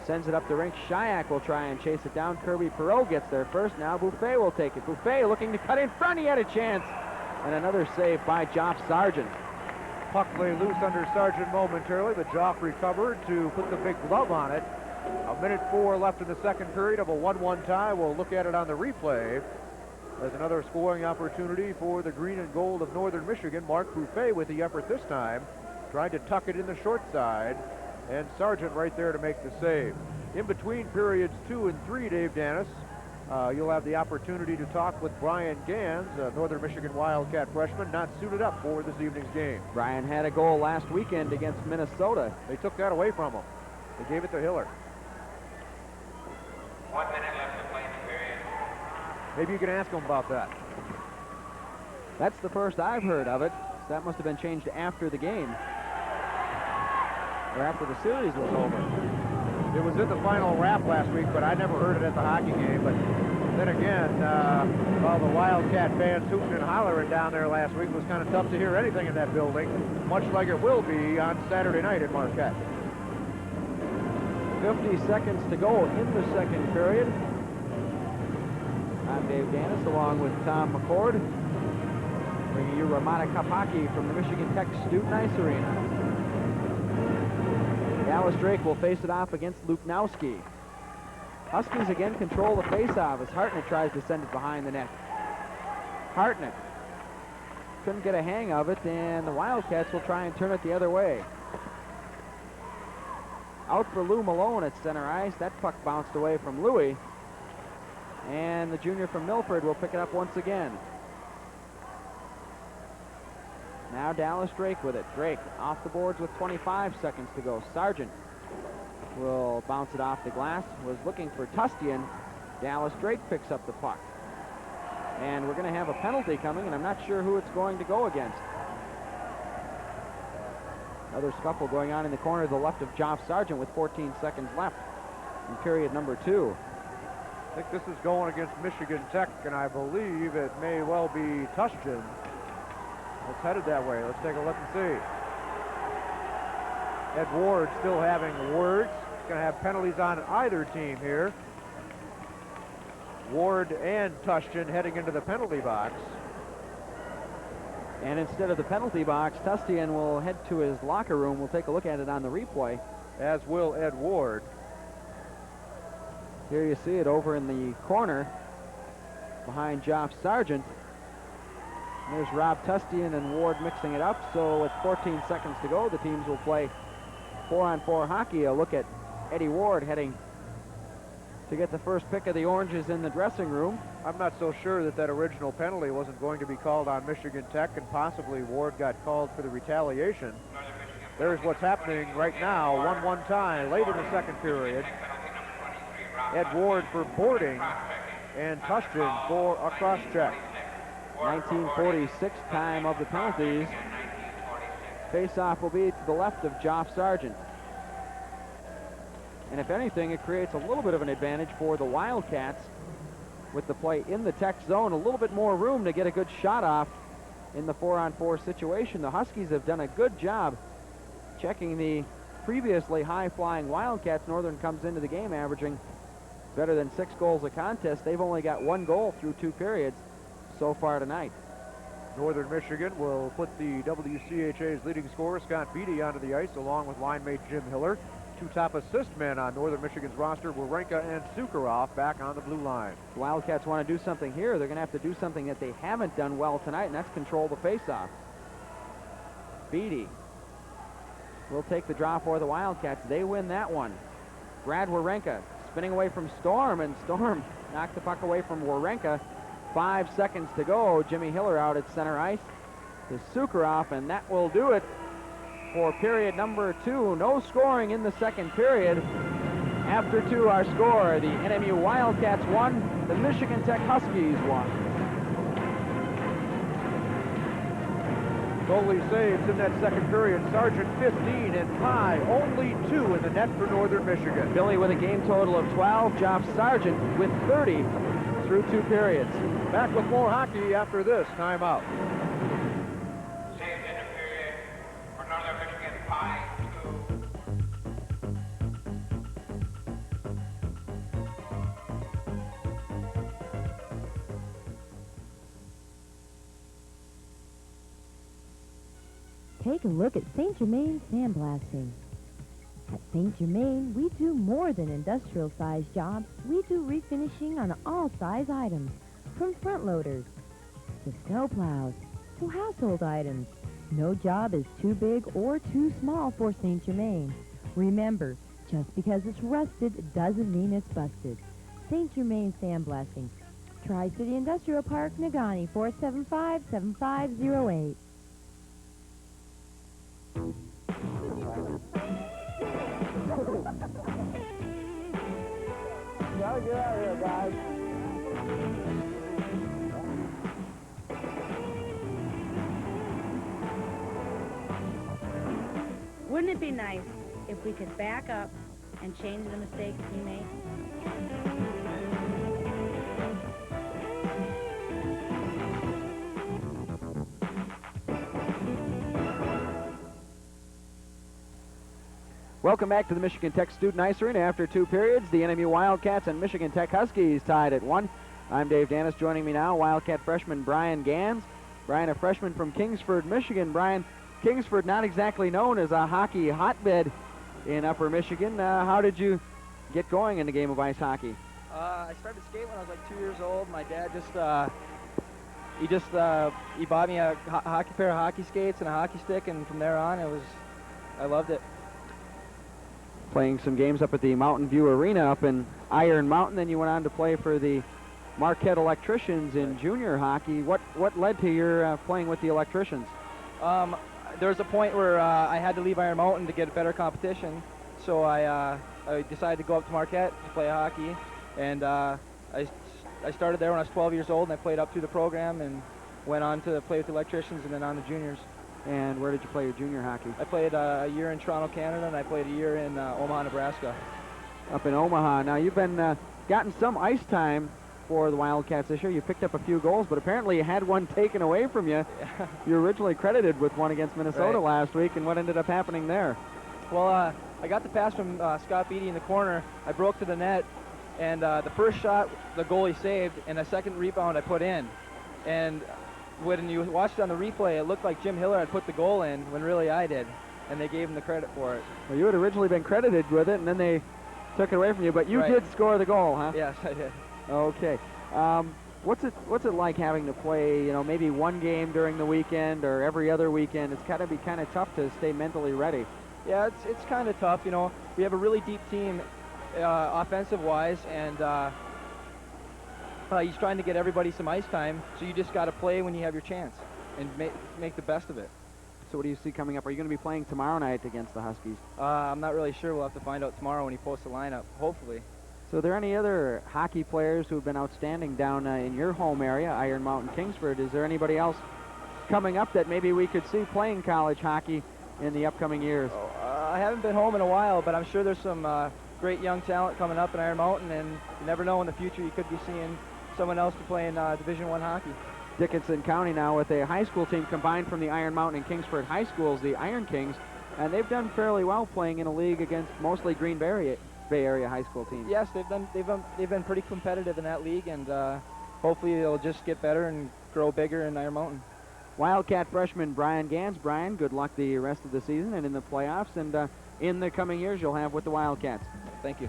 sends it up the rink. Shayak will try and chase it down. Kirby Perot gets there first. Now Buffet will take it. Buffet looking to cut in front. He had a chance. And another save by Joff Sargent.
Puck lay loose under Sargent momentarily, but Joff recovered to put the big glove on it. 1:04 left in the second period of a 1-1 tie. We'll look at it on the replay. There's another scoring opportunity for the green and gold of Northern Michigan. Mark Buffet with the effort this time, trying to tuck it in the short side, and Sargent right there to make the save. In between periods 2 and 3, Dave Dennis, you'll have the opportunity to talk with Brian Gans, a Northern Michigan Wildcat freshman, not suited up for this evening's game.
Brian had a goal last weekend against Minnesota.
They took that away from him. They gave it to Hiller.
1 minute left to play in the period.
Maybe you can ask him about that.
That's the first I've heard of it. So that must have been changed after the game. Or after the series was over.
It was in the final wrap last week, but I never heard it at the hockey game. But then again, all the Wildcat fans hooting and hollering down there last week, was kind of tough to hear anything in that building, much like it will be on Saturday night at Marquette.
50 seconds to go in the second period. I'm Dave Dennis along with Tom McCord, bringing you Ramada Cup hockey from the Michigan Tech Student Ice Arena. Dallas Drake will face it off against Luknowski. Huskies again control the faceoff as Hartnett tries to send it behind the net. Hartnett couldn't get a hang of it, and the Wildcats will try and turn it the other way. Out for Lou Malone at center ice. That puck bounced away from Louis. And the junior from Milford will pick it up once again. Now Dallas Drake with it. Drake off the boards with 25 seconds to go. Sargent will bounce it off the glass. Was looking for Tustian. Dallas Drake picks up the puck. And we're going to have a penalty coming, and I'm not sure who it's going to go against. Another scuffle going on in the corner to the left of Joff Sargent with 14 seconds left in period number 2.
I think this is going against Michigan Tech, and I believe it may well be Tustian. It's headed that way. Let's take a look and see. Ed Ward still having words. He's going to have penalties on either team here. Ward and Tustian heading into the penalty box.
And instead of the penalty box, Tustian will head to his locker room. We'll take a look at it on the replay.
As will Ed Ward.
Here you see it over in the corner behind Joff Sargent. There's Rob Tustian and Ward mixing it up. So with 14 seconds to go, the teams will play 4-on-4 hockey. A look at Eddie Ward heading to get the first pick of the oranges in the dressing room.
I'm not so sure that that original penalty wasn't going to be called on Michigan Tech, and possibly Ward got called for the retaliation. There's what's happening right now. 1-1 tie late in the second period. Ed Ward for boarding and Tustian for a cross check.
1946 time of the penalties. Face-off will be to the left of Joff Sargent. And if anything, it creates a little bit of an advantage for the Wildcats with the play in the Tech zone. A little bit more room to get a good shot off in the 4-on-4 situation. The Huskies have done a good job checking the previously high-flying Wildcats. Northern comes into the game averaging better than 6 goals a contest. They've only got 1 goal through 2 periods so far tonight.
Northern Michigan will put the WCHA's leading scorer, Scott Beatty, onto the ice along with line mate Jim Hiller. 2 top assist men on Northern Michigan's roster, Warenka and Sukharov, back on the blue line.
The Wildcats want to do something here. They're going to have to do something that they haven't done well tonight, and that's control the faceoff. Beatty will take the draw for the Wildcats. They win that one. Brad Warenka spinning away from Storm, and Storm knocked the puck away from Warenka. 5 seconds to go. Jimmy Hiller out at center ice to Sukharov, and that will do it for period number 2. No scoring in the second period. After 2, our score, the NMU Wildcats 1, the Michigan Tech Huskies 1.
Goalie saves in that second period. Sargent 15 and Pye only 2 in the net for Northern Michigan.
Billy with a game total of 12. Joff Sargent with 30 through 2 periods.
Back with more hockey after this timeout.
Take a look at St. Germain Sandblasting. At St. Germain, we do more than industrial-sized jobs. We do refinishing on all size items, from front loaders to snowplows to household items. No job is too big or too small for St. Germain. Remember, just because it's rusted doesn't mean it's busted. St. Germain Sandblasting. Tri-City Industrial Park, Nagani, 475-7508.
Gotta get out of here, guys.
Wouldn't it be nice if we could back up and change the mistakes we made?
Welcome back to the Michigan Tech Student Ice Arena. After 2 periods, the NMU Wildcats and Michigan Tech Huskies tied at 1. I'm Dave Danis. Joining me now, Wildcat freshman Brian Gans. Brian, a freshman from Kingsford, Michigan. Brian, Kingsford not exactly known as a hockey hotbed in Upper Michigan. How did you get going in the game of ice hockey?
I started skating when I was like 2 years old. My dad he bought me a pair of hockey skates and a hockey stick, and from there on, I loved it.
Playing some games up at the Mountain View Arena up in Iron Mountain, then you went on to play for the Marquette Electricians in junior hockey. What led to your playing with the Electricians?
There was a point where I had to leave Iron Mountain to get a better competition, so I decided to go up to Marquette to play hockey, and I started there when I was 12 years old, and I played up through the program and went on to play with the Electricians and then on the juniors.
And where did you play your junior hockey?
I played a year in Toronto, Canada, and I played a year in Omaha, Nebraska.
Up in Omaha. Now, you've been gotten some ice time for the Wildcats this year. You picked up a few goals, but apparently you had one taken away from you. You were originally credited with one against Minnesota last week, and what ended up happening there?
Well, I got the pass from Scott Beatty in the corner. I broke to the net, and the first shot the goalie saved, and the second rebound I put in. And when you watched it on the replay, it looked like Jim Hiller had put the goal in when really I did, and they gave him the credit for it.
Well, you had originally been credited with it, and then they took it away from you, but you did score the goal, huh?
Yes, I did.
Okay. What's it like having to play, maybe one game during the weekend or every other weekend? It's got to be kind of tough to stay mentally ready.
Yeah, it's kind of tough. We have a really deep team offensive-wise, and he's trying to get everybody some ice time, so you just got to play when you have your chance and make the best of it.
So what do you see coming up? Are you going to be playing tomorrow night against the Huskies?
I'm not really sure. We'll have to find out tomorrow when he posts the lineup, hopefully.
So are there any other hockey players who have been outstanding down in your home area, Iron Mountain, Kingsford? Is there anybody else coming up that maybe we could see playing college hockey in the upcoming years?
I haven't been home in a while, but I'm sure there's some great young talent coming up in Iron Mountain, and you never know, in the future you could be seeing someone else playing Division I hockey.
Dickinson County now with a high school team combined from the Iron Mountain and Kingsford High Schools, the Iron Kings, and they've done fairly well playing in a league against mostly Green Bay Area high school teams.
Yes, they've been pretty competitive in that league, and hopefully they'll just get better and grow bigger in Iron Mountain.
Wildcat freshman Brian Gans. Brian, good luck the rest of the season and in the playoffs, and in the coming years you'll have with the Wildcats.
Thank you.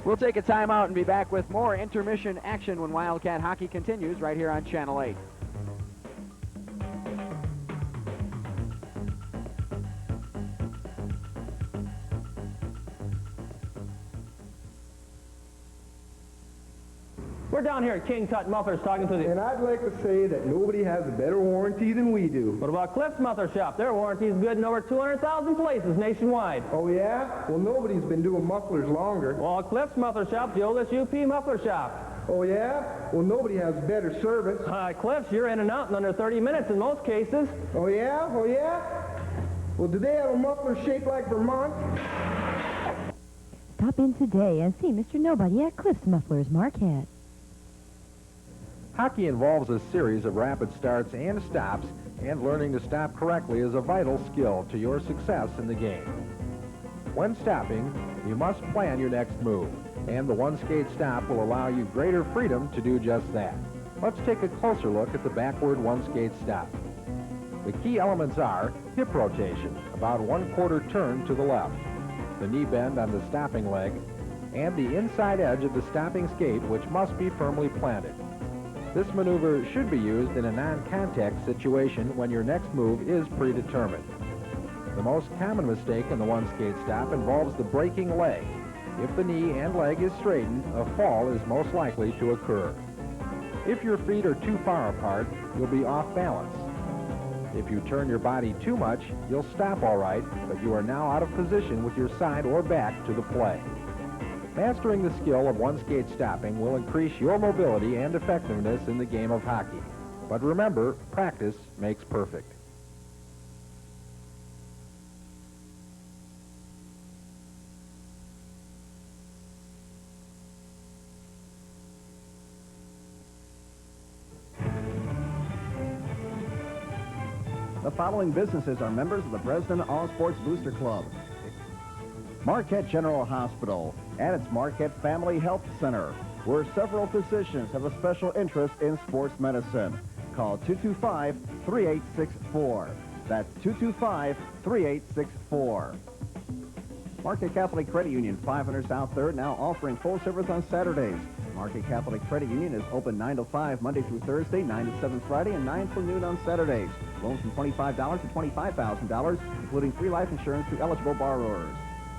We'll take a timeout and be back with more intermission action when Wildcat hockey continues right here on Channel 8.
We're down here at King Tut Mufflers talking to the...
And I'd like to say that nobody has a better warranty than we do.
What about Cliff's Muffler Shop? Their warranty is good in over 200,000 places nationwide.
Oh, yeah? Well, nobody's been doing mufflers longer.
Well, Cliff's Muffler Shop's the oldest UP muffler shop.
Oh, yeah? Well, nobody has better service.
Cliff's, you're in and out in under 30 minutes in most cases.
Oh, yeah? Oh, yeah? Well, do they have a muffler shaped like Vermont?
Stop in today and see Mr. Nobody at Cliff's Mufflers, Marquette.
Hockey involves a series of rapid starts and stops, and learning to stop correctly is a vital skill to your success in the game. When stopping, you must plan your next move, and the one-skate stop will allow you greater freedom to do just that. Let's take a closer look at the backward one-skate stop.
The key elements are hip rotation, about 1/4 turn to the left, the knee bend on the stopping leg, and the inside edge of the stopping skate, which must be firmly planted. This maneuver should be used in a non-contact situation when your next move is predetermined. The most common mistake in the one-skate stop involves the breaking leg. If the knee and leg is straightened, a fall is most likely to occur. If your feet are too far apart, you'll be off balance. If you turn your body too much, you'll stop all right, but you are now out of position with your side or back to the play. Mastering the skill of one-skate stopping will increase your mobility and effectiveness in the game of hockey. But remember, practice makes perfect.
The following businesses are members of the Bresnan All Sports Booster Club. Marquette General Hospital and its Marquette Family Health Center, where several physicians have a special interest in sports medicine. Call 225-3864. That's 225-3864. Marquette Catholic Credit Union, 500 South 3rd, now offering full service on Saturdays. Marquette Catholic Credit Union is open 9 to 5 Monday through Thursday, 9 to 7 Friday, and 9 till noon on Saturdays. Loans from $25 to $25,000, including free life insurance to eligible borrowers.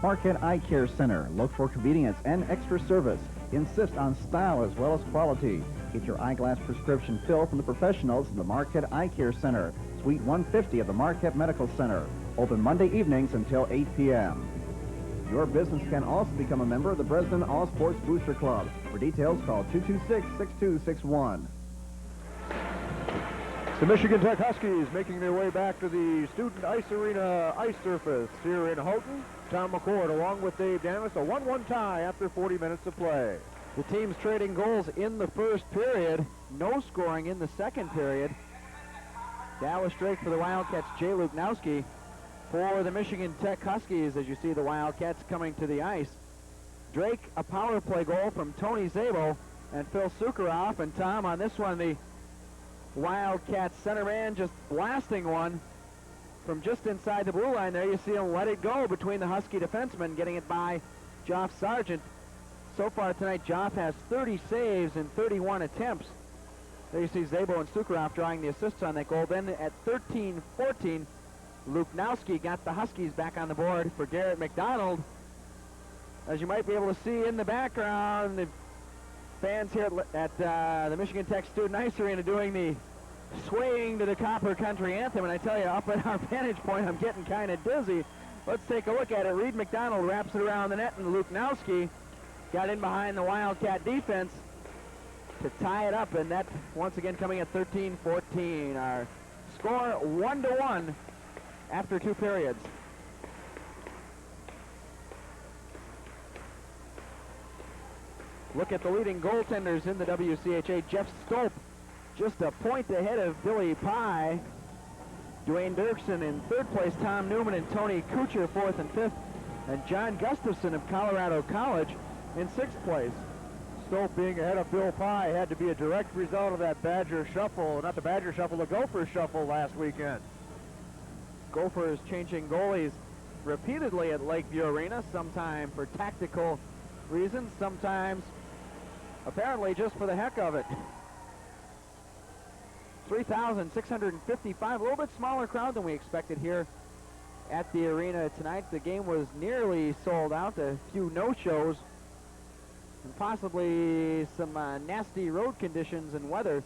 Marquette Eye Care Center. Look for convenience and extra service. Insist on style as well as quality. Get your eyeglass prescription filled from the professionals in the Marquette Eye Care Center, Suite 150 of the Marquette Medical Center. Open Monday evenings until 8 p.m. Your business can also become a member of the Bresnan All Sports Booster Club. For details, call 226-6261.
The Michigan Tech Huskies making their way back to the Student Ice Arena ice surface here in Houghton. Tom McCord along with Dave Danis, a 1-1 tie after 40 minutes of play.
The teams trading goals in the first period. No scoring in the second period. Dallas Drake for the Wildcats, Jay Luknowski for the Michigan Tech Huskies, as you see the Wildcats coming to the ice. Drake, a power play goal from Tony Zabo and Phil Sukharoff. And Tom, on this one, the Wildcats center man just blasting one from just inside the blue line there. You see him let it go between the Husky defensemen, getting it by Joff Sargent. So far tonight, Joff has 30 saves in 31 attempts. There you see Zabo and Sukharoff drawing the assists on that goal. Then at 13-14, Luknowski got the Huskies back on the board for Garrett McDonald. As you might be able to see in the background, the fans here at the Michigan Tech Student Ice Arena doing the swaying to the Copper Country Anthem. And I tell you, up at our vantage point, I'm getting kind of dizzy. Let's take a look at it. Reed McDonald wraps it around the net, and Luknowski got in behind the Wildcat defense to tie it up. And that, once again, coming at 13-14. Our score 1-1 after 2 periods. Look at the leading goaltenders in the WCHA. Jeff Stolp just a point ahead of Billy Pye. Dwayne Dirksen in 3rd place. Tom Newman and Tony Kuchar 4th and 5th. And John Gustafson of Colorado College in 6th place.
Stolp being ahead of Bill Pye had to be a direct result of that Badger shuffle, not the Badger shuffle, the Gopher shuffle last weekend.
Gophers changing goalies repeatedly at Lakeview Arena, sometime for tactical reasons, sometimes apparently just for the heck of it. 3,655, a little bit smaller crowd than we expected here at the arena tonight. The game was nearly sold out, a few no-shows, and possibly some nasty road conditions and weather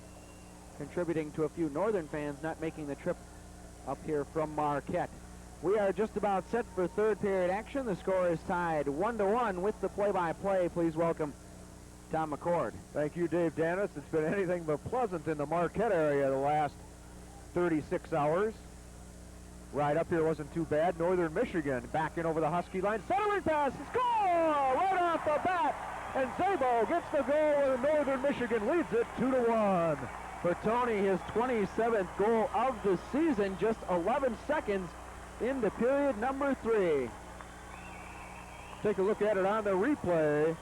contributing to a few northern fans not making the trip up here from Marquette. We are just about set for 3rd period action. The score is tied 1-1 with the play-by-play. Please welcome Tom McCord.
Thank you, Dave Danis. It's been anything but pleasant in the Marquette area the last 36 hours. Ride up here wasn't too bad. Northern Michigan backing over the Husky line. Centering pass, score! Right off the bat, and Zabo gets the goal, and Northern Michigan leads it 2-1.
For Tony, his 27th goal of the season, just 11 seconds into period number 3.
Take a look at it on the replay.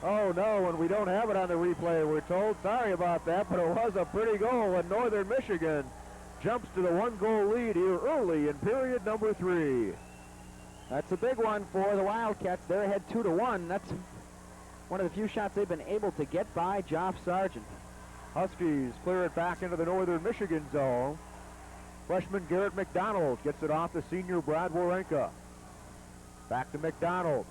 Oh no, and we don't have it on the replay, we're told. Sorry about that, but it was a pretty goal, and Northern Michigan jumps to the 1-goal lead here early in period number 3.
That's a big one for the Wildcats. They're ahead 2-1. That's one of the few shots they've been able to get by Joff Sargent.
Huskies clear it back into the Northern Michigan zone. Freshman Garrett McDonald gets it off the senior Brad Warenka. Back to McDonald.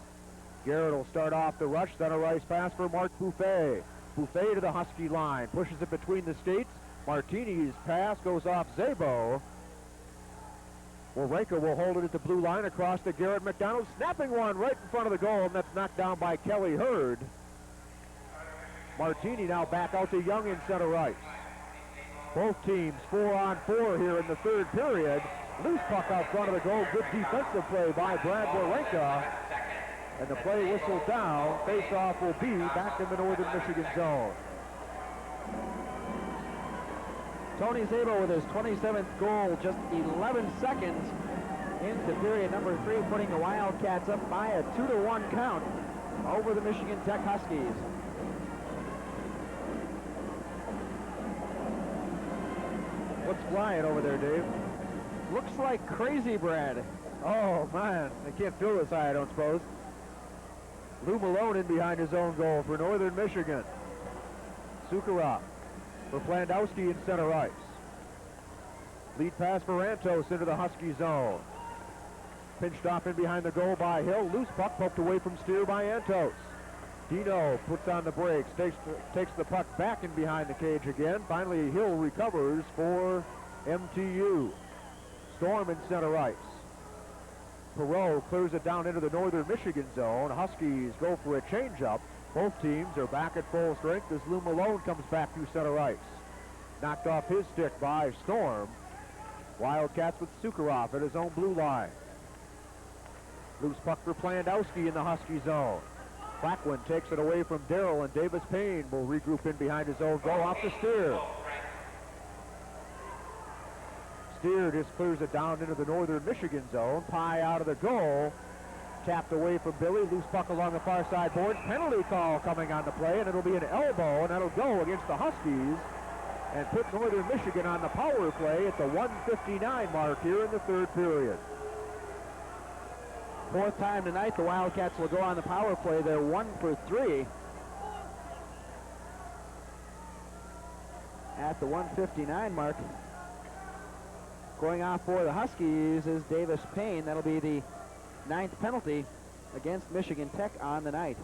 Garrett will start off the rush, center ice pass for Mark Buffet. Buffet to the Husky line, pushes it between the skates. Martini's pass goes off Zabo. Warenka will hold it at the blue line across to Garrett McDonald, snapping one right in front of the goal, and that's knocked down by Kelly Hurd. Martini now back out to Young in center ice. Both teams 4-on-4 here in the third period. Loose puck out front of the goal. Good defensive play by Brad Warenka. And the play whistled down. Face-off will be back in the Northern Michigan zone.
Tony Zabo with his 27th goal, just 11 seconds into period number 3, putting the Wildcats up by a 2-1 count over the Michigan Tech Huskies.
What's flying over there, Dave?
Looks like crazy bread.
Oh, man. They can't fill this high, I don't suppose. Lou Malone in behind his own goal for Northern Michigan. Sukharov for Flandowski in center ice. Lead pass for Antos into the Husky zone. Pinched off in behind the goal by Hill. Loose puck poked away from Steer by Antos. Dino puts on the brakes, takes the puck back in behind the cage again. Finally, Hill recovers for MTU. Storm in center ice. Perot clears it down into the Northern Michigan zone. Huskies go for a changeup. Both teams are back at full strength as Lou Malone comes back through center ice. Knocked off his stick by Storm. Wildcats with Sukharov at his own blue line. Loose puck for Plandowski in the Husky zone. Quackwin takes it away from Darrell, and Davis Payne will regroup in behind his own goal off the Steer. Steer just clears it down into the Northern Michigan zone. Pye out of the goal. Tapped away from Billy. Loose puck along the far side boards. Penalty call coming on the play, and it'll be an elbow, and that'll go against the Huskies and put Northern Michigan on the power play at the 1:59 mark here in the third period.
Fourth time tonight, the Wildcats will go on the power play. They're 1 for 3. At the 1:59 mark. Going off for the Huskies is Davis Payne. That'll be the 9th penalty against Michigan Tech on the night.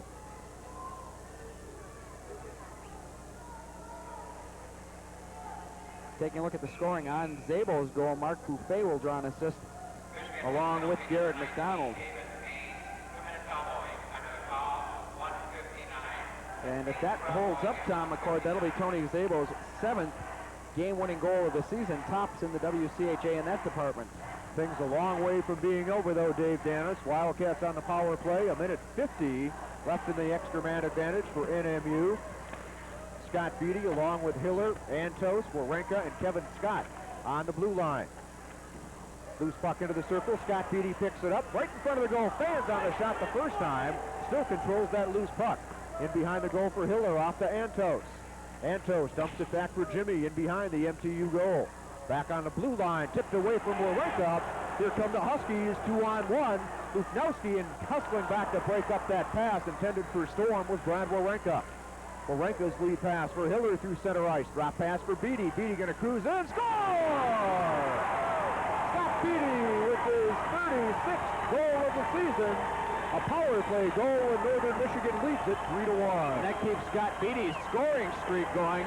Taking a look at the scoring on Zabo's goal, Mark Buffet will draw an assist along with Garrett McDonald. And if that holds up, Tom McCord, that'll be Tony Zabo's 7th game-winning goal of the season, tops in the WCHA in that department.
Things a long way from being over, though, Dave Dennis. Wildcats on the power play, 1:50 left in the extra man advantage for NMU. Scott Beatty along with Hiller, Antos, Warenka, and Kevin Scott on the blue line. Loose puck into the circle. Scott Beatty picks it up right in front of the goal. Fans on the shot the first time. Still controls that loose puck. In behind the goal for Hiller, off to Antos. Antos dumps it back for Jimmy in behind the MTU goal. Back on the blue line, tipped away from Warenka. Here come the Huskies, 2-on-1. Lutnowski and hustling back to break up that pass intended for Storm was Brad Warenka. Warenka's lead pass for Hiller through center ice. Drop pass for Beatty. Beatty gonna cruise in, score! Scott Beatty with his 36th goal of the season. A power play goal, and Northern Michigan leads it 3-1.
And that keeps Scott Beatty's scoring streak going.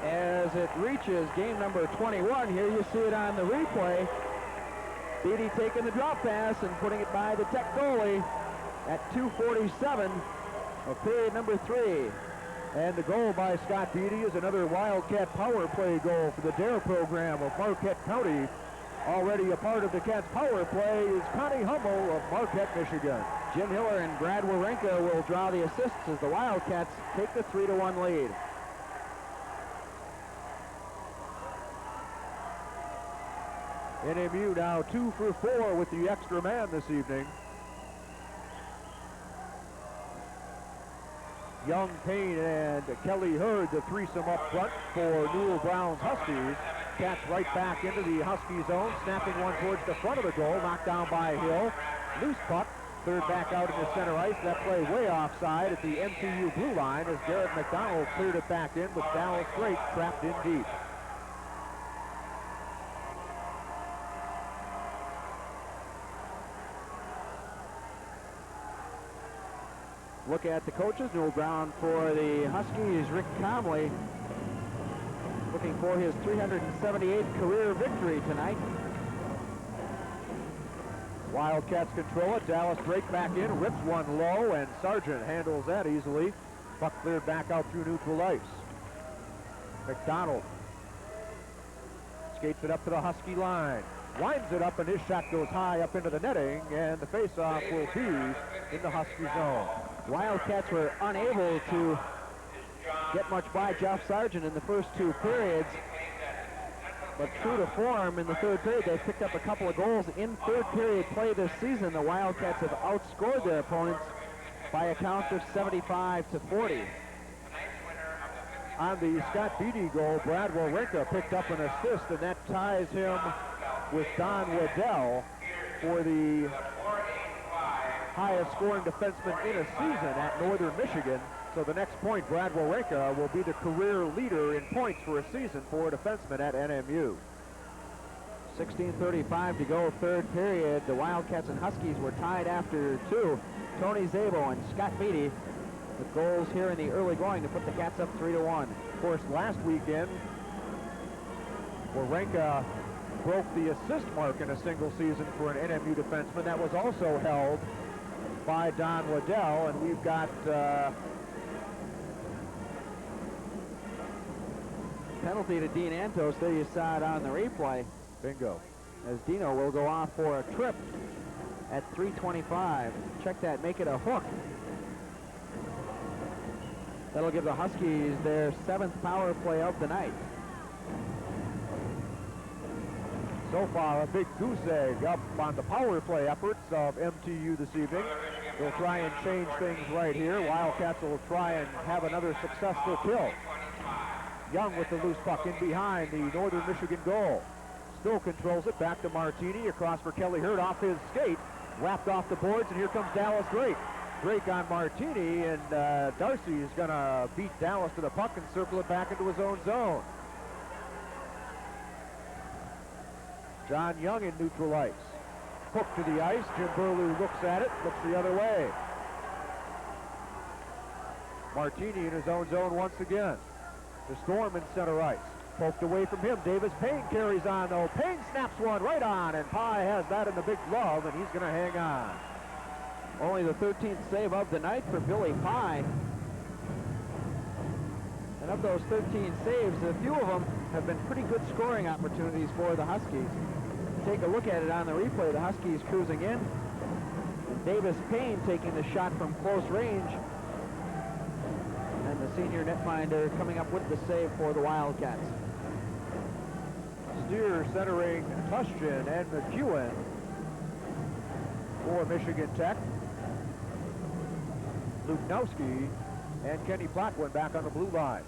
As it reaches game number 21, here you see it on the replay. Beatty taking the drop pass and putting it by the Tech goalie at 2:47 of period number 3. And the goal by Scott Beatty is another Wildcat power play goal for the DARE program of Marquette County. Already a part of the Cats power play is Connie Hummel of Marquette, Michigan. Jim Hiller and Brad Warenka will draw the assists as the Wildcats take the 3-1 lead.
NMU now 2 for 4 with the extra man this evening. Young, Payne, and Kelly Hurd, the threesome up front for Newell Brown's Huskies. Cats right back into the Husky zone, snapping one towards the front of the goal, knocked down by Hill. Loose puck, cleared back out into center ice. That play way offside at the NMU blue line as Garrett McDonald cleared it back in with Dallas Drake trapped in deep.
Look at the coaches. Newell Brown for the Huskies, Rick Comley, looking for his 378th career victory tonight.
Wildcats control it. Dallas Drake back in, rips one low, and Sargent handles that easily. Puck cleared back out through neutral ice. McDonald skates it up to the Husky line. Winds it up, and his shot goes high up into the netting, and the faceoff will be in the Husky zone.
Wildcats were unable to get much by Jeff Sargent in the first two periods, but true to form in the third period, they picked up a couple of goals. In third period play this season, the Wildcats have outscored their opponents by a count of 75-40.
On the Scott Beatty goal, Brad Wawrinka picked up an assist, and that ties him with Don Waddell for the highest scoring defenseman in a season at Northern Michigan. So the next point, Brad Wawrinka will be the career leader in points for a season for a defenseman at NMU.
16:35 to go, third period. The Wildcats and Huskies were tied after two. Tony Szabo and Scott Beatty with goals here in the early going to put the Cats up 3-1.
Of course, last weekend, Wawrinka broke the assist mark in a single season for an NMU defenseman. That was also held by Don Waddell, and we've got
penalty to Dean Antos. There you saw it on the replay.
Bingo.
As Dino will go off for a trip at 3:25. Check that, make it a hook. That'll give the Huskies their 7th power play of the night.
So far, a big goose egg up on the power play efforts of MTU this evening. They'll try and change things right here. Wildcats will try and have another successful kill. Young with the loose puck in behind the Northern Michigan goal. Still controls it, back to Martini, across for Kelly Hurd off his skate. Wrapped off the boards, and here comes Dallas Drake. Drake on Martini, and Darcy is going to beat Dallas to the puck and circle it back into his own zone. John Young in neutral ice. Hook to the ice. Jim Burlew looks at it, looks the other way. Martini in his own zone once again. The Storm in center ice. Poked away from him. Davis Payne carries on, though. Payne snaps one right on, and Pye has that in the big glove, and he's going to hang on.
Only the 13th save of the night for Billy Pye. And of those 13 saves, a few of them have been pretty good scoring opportunities for the Huskies. Take a look at it on the replay. The Huskies cruising in. And Davis Payne taking the shot from close range. And the senior netminder coming up with the save for the Wildcats.
Steer centering Tushchin and McEwen for Michigan Tech. Luknowski and Kenny Plaquin back on the blue line.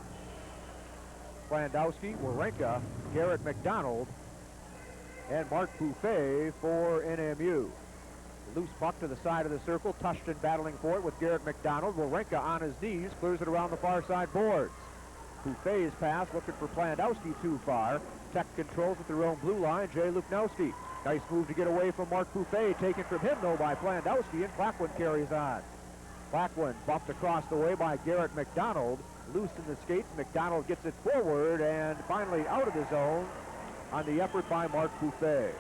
Plandowski, Wawrinka, Garrett McDonald, and Mark Buffet for NMU. Loose puck to the side of the circle. Tushchin battling for it with Garrett McDonald. Wawrinka on his knees, clears it around the far side boards. Buffet's pass looking for Plandowski too far. Tech controls at their own blue line. Jay Luknowski. Nice move to get away from Mark Buffet. Taken from him, though, by Plandowski, and Plaquin carries on. Plaquin bumped across the way by Garrett McDonald. Loose in the skates. McDonald gets it forward and finally out of the zone on the effort by Mark Buffet.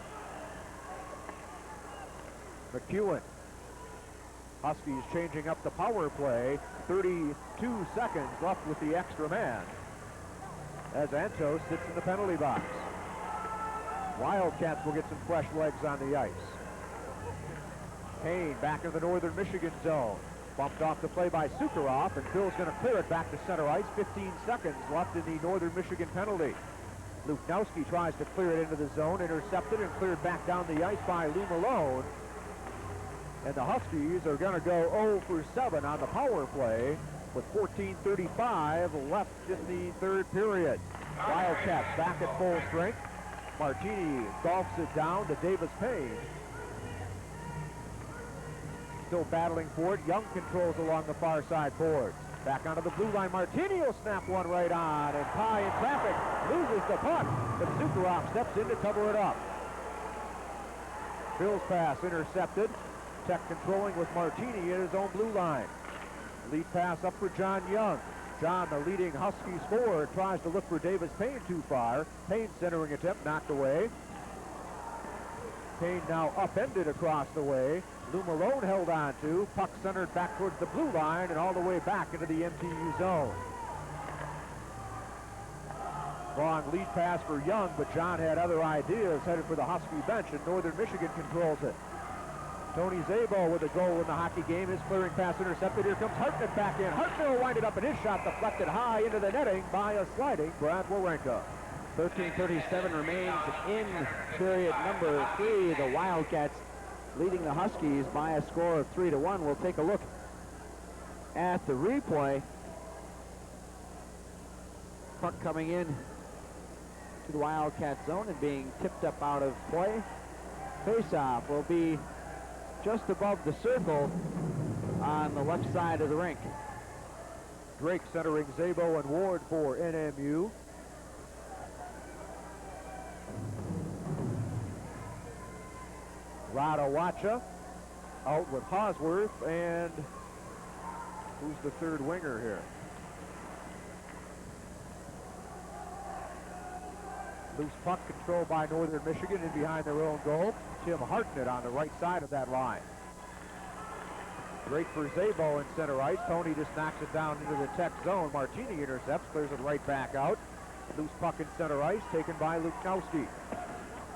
McEwen. Huskies changing up the power play. 32 seconds left with the extra man as Antos sits in the penalty box. Wildcats will get some fresh legs on the ice. Payne back in the Northern Michigan zone. Bumped off the play by Sukharov, and Phil's going to clear it back to center ice. 15 seconds left in the Northern Michigan penalty. Luknowski tries to clear it into the zone, intercepted and cleared back down the ice by Lou Malone. And the Huskies are going to go 0 for 7 on the power play with 14:35 left in the third period. Wildcats back at full strength. Martini golfs it down to Davis Payne. Still battling for it. Young controls along the far side boards. Back onto the blue line. Martini will snap one right on, and Pye in traffic loses the puck, but Zuccarov steps in to cover it up. Bill's pass intercepted. Tech controlling with Martini at his own blue line. Lead pass up for John Young. John, the leading Huskies forward, tries to look for Davis Payne too far. Payne centering attempt knocked away. Payne now upended across the way. Lou Malone held on to. Puck centered back towards the blue line and all the way back into the MTU zone. Long lead pass for Young, but John had other ideas, headed for the Husky bench, and Northern Michigan controls it. Tony Szabo with a goal in the hockey game. His clearing pass intercepted. Here comes Hartnett back in. Hartnett will wind it up, and his shot deflected high into the netting by a sliding Brad Wawrinka.
13:37 remains in period number 3. The Wildcats leading the Huskies by a score of 3-1. We'll take a look at the replay. Puck coming in to the Wildcat zone and being tipped up out of play. Face-off will be just above the circle on the left side of the rink.
Drake centering Szabo and Ward for NMU. Radowacha out with Hosworth, and who's the third winger here? Loose puck controlled by Northern Michigan in behind their own goal. Tim Hartnett on the right side of that line. Drake for Szabo in center ice. Tony just knocks it down into the Tech zone. Martini intercepts, clears it right back out. Loose puck in center ice, taken by Luknowski.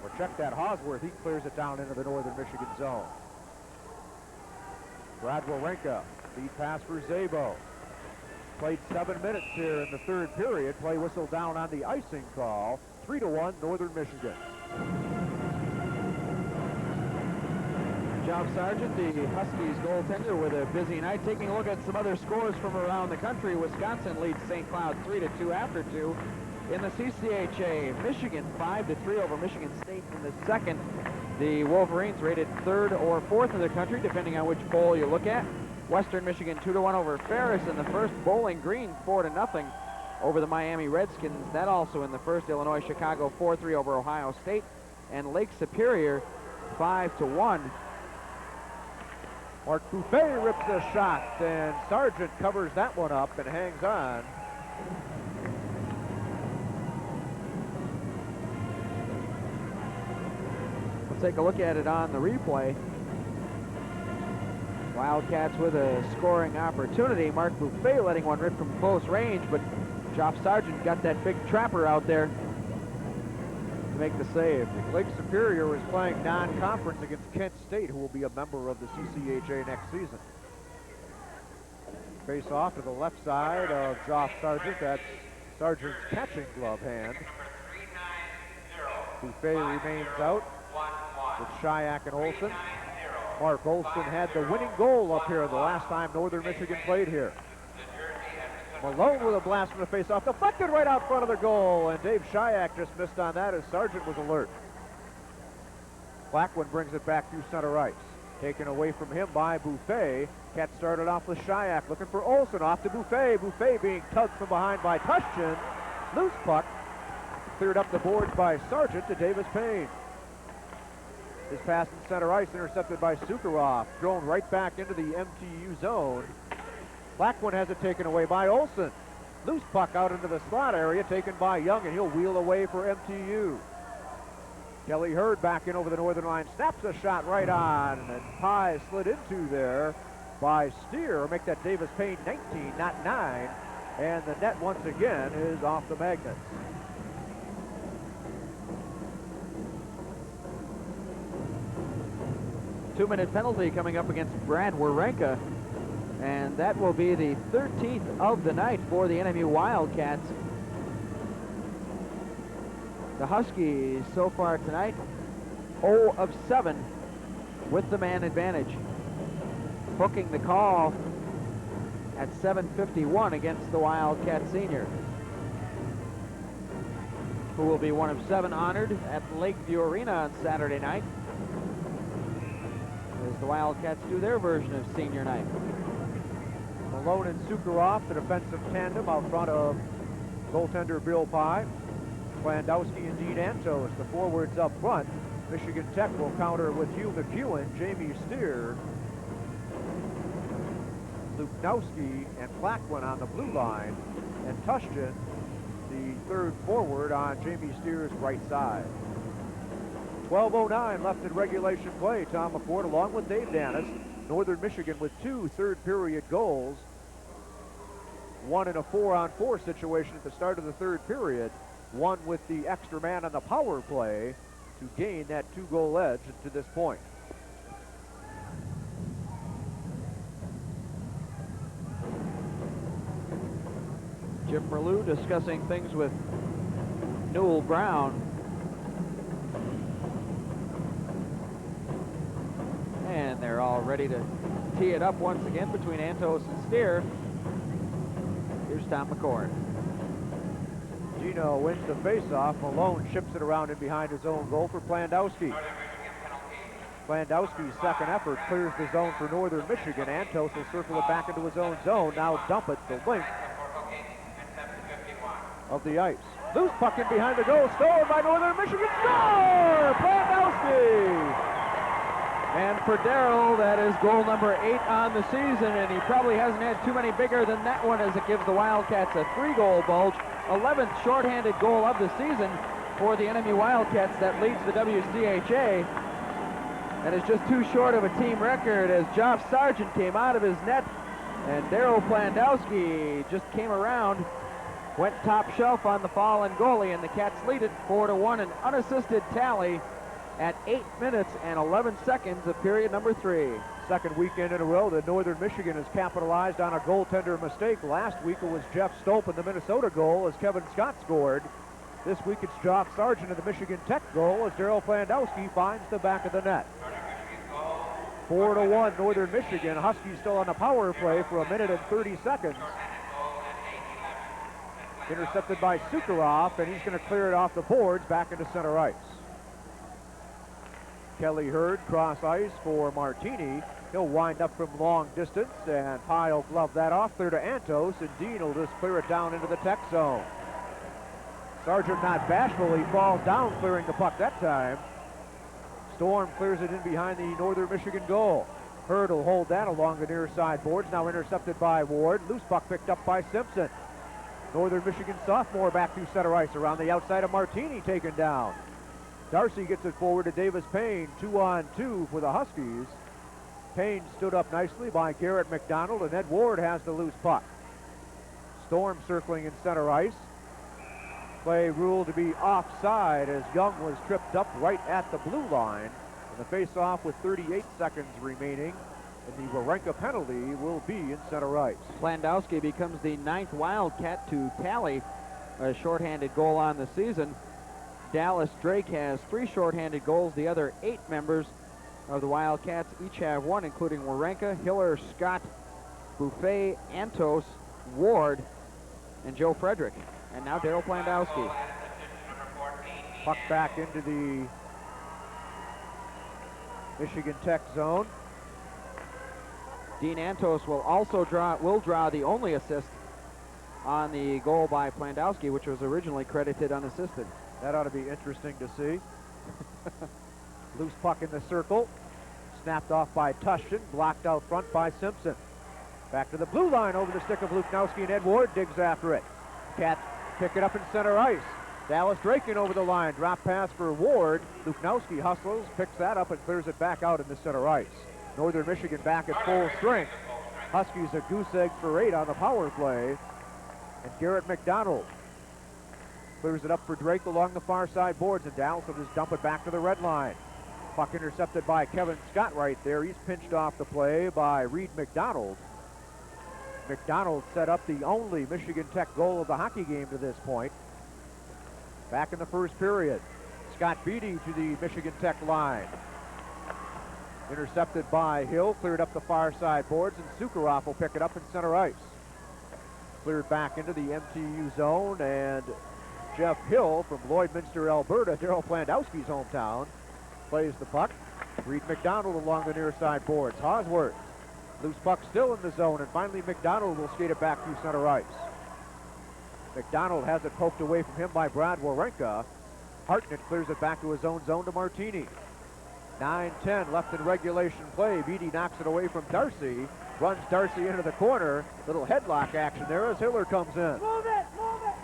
Well, check that Hosworth. He clears it down into the Northern Michigan zone. Brad Wawrinka, lead pass for Szabo. Played 7 minutes here in the third period. Play whistle down on the icing call. 3-1 Northern Michigan.
Job Sargent, the Huskies goaltender, with a busy night. Taking a look at some other scores from around the country. Wisconsin leads St. Cloud 3-2 after 2. In the CCHA, Michigan 5-3 over Michigan State in the second. The Wolverines rated third or fourth in the country, depending on which poll you look at. Western Michigan 2-1 over Ferris in the first. Bowling Green 4-0 over the Miami Redskins. That also in the first. Illinois Chicago 4-3 over Ohio State. And Lake Superior 5-1.
Mark Buffet rips a shot, and Sargent covers that one up and hangs on.
We'll take a look at it on the replay. Wildcats with a scoring opportunity. Mark Buffet letting one rip from close range, but Joff Sargent got that big trapper out there to make the save.
Lake Superior is playing non-conference against Kent State, who will be a member of the CCHA next season. Face off to the left side of Joff Sargent. That's Sargent's catching glove hand. Buffet remains out with Shayak and Olson. Mark Olson had the winning goal up here the last time Northern Michigan played here. Malone with a blast from the face-off, deflected right out front of the goal, and Dave Shayak just missed on that as Sargent was alert. Blackwood brings it back through center ice. Taken away from him by Buffet. Cat started off with Shayak, looking for Olson, off to Buffet. Buffet being tugged from behind by Tushchin. Loose puck, cleared up the boards by Sargent to Davis Payne. His pass in center ice intercepted by Sukharov, thrown right back into the MTU zone. Blackwood has it taken away by Olson. Loose puck out into the slot area, taken by Young, and he'll wheel away for MTU. Kelly Hurd back in over the northern line, snaps a shot right on, and Pye slid into there by Steer. Make that Davis Payne 19, not 9, and the net once again is off the magnets.
Two-minute penalty coming up against Brad Wawrinka, and that will be the 13th of the night for the NMU Wildcats. The Huskies so far tonight 0 of 7 with the man advantage. Hooking the call at 7:51 against the Wildcat senior, who will be one of 7 honored at Lakeview Arena on Saturday night as the Wildcats do their version of senior night.
Malone and Sukarov, the defensive tandem out front of goaltender Bill Pye. Landowski and Dean Antos, the forwards up front. Michigan Tech will counter with Hugh McEwen, Jamie Steer, Luknowski, and Plaquin on the blue line, and Tushchin, the third forward on Jamie Steer's right side. 12:09 left in regulation play. Tom McCord along with Dave Dennis. Northern Michigan with 2 third-period goals. 1 in a 4-on-4 situation at the start of the third period. 1 with the extra man on the power play to gain that 2-goal edge to this point.
Jim Merleau discussing things with Newell Brown. And they're all ready to tee it up once again between Antos and Steer. Here's Tom McCord.
Gino wins the faceoff. Malone ships it around in behind his own goal for Plandowski. Plandowski's second effort clears the zone for Northern Michigan. Antos will circle it back into his own zone. Now dump it the length of the ice. Loose puck in behind the goal. Stolen by Northern Michigan. Score! Plandowski!
And for Darrell, that is goal number 8 on the season, and he probably hasn't had too many bigger than that one as it gives the Wildcats a 3-goal bulge. 11th shorthanded goal of the season for the NMU Wildcats that leads the WCHA. And is just too short of a team record as Joff Sargent came out of his net, and Darrell Plandowski just came around, went top shelf on the fallen goalie, and the Cats lead it 4-1, an unassisted tally at 8 minutes and 11 seconds of period number 3.
Second weekend in a row that Northern Michigan has capitalized on a goaltender mistake. Last week it was Jeff Stolp in the Minnesota goal as Kevin Scott scored. This week it's Joff Sargent in the Michigan Tech goal as Darrell Plandowski finds the back of the net. 4-1 Northern Michigan. Huskies still on the power play for 1 minute and 30 seconds. Intercepted by Sukarov, and he's going to clear it off the boards back into center ice. Kelly Hurd cross ice for Martini. He'll wind up from long distance, and Pye will glove that off clear to Antos, and Dean will just clear it down into the Tech zone. Sargent not bashful, he falls down clearing the puck that time. Storm clears it in behind the Northern Michigan goal. Hurd will hold that along the near side boards, now intercepted by Ward. Loose puck picked up by Simpson. Northern Michigan sophomore back through center ice around the outside of Martini taken down. Darcy gets it forward to Davis Payne, 2-on-2 for the Huskies. Payne stood up nicely by Garrett McDonald, and Ed Ward has the loose puck. Storm circling in center ice. Play ruled to be offside as Young was tripped up right at the blue line. And the face-off with 38 seconds remaining, and the Warenka penalty will be in center ice.
Plandowski becomes the 9th Wildcat to tally a shorthanded goal on the season. Dallas Drake has 3 shorthanded goals. The other 8 members of the Wildcats each have 1, including Warenka, Hiller, Scott, Buffet, Antos, Ward, and Joe Frederick. And now Darrell Plandowski.
Puck back into the Michigan Tech zone.
Dean Antos will also draw the only assist on the goal by Plandowski, which was originally credited unassisted.
That ought to be interesting to see. Loose puck in the circle. Snapped off by Tushchin. Blocked out front by Simpson. Back to the blue line over the stick of Luknowski, and Ed Ward digs after it. Cats pick it up in center ice. Dallas Drake in over the line. Drop pass for Ward. Luknowski hustles, picks that up, and clears it back out into center ice. Northern Michigan back at full strength. Huskies a goose egg for 8 on the power play. And Garrett McDonald clears it up for Drake along the far side boards, and Dallas will just dump it back to the red line. Puck intercepted by Kevin Scott right there. He's pinched off the play by Reed McDonald. McDonald set up the only Michigan Tech goal of the hockey game to this point. Back in the first period. Scott Beatty to the Michigan Tech line. Intercepted by Hill, cleared up the far side boards, and Sukharov will pick it up in center ice. Cleared back into the MTU zone, and Jeff Hill from Lloydminster, Alberta, Daryl Plandowski's hometown, plays the puck. Reed McDonald along the near side boards. Hosworth, loose puck still in the zone, and finally McDonald will skate it back through center ice. McDonald has it poked away from him by Brad Wawrinka. Hartnett clears it back to his own zone to Martini. 9-10 left in regulation play. Beatty knocks it away from Darcy. Runs Darcy into the corner. Little headlock action there as Hiller comes in.
Move it, move it.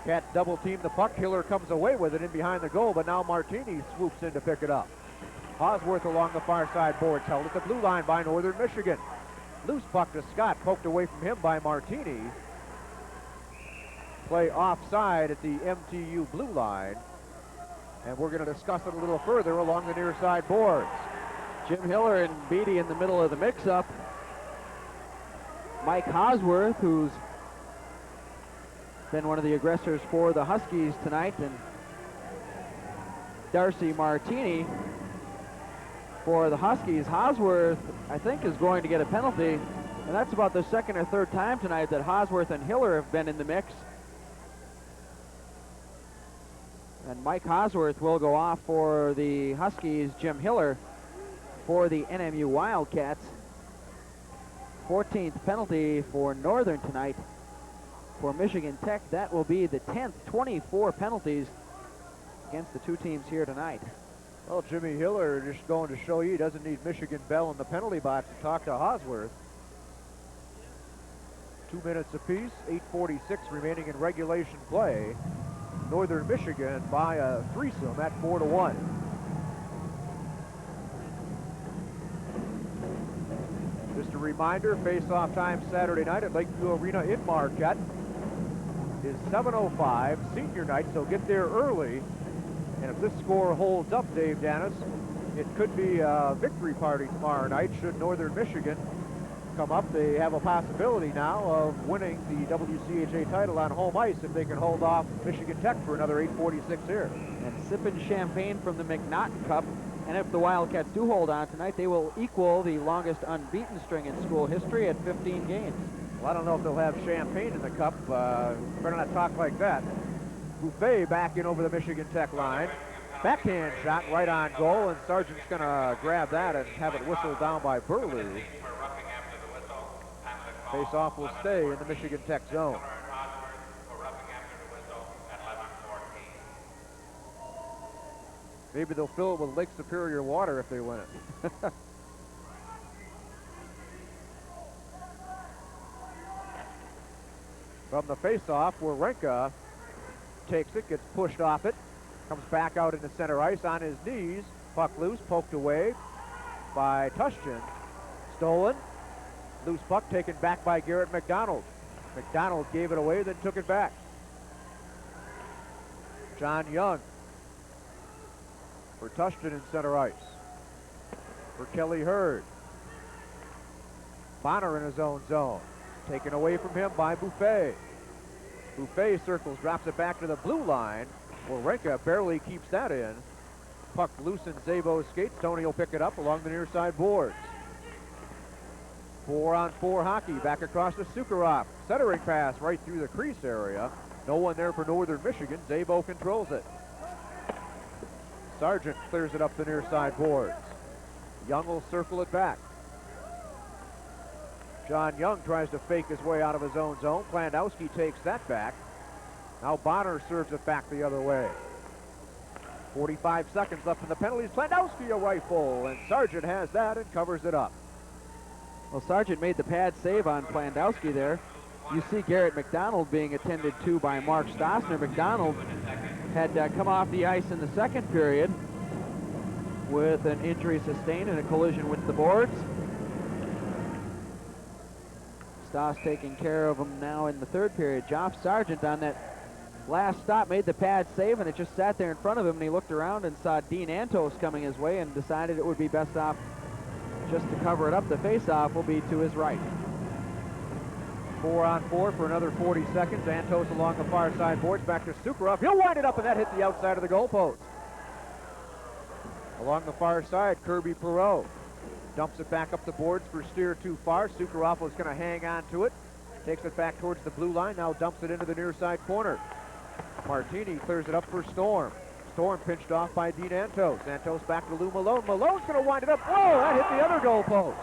Cats double team the puck. Hiller comes away with it in behind the goal, but now Martini swoops in to pick it up. Hosworth along the far side boards, held at the blue line by Northern Michigan. Loose puck to Scott, poked away from him by Martini. Play offside at the MTU blue line. And we're going to discuss it a little further along the near side boards.
Jim Hiller and Beatty in the middle of the mix-up. Mike Hosworth, who's been one of the aggressors for the Huskies tonight, and Darcy Martini for the Huskies. Hosworth, I think, is going to get a penalty, and that's about the second or third time tonight that Hosworth and Hiller have been in the mix. And Mike Hosworth will go off for the Huskies. Jim Hiller for the NMU Wildcats. 14th penalty for Northern tonight. For Michigan Tech, that will be the 10th, 24 penalties against the two teams here tonight.
Well, Jimmy Hiller just going to show you he doesn't need Michigan Bell in the penalty box to talk to Hosworth. 2 minutes apiece, 8:46 remaining in regulation play. Northern Michigan by a threesome at 4-1. Just a reminder, face-off time Saturday night at Lakeview Arena in Marquette is 7:05, senior night, so get there early. And if this score holds up, Dave Dennis, it could be a victory party tomorrow night should Northern Michigan come up. They have a possibility now of winning the WCHA title on home ice if they can hold off Michigan Tech for another 8:46 here.
And sipping champagne from the McNaughton Cup. And if the Wildcats do hold on tonight, they will equal the longest unbeaten string in school history at 15 games.
Well, I don't know if they'll have champagne in the cup. Better not talk like that. Buffet back in over the Michigan Tech line. Backhand shot right on goal, and Sargent's going to grab that and have it whistled down by Burlew. Face-off will stay in the Michigan Tech zone. Maybe they'll fill it with Lake Superior water if they win it. From the face-off, Wawrinka takes it, gets pushed off it, comes back out into center ice on his knees. Puck loose, poked away by Tushchin. Stolen. Loose puck taken back by Garrett McDonald. McDonald gave it away, then took it back. John Young for Tushchin in center ice. For Kelly Hurd. Bonner in his own zone. Taken away from him by Buffet. Buffet circles, drops it back to the blue line. Wawrinka barely keeps that in. Puck loose in Zabo's skates. Tony will pick it up along the near side boards. 4-on-4 hockey back across to Sukharov. Centering pass right through the crease area. No one there for Northern Michigan. Zabo controls it. Sargent clears it up the near side boards. Young will circle it back. John Young tries to fake his way out of his own zone. Plandowski takes that back. Now Bonner serves it back the other way. 45 seconds left in the penalties. Plandowski a rifle, and Sargent has that and covers it up.
Well, Sargent made the pad save on Plandowski there. You see Garrett McDonald being attended to by Mark Stossner. McDonald had come off the ice in the second period with an injury sustained in a collision with the boards. Stoss taking care of him now in the third period. Joff Sargent on that last stop made the pad save, and it just sat there in front of him, and he looked around and saw Dean Antos coming his way and decided it would be best off just to cover it up. The face-off will be to his right.
4-on-4 for another 40 seconds. Antos along the far side boards, back to Sukharov. He'll wind it up, and that hit the outside of the goalpost. Along the far side, Kirby Perot dumps it back up the boards for steer too far. Sukarov is going to hang on to it. Takes it back towards the blue line, now dumps it into the near side corner. Martini clears it up for Storm. Storm pinched off by Dean Antos. Antos back to Lou Malone. Malone's going to wind it up. Whoa, that hit the other goal post.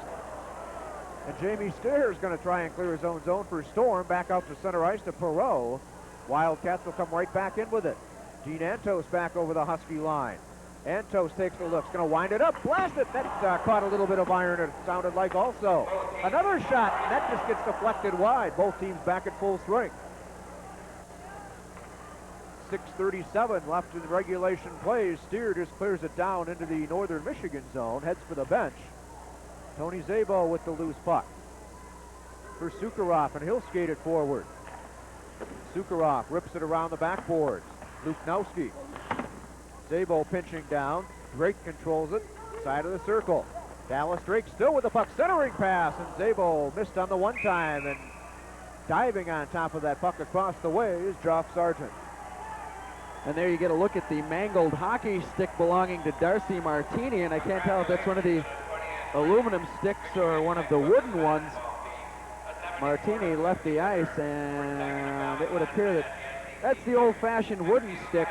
And Jamie Steer is going to try and clear his own zone for Storm. Back out to center ice to Perot. Wildcats will come right back in with it. Dean Antos back over the Husky line. Antos takes the look, going to wind it up, blast it. That caught a little bit of iron, it sounded like also. Another shot, and that just gets deflected wide. Both teams back at full strength. 6:37 left in the regulation plays. Steer just clears it down into the Northern Michigan zone, heads for the bench. Tony Szabo with the loose puck. For Sukarov, and he'll skate it forward. Sukarov rips it around the backboards. Luknowski. Szabo pinching down. Drake controls it. Side of the circle. Dallas Drake still with the puck. Centering pass, and Szabo missed on the one time. And diving on top of that puck across the way is Joff Sargent.
And there you get a look at the mangled hockey stick belonging to Darcy Martini, and I can't tell if that's one of the aluminum sticks or one of the wooden ones. Martini left the ice, and it would appear that that's the old-fashioned wooden stick,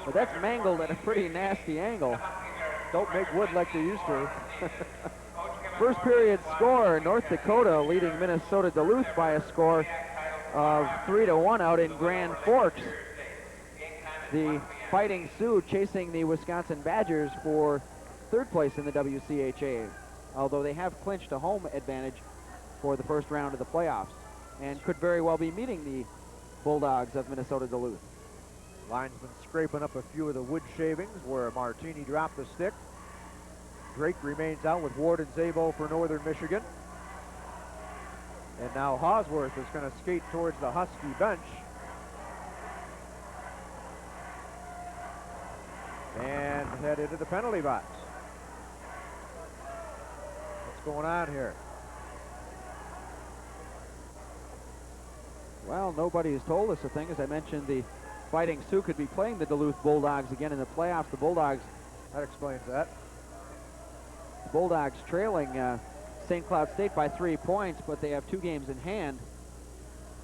but that's mangled at a pretty nasty angle.
Don't make wood like they used to.
First period score, North Dakota leading Minnesota Duluth by a score of 3-1 out in Grand Forks. The Fighting Sioux chasing the Wisconsin Badgers for third place in the WCHA, although they have clinched a home advantage for the first round of the playoffs and could very well be meeting the Bulldogs of Minnesota Duluth.
Linesman scraping up a few of the wood shavings where Martini dropped the stick. Drake remains out with Ward and Szabo for Northern Michigan. And now Hosworth is going to skate towards the Husky bench. And head into the penalty box. What's going on here?
Well, nobody has told us a thing. As I mentioned, the Fighting Sioux could be playing the Duluth Bulldogs again in the playoffs. The Bulldogs,
that explains that.
The Bulldogs trailing St. Cloud State by 3 points, but they have 2 games in hand.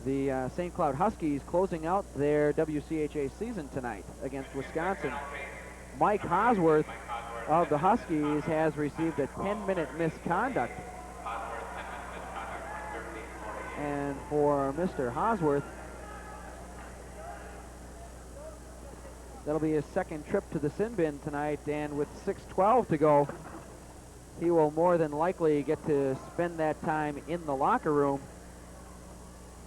The St. Cloud Huskies closing out their WCHA season tonight against Wisconsin. Mike Hosworth of the Huskies has received a 10-minute misconduct. And for Mr. Hosworth, that'll be his second trip to the sin bin tonight, and with 6:12 to go, he will more than likely get to spend that time in the locker room.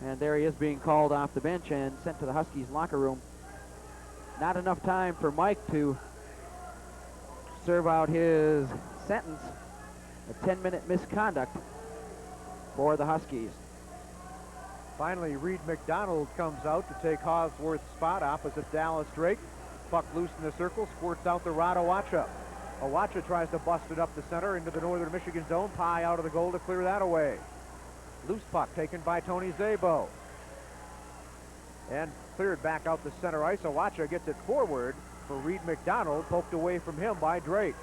And there he is being called off the bench and sent to the Huskies locker room. Not enough time for Mike to serve out his sentence, a 10-minute misconduct for the Huskies.
Finally, Reed McDonald comes out to take Hosworth's spot opposite Dallas Drake. Puck loose in the circle, squirts out to Rod Awacha. Awacha tries to bust it up the center into the Northern Michigan zone. Pye out of the goal to clear that away. Loose puck taken by Tony Szabo. And cleared back out the center ice. Awacha gets it forward for Reed McDonald, poked away from him by Drake.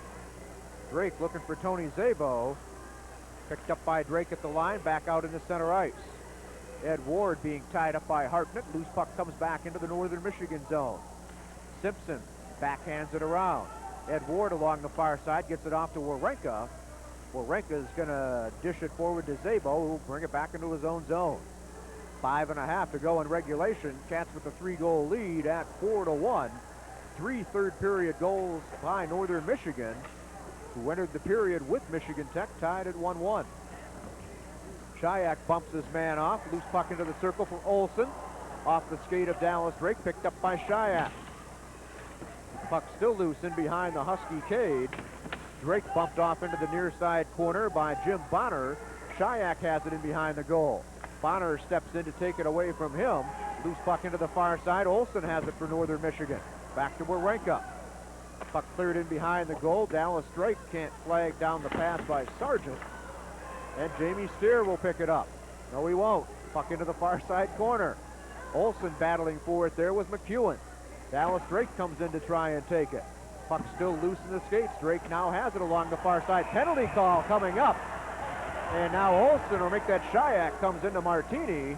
Drake looking for Tony Szabo. Picked up by Drake at the line, back out in the center ice. Ed Ward being tied up by Hartnett. Loose puck comes back into the Northern Michigan zone. Simpson backhands it around. Ed Ward along the far side gets it off to Wawrinka. Wawrinka is going to dish it forward to Szabo, who will bring it back into his own zone. 5.5 to go in regulation. Cats with a 3-goal lead at 4-1. 3 third-period goals by Northern Michigan, who entered the period with Michigan Tech tied at 1-1. Shayak bumps his man off. Loose puck into the circle for Olsen. Off the skate of Dallas Drake, picked up by Shayak. Puck still loose in behind the Husky cage. Drake bumped off into the near side corner by Jim Bonner. Shayak has it in behind the goal. Bonner steps in to take it away from him. Loose puck into the far side. Olsen has it for Northern Michigan. Back to Wawrinka. Puck cleared in behind the goal. Dallas Drake can't flag down the pass by Sargent. And Jamie Steer will pick it up. No, he won't. Puck into the far side corner. Olsen battling for it there with McEwen. Dallas Drake comes in to try and take it. Puck still loose in the skates. Drake now has it along the far side. Penalty call coming up. And now Olson will make that Shayak comes into Martini.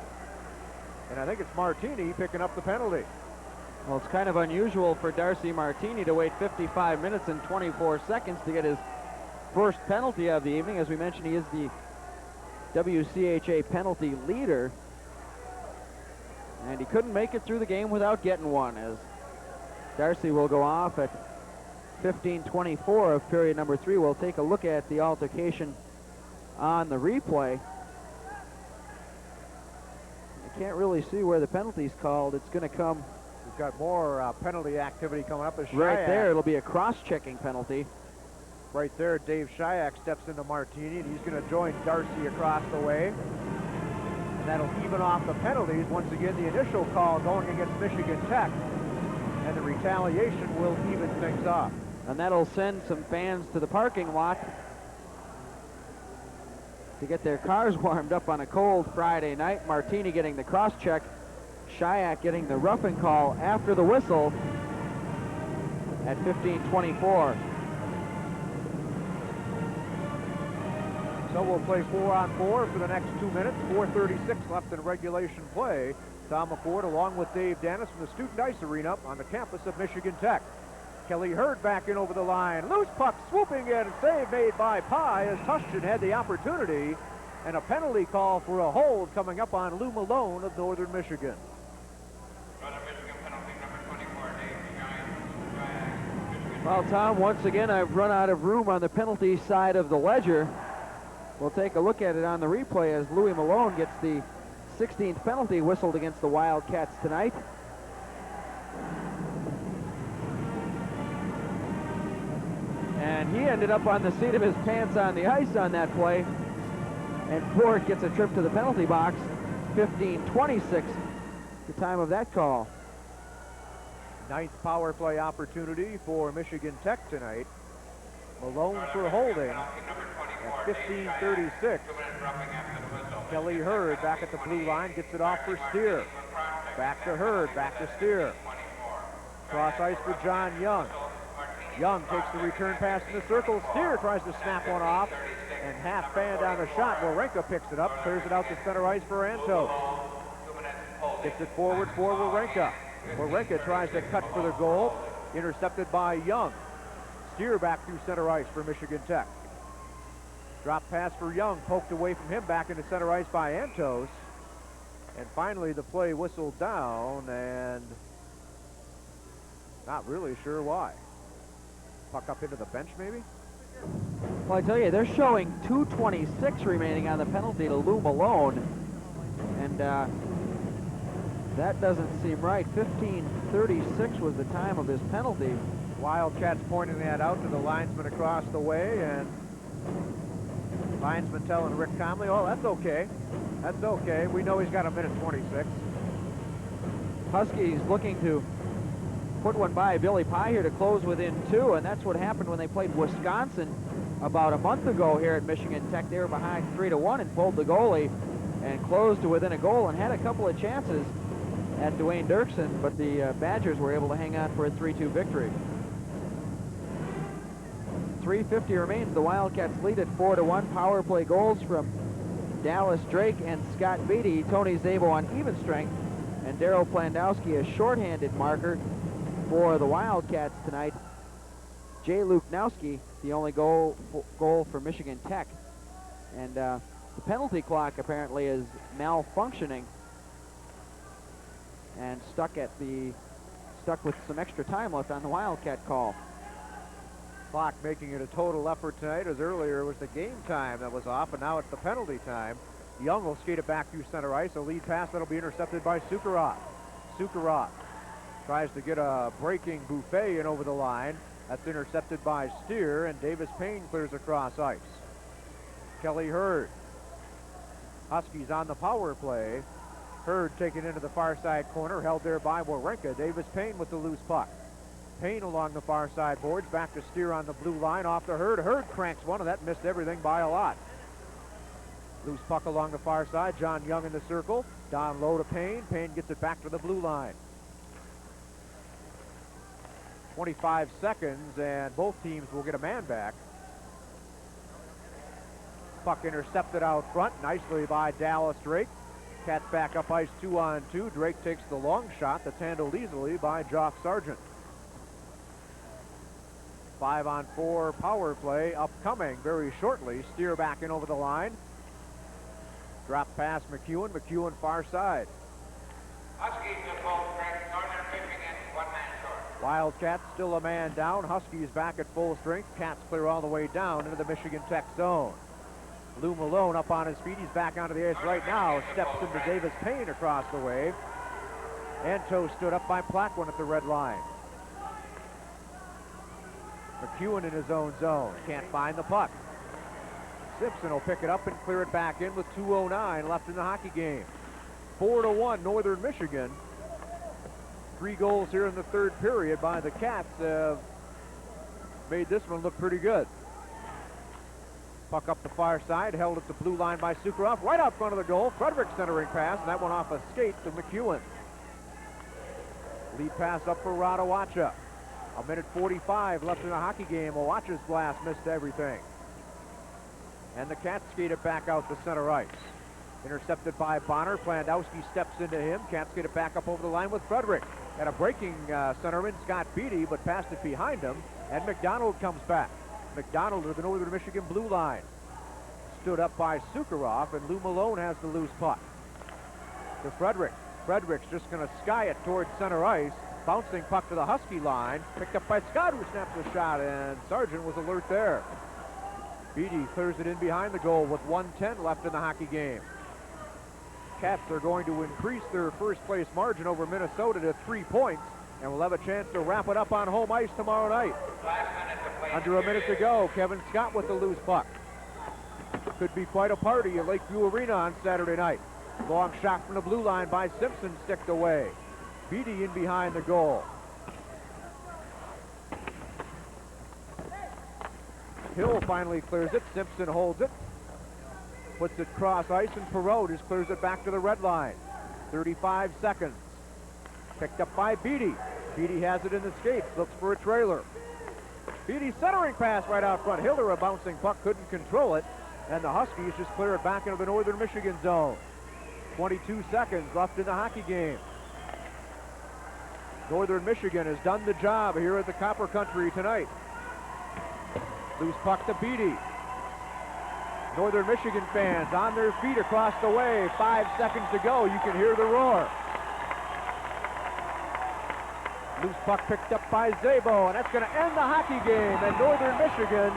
And I think it's Martini picking up the penalty.
Well, it's kind of unusual for Darcy Martini to wait 55 minutes and 24 seconds to get his first penalty of the evening. As we mentioned, he is the WCHA penalty leader. And he couldn't make it through the game without getting one, as Darcy will go off at 15:24 of period number 3. We'll take a look at the altercation on the replay. I can't really see where the penalty's called. It's going to come.
We've got more penalty activity coming up. As
Right there, it'll be a cross-checking penalty.
Right there, Dave Shayak steps into Martini, and he's going to join Darcy across the way. And that'll even off the penalties. Once again, the initial call going against Michigan Tech, and the retaliation will even things off.
And that'll send some fans to the parking lot to get their cars warmed up on a cold Friday night. Martini getting the cross-check. Shayak getting the roughing call after the whistle at 15:24.
So we'll play 4-on-4 for the next 2 minutes. 4:36 left in regulation play. Tom McCord along with Dave Dennis from the Student Ice Arena on the campus of Michigan Tech. Kelly Hurd back in over the line. Loose puck swooping in. Save made by Pye as Tushton had the opportunity. And a penalty call for a hold coming up on Lou Malone of Northern Michigan.
Well, Tom, once again, I've run out of room on the penalty side of the ledger. We'll take a look at it on the replay as Louis Malone gets the 16th penalty whistled against the Wildcats tonight. And he ended up on the seat of his pants on the ice on that play. And Ford gets a trip to the penalty box. 15:26, the time of that call.
Ninth power play opportunity for Michigan Tech tonight. Malone for holding at 15:36. Kelly Hurd back at the blue line, gets it off for Steer. Back to Hurd, back to Steer. Cross ice for John Young. Young takes the return pass in the circle. Steer tries to snap one off, and half fan down the shot. Wawrinka picks it up, clears it out to center ice for Antos. Gets it forward for Wawrinka. Wawrinka tries to cut for the goal, intercepted by Young. Steer back through center ice for Michigan Tech. Drop pass for Young, poked away from him, back into center ice by Antos. And finally the play whistled down, and not really sure why. Puck up into the bench maybe?
Well, I tell you, they're showing 2:26 remaining on the penalty to Lou Malone. And that doesn't seem right. 15:36 was the time of his penalty.
Wildcats pointing that out to the linesman across the way, and linesman telling Rick Comley, oh, that's okay. That's okay. We know he's got a minute 26.
Huskies looking to put one by Billy Pye here to close within 2, and that's what happened when they played Wisconsin about a month ago here at Michigan Tech. They were behind 3-1 and pulled the goalie and closed to within a goal and had a couple of chances at Dwayne Dirksen, but the Badgers were able to hang on for a 3-2 victory. 3:50 remains. The Wildcats lead at 4-1. Power play goals from Dallas Drake and Scott Beatty. Tony Zabo on even strength, and Daryl Plandowski a shorthanded marker for the Wildcats tonight. Jay Luknowski, the only goal for Michigan Tech. And the penalty clock apparently is malfunctioning and stuck with some extra time left on the Wildcat call.
Clock making it a total effort tonight, as earlier it was the game time that was off, and now it's the penalty time. Young will skate it back through center ice. A lead pass that'll be intercepted by Sukharov. Sukharov tries to get a breaking Buffet in over the line. That's intercepted by Steer, and Davis Payne clears across ice. Kelly Hurd. Huskies on the power play. Hurd taken into the far side corner, held there by Wawrinka. Davis Payne with the loose puck. Payne along the far side boards, back to Steer on the blue line, off to Hurd. Hurd cranks one, and that missed everything by a lot. Loose puck along the far side. John Young in the circle. Down low to Payne. Payne gets it back to the blue line.
25 seconds, and both teams will get a man back. Puck intercepted out front nicely by Dallas Drake. Cats back up ice 2-on-2. Drake takes the long shot that's handled easily by Jock Sargent. 5-on-4 power play upcoming very shortly. Steer back in over the line. Drop pass McEwen. McEwen far side.
Huskies at full strength, Northern Michigan, 1 man short.
Wildcats still a man down. Huskies back at full strength. Cats clear all the way down into the Michigan Tech zone. Lou Malone up on his feet. He's back onto the ice right now. Steps into Davis Payne across the way. Anto stood up by Plaquin at the red line. McEwen in his own zone. Can't find the puck. Simpson will pick it up and clear it back in with 2:09 left in the hockey game. 4-1 Northern Michigan. 3 goals here in the third period by the Cats have made this one look pretty good. Puck up the far side, held at the blue line by Sukharov, right out front of the goal. Frederick centering pass, and that one off a skate to McEwen. Lead pass up for Radowacha. 1:45 left in the hockey game. Owacha's blast missed everything. And the Cats skate it back out to center ice. Intercepted by Bonner. Plandowski steps into him. Cats get it back up over the line with Frederick. And a breaking centerman, Scott Beatty, but passed it behind him. And McDonald comes back. McDonald to the Northern Michigan blue line. Stood up by Sukharov, and Lou Malone has the loose puck. To Frederick. Frederick's just going to sky it towards center ice. Bouncing puck to the Husky line. Picked up by Scott, who snaps a shot, and Sargent was alert there. Beatty clears it in behind the goal with 1:10 left in the hockey game. Cats are going to increase their first place margin over Minnesota to 3 points, and will have a chance to wrap it up on home ice tomorrow night. Under a minute to go, Kevin Scott with the loose puck. Could be quite a party at Lakeview Arena on Saturday night. Long shot from the blue line by Simpson, sticked away. Beatty in behind the goal. Hill finally clears it. Simpson holds it. Puts it cross ice, and Perot just clears it back to the red line. 35 seconds. Picked up by Beatty. Beatty has it in the skates. Looks for a trailer. Beatty centering pass right out front. Hilder, a bouncing puck, couldn't control it. And the Huskies just clear it back into the Northern Michigan zone. 22 seconds left in the hockey game. Northern Michigan has done the job here at the Copper Country tonight. Loose puck to Beatty. Northern Michigan fans on their feet across the way. 5 seconds to go. You can hear the roar. Loose puck picked up by Szabo, and that's going to end the hockey game. And Northern Michigan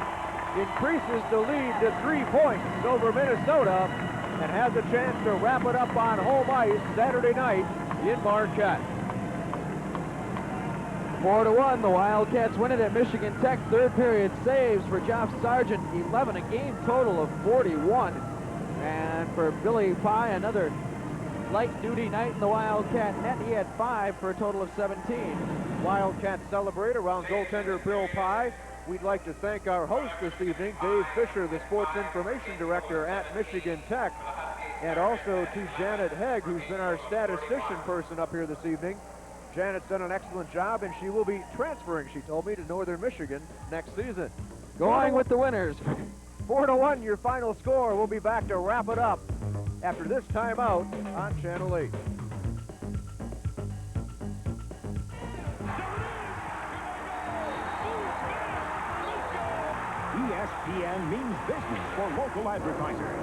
increases the lead to 3 points over Minnesota and has a chance to wrap it up on home ice Saturday night in Marquette.
4-1, the Wildcats win it at Michigan Tech. Third period saves for Joff Sargent, 11, a game total of 41. And for Billy Pye, another light-duty night in the Wildcat net. He had 5 for a total of 17.
Wildcats celebrate around goaltender Bill Pye. We'd like to thank our host this evening, Dave Fisher, the sports information director at Michigan Tech, and also to Janet Hegg, who's been our statistician person up here this evening. Janet's done an excellent job, and she will be transferring, she told me, to Northern Michigan next season.
Going with the winners.
4-1, your final score. We'll be back to wrap it up after this timeout on Channel 8.
ESPN means business for local advertisers.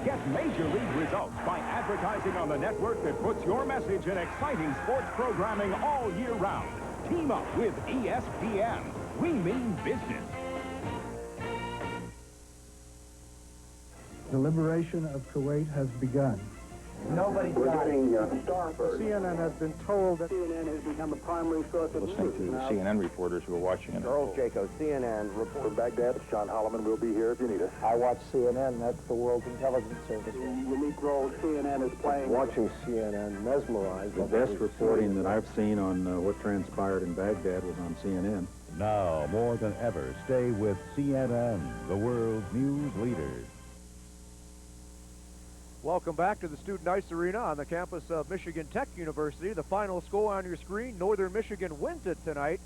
Get major league results by advertising on the network that puts your message in exciting sports programming all year round. Team up with ESPN. We mean business.
The liberation of Kuwait has begun.
Nobody's
getting
Starford. CNN has been told that CNN has become the primary source of
listening to the CNN reporters who are watching it.
Charles Jaco, CNN reporter Baghdad. John Holloman will be here if you need us.
I watch CNN. That's the world's intelligence service.
the unique role CNN is playing.
Watching CNN mesmerized.
The best reporting that I've seen on what transpired in Baghdad was on CNN.
Now, more than ever, stay with CNN, the world's news leaders.
Welcome back to the Student Ice Arena on the campus of Michigan Tech University. The final score on your screen, Northern Michigan wins it tonight.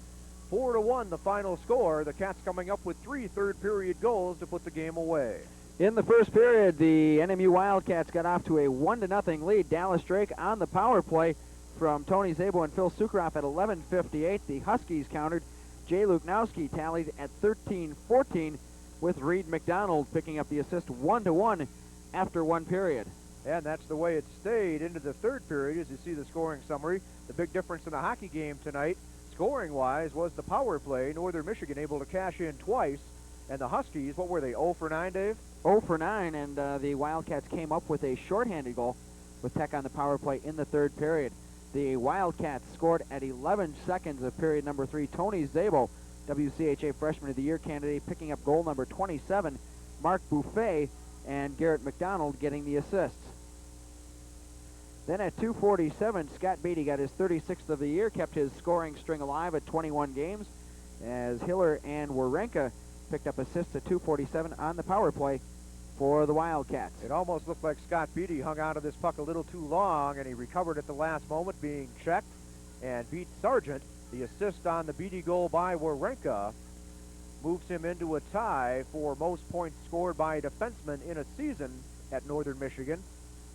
4-1 the final score. The Cats coming up with 3 third-period goals to put the game away.
In the first period, the NMU Wildcats got off to a 1-0 lead. Dallas Drake on the power play from Tony Szabo and Phil Sukroff at 11:58. The Huskies countered. Jay Luknowski tallied at 13:14 with Reed McDonald picking up the assist 1-1 after 1 period.
And that's the way it stayed into the third period as you see the scoring summary. The big difference in the hockey game tonight, scoring-wise, was the power play. Northern Michigan able to cash in twice. And the Huskies, what were they, 0 for 9, Dave?
0 for 9, and the Wildcats came up with a shorthanded goal with Tech on the power play in the third period. The Wildcats scored at 11 seconds of period number 3. Tony Szabo, WCHA Freshman of the Year candidate, picking up goal number 27. Mark Buffet and Garrett McDonald getting the assists. Then at 2:47, Scott Beatty got his 36th of the year, kept his scoring string alive at 21 games, as Hiller and Warenka picked up assists at 2:47 on the power play for the Wildcats.
It almost looked like Scott Beatty hung onto this puck a little too long, and he recovered at the last moment, being checked and beat Sargent. The assist on the Beatty goal by Warenka moves him into a tie for most points scored by a defenseman in a season at Northern Michigan,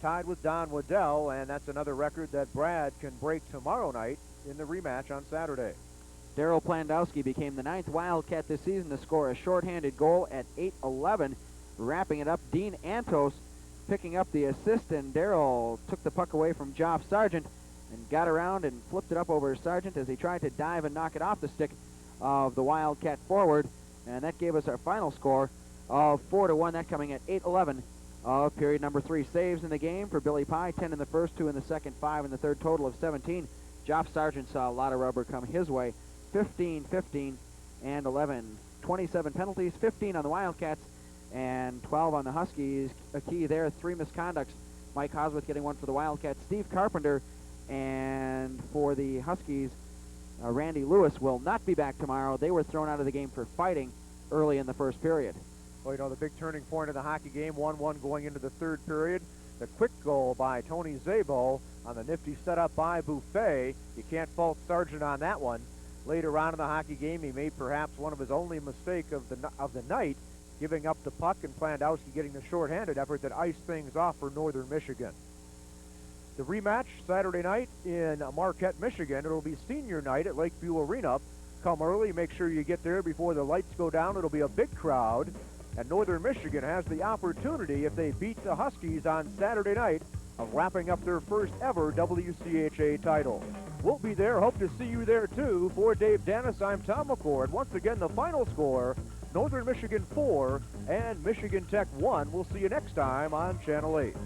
tied with Don Waddell, and that's another record that Brad can break tomorrow night in the rematch on Saturday.
Daryl Plandowski became the 9th Wildcat this season to score a shorthanded goal at 8:11. Wrapping it up, Dean Antos picking up the assist, and Daryl took the puck away from Joff Sargent and got around and flipped it up over Sargent as he tried to dive and knock it off the stick of the Wildcat forward, and that gave us our final score of 4-1, that coming at 8:11 of period number 3. Saves in the game for Billy Pye, 10 in the first, 2 in the second, 5 in the third, total of 17. Joff Sargent saw a lot of rubber come his way, 15, 15, and 11. 27 penalties, 15 on the Wildcats, and 12 on the Huskies. A key there, 3 misconducts. Mike Hosworth getting 1 for the Wildcats. Steve Carpenter, and for the Huskies, Randy Lewis will not be back tomorrow. They were thrown out of the game for fighting early in the first period.
Well, you know, the big turning point of the hockey game, 1-1 going into the third period. The quick goal by Tony Szabo on the nifty setup by Buffet. You can't fault Sargent on that one. Later on in the hockey game, he made perhaps one of his only mistake of the night, giving up the puck, and Plandowski getting the shorthanded effort that iced things off for Northern Michigan. The rematch Saturday night in Marquette, Michigan. It'll be senior night at Lakeview Arena. Come early, make sure you get there before the lights go down. It'll be a big crowd, and Northern Michigan has the opportunity, if they beat the Huskies on Saturday night, of wrapping up their first ever WCHA title. We'll be there. Hope to see you there, too. For Dave Dennis, I'm Tom McCord. Once again, the final score, Northern Michigan 4 and Michigan Tech 1. We'll see you next time on Channel 8.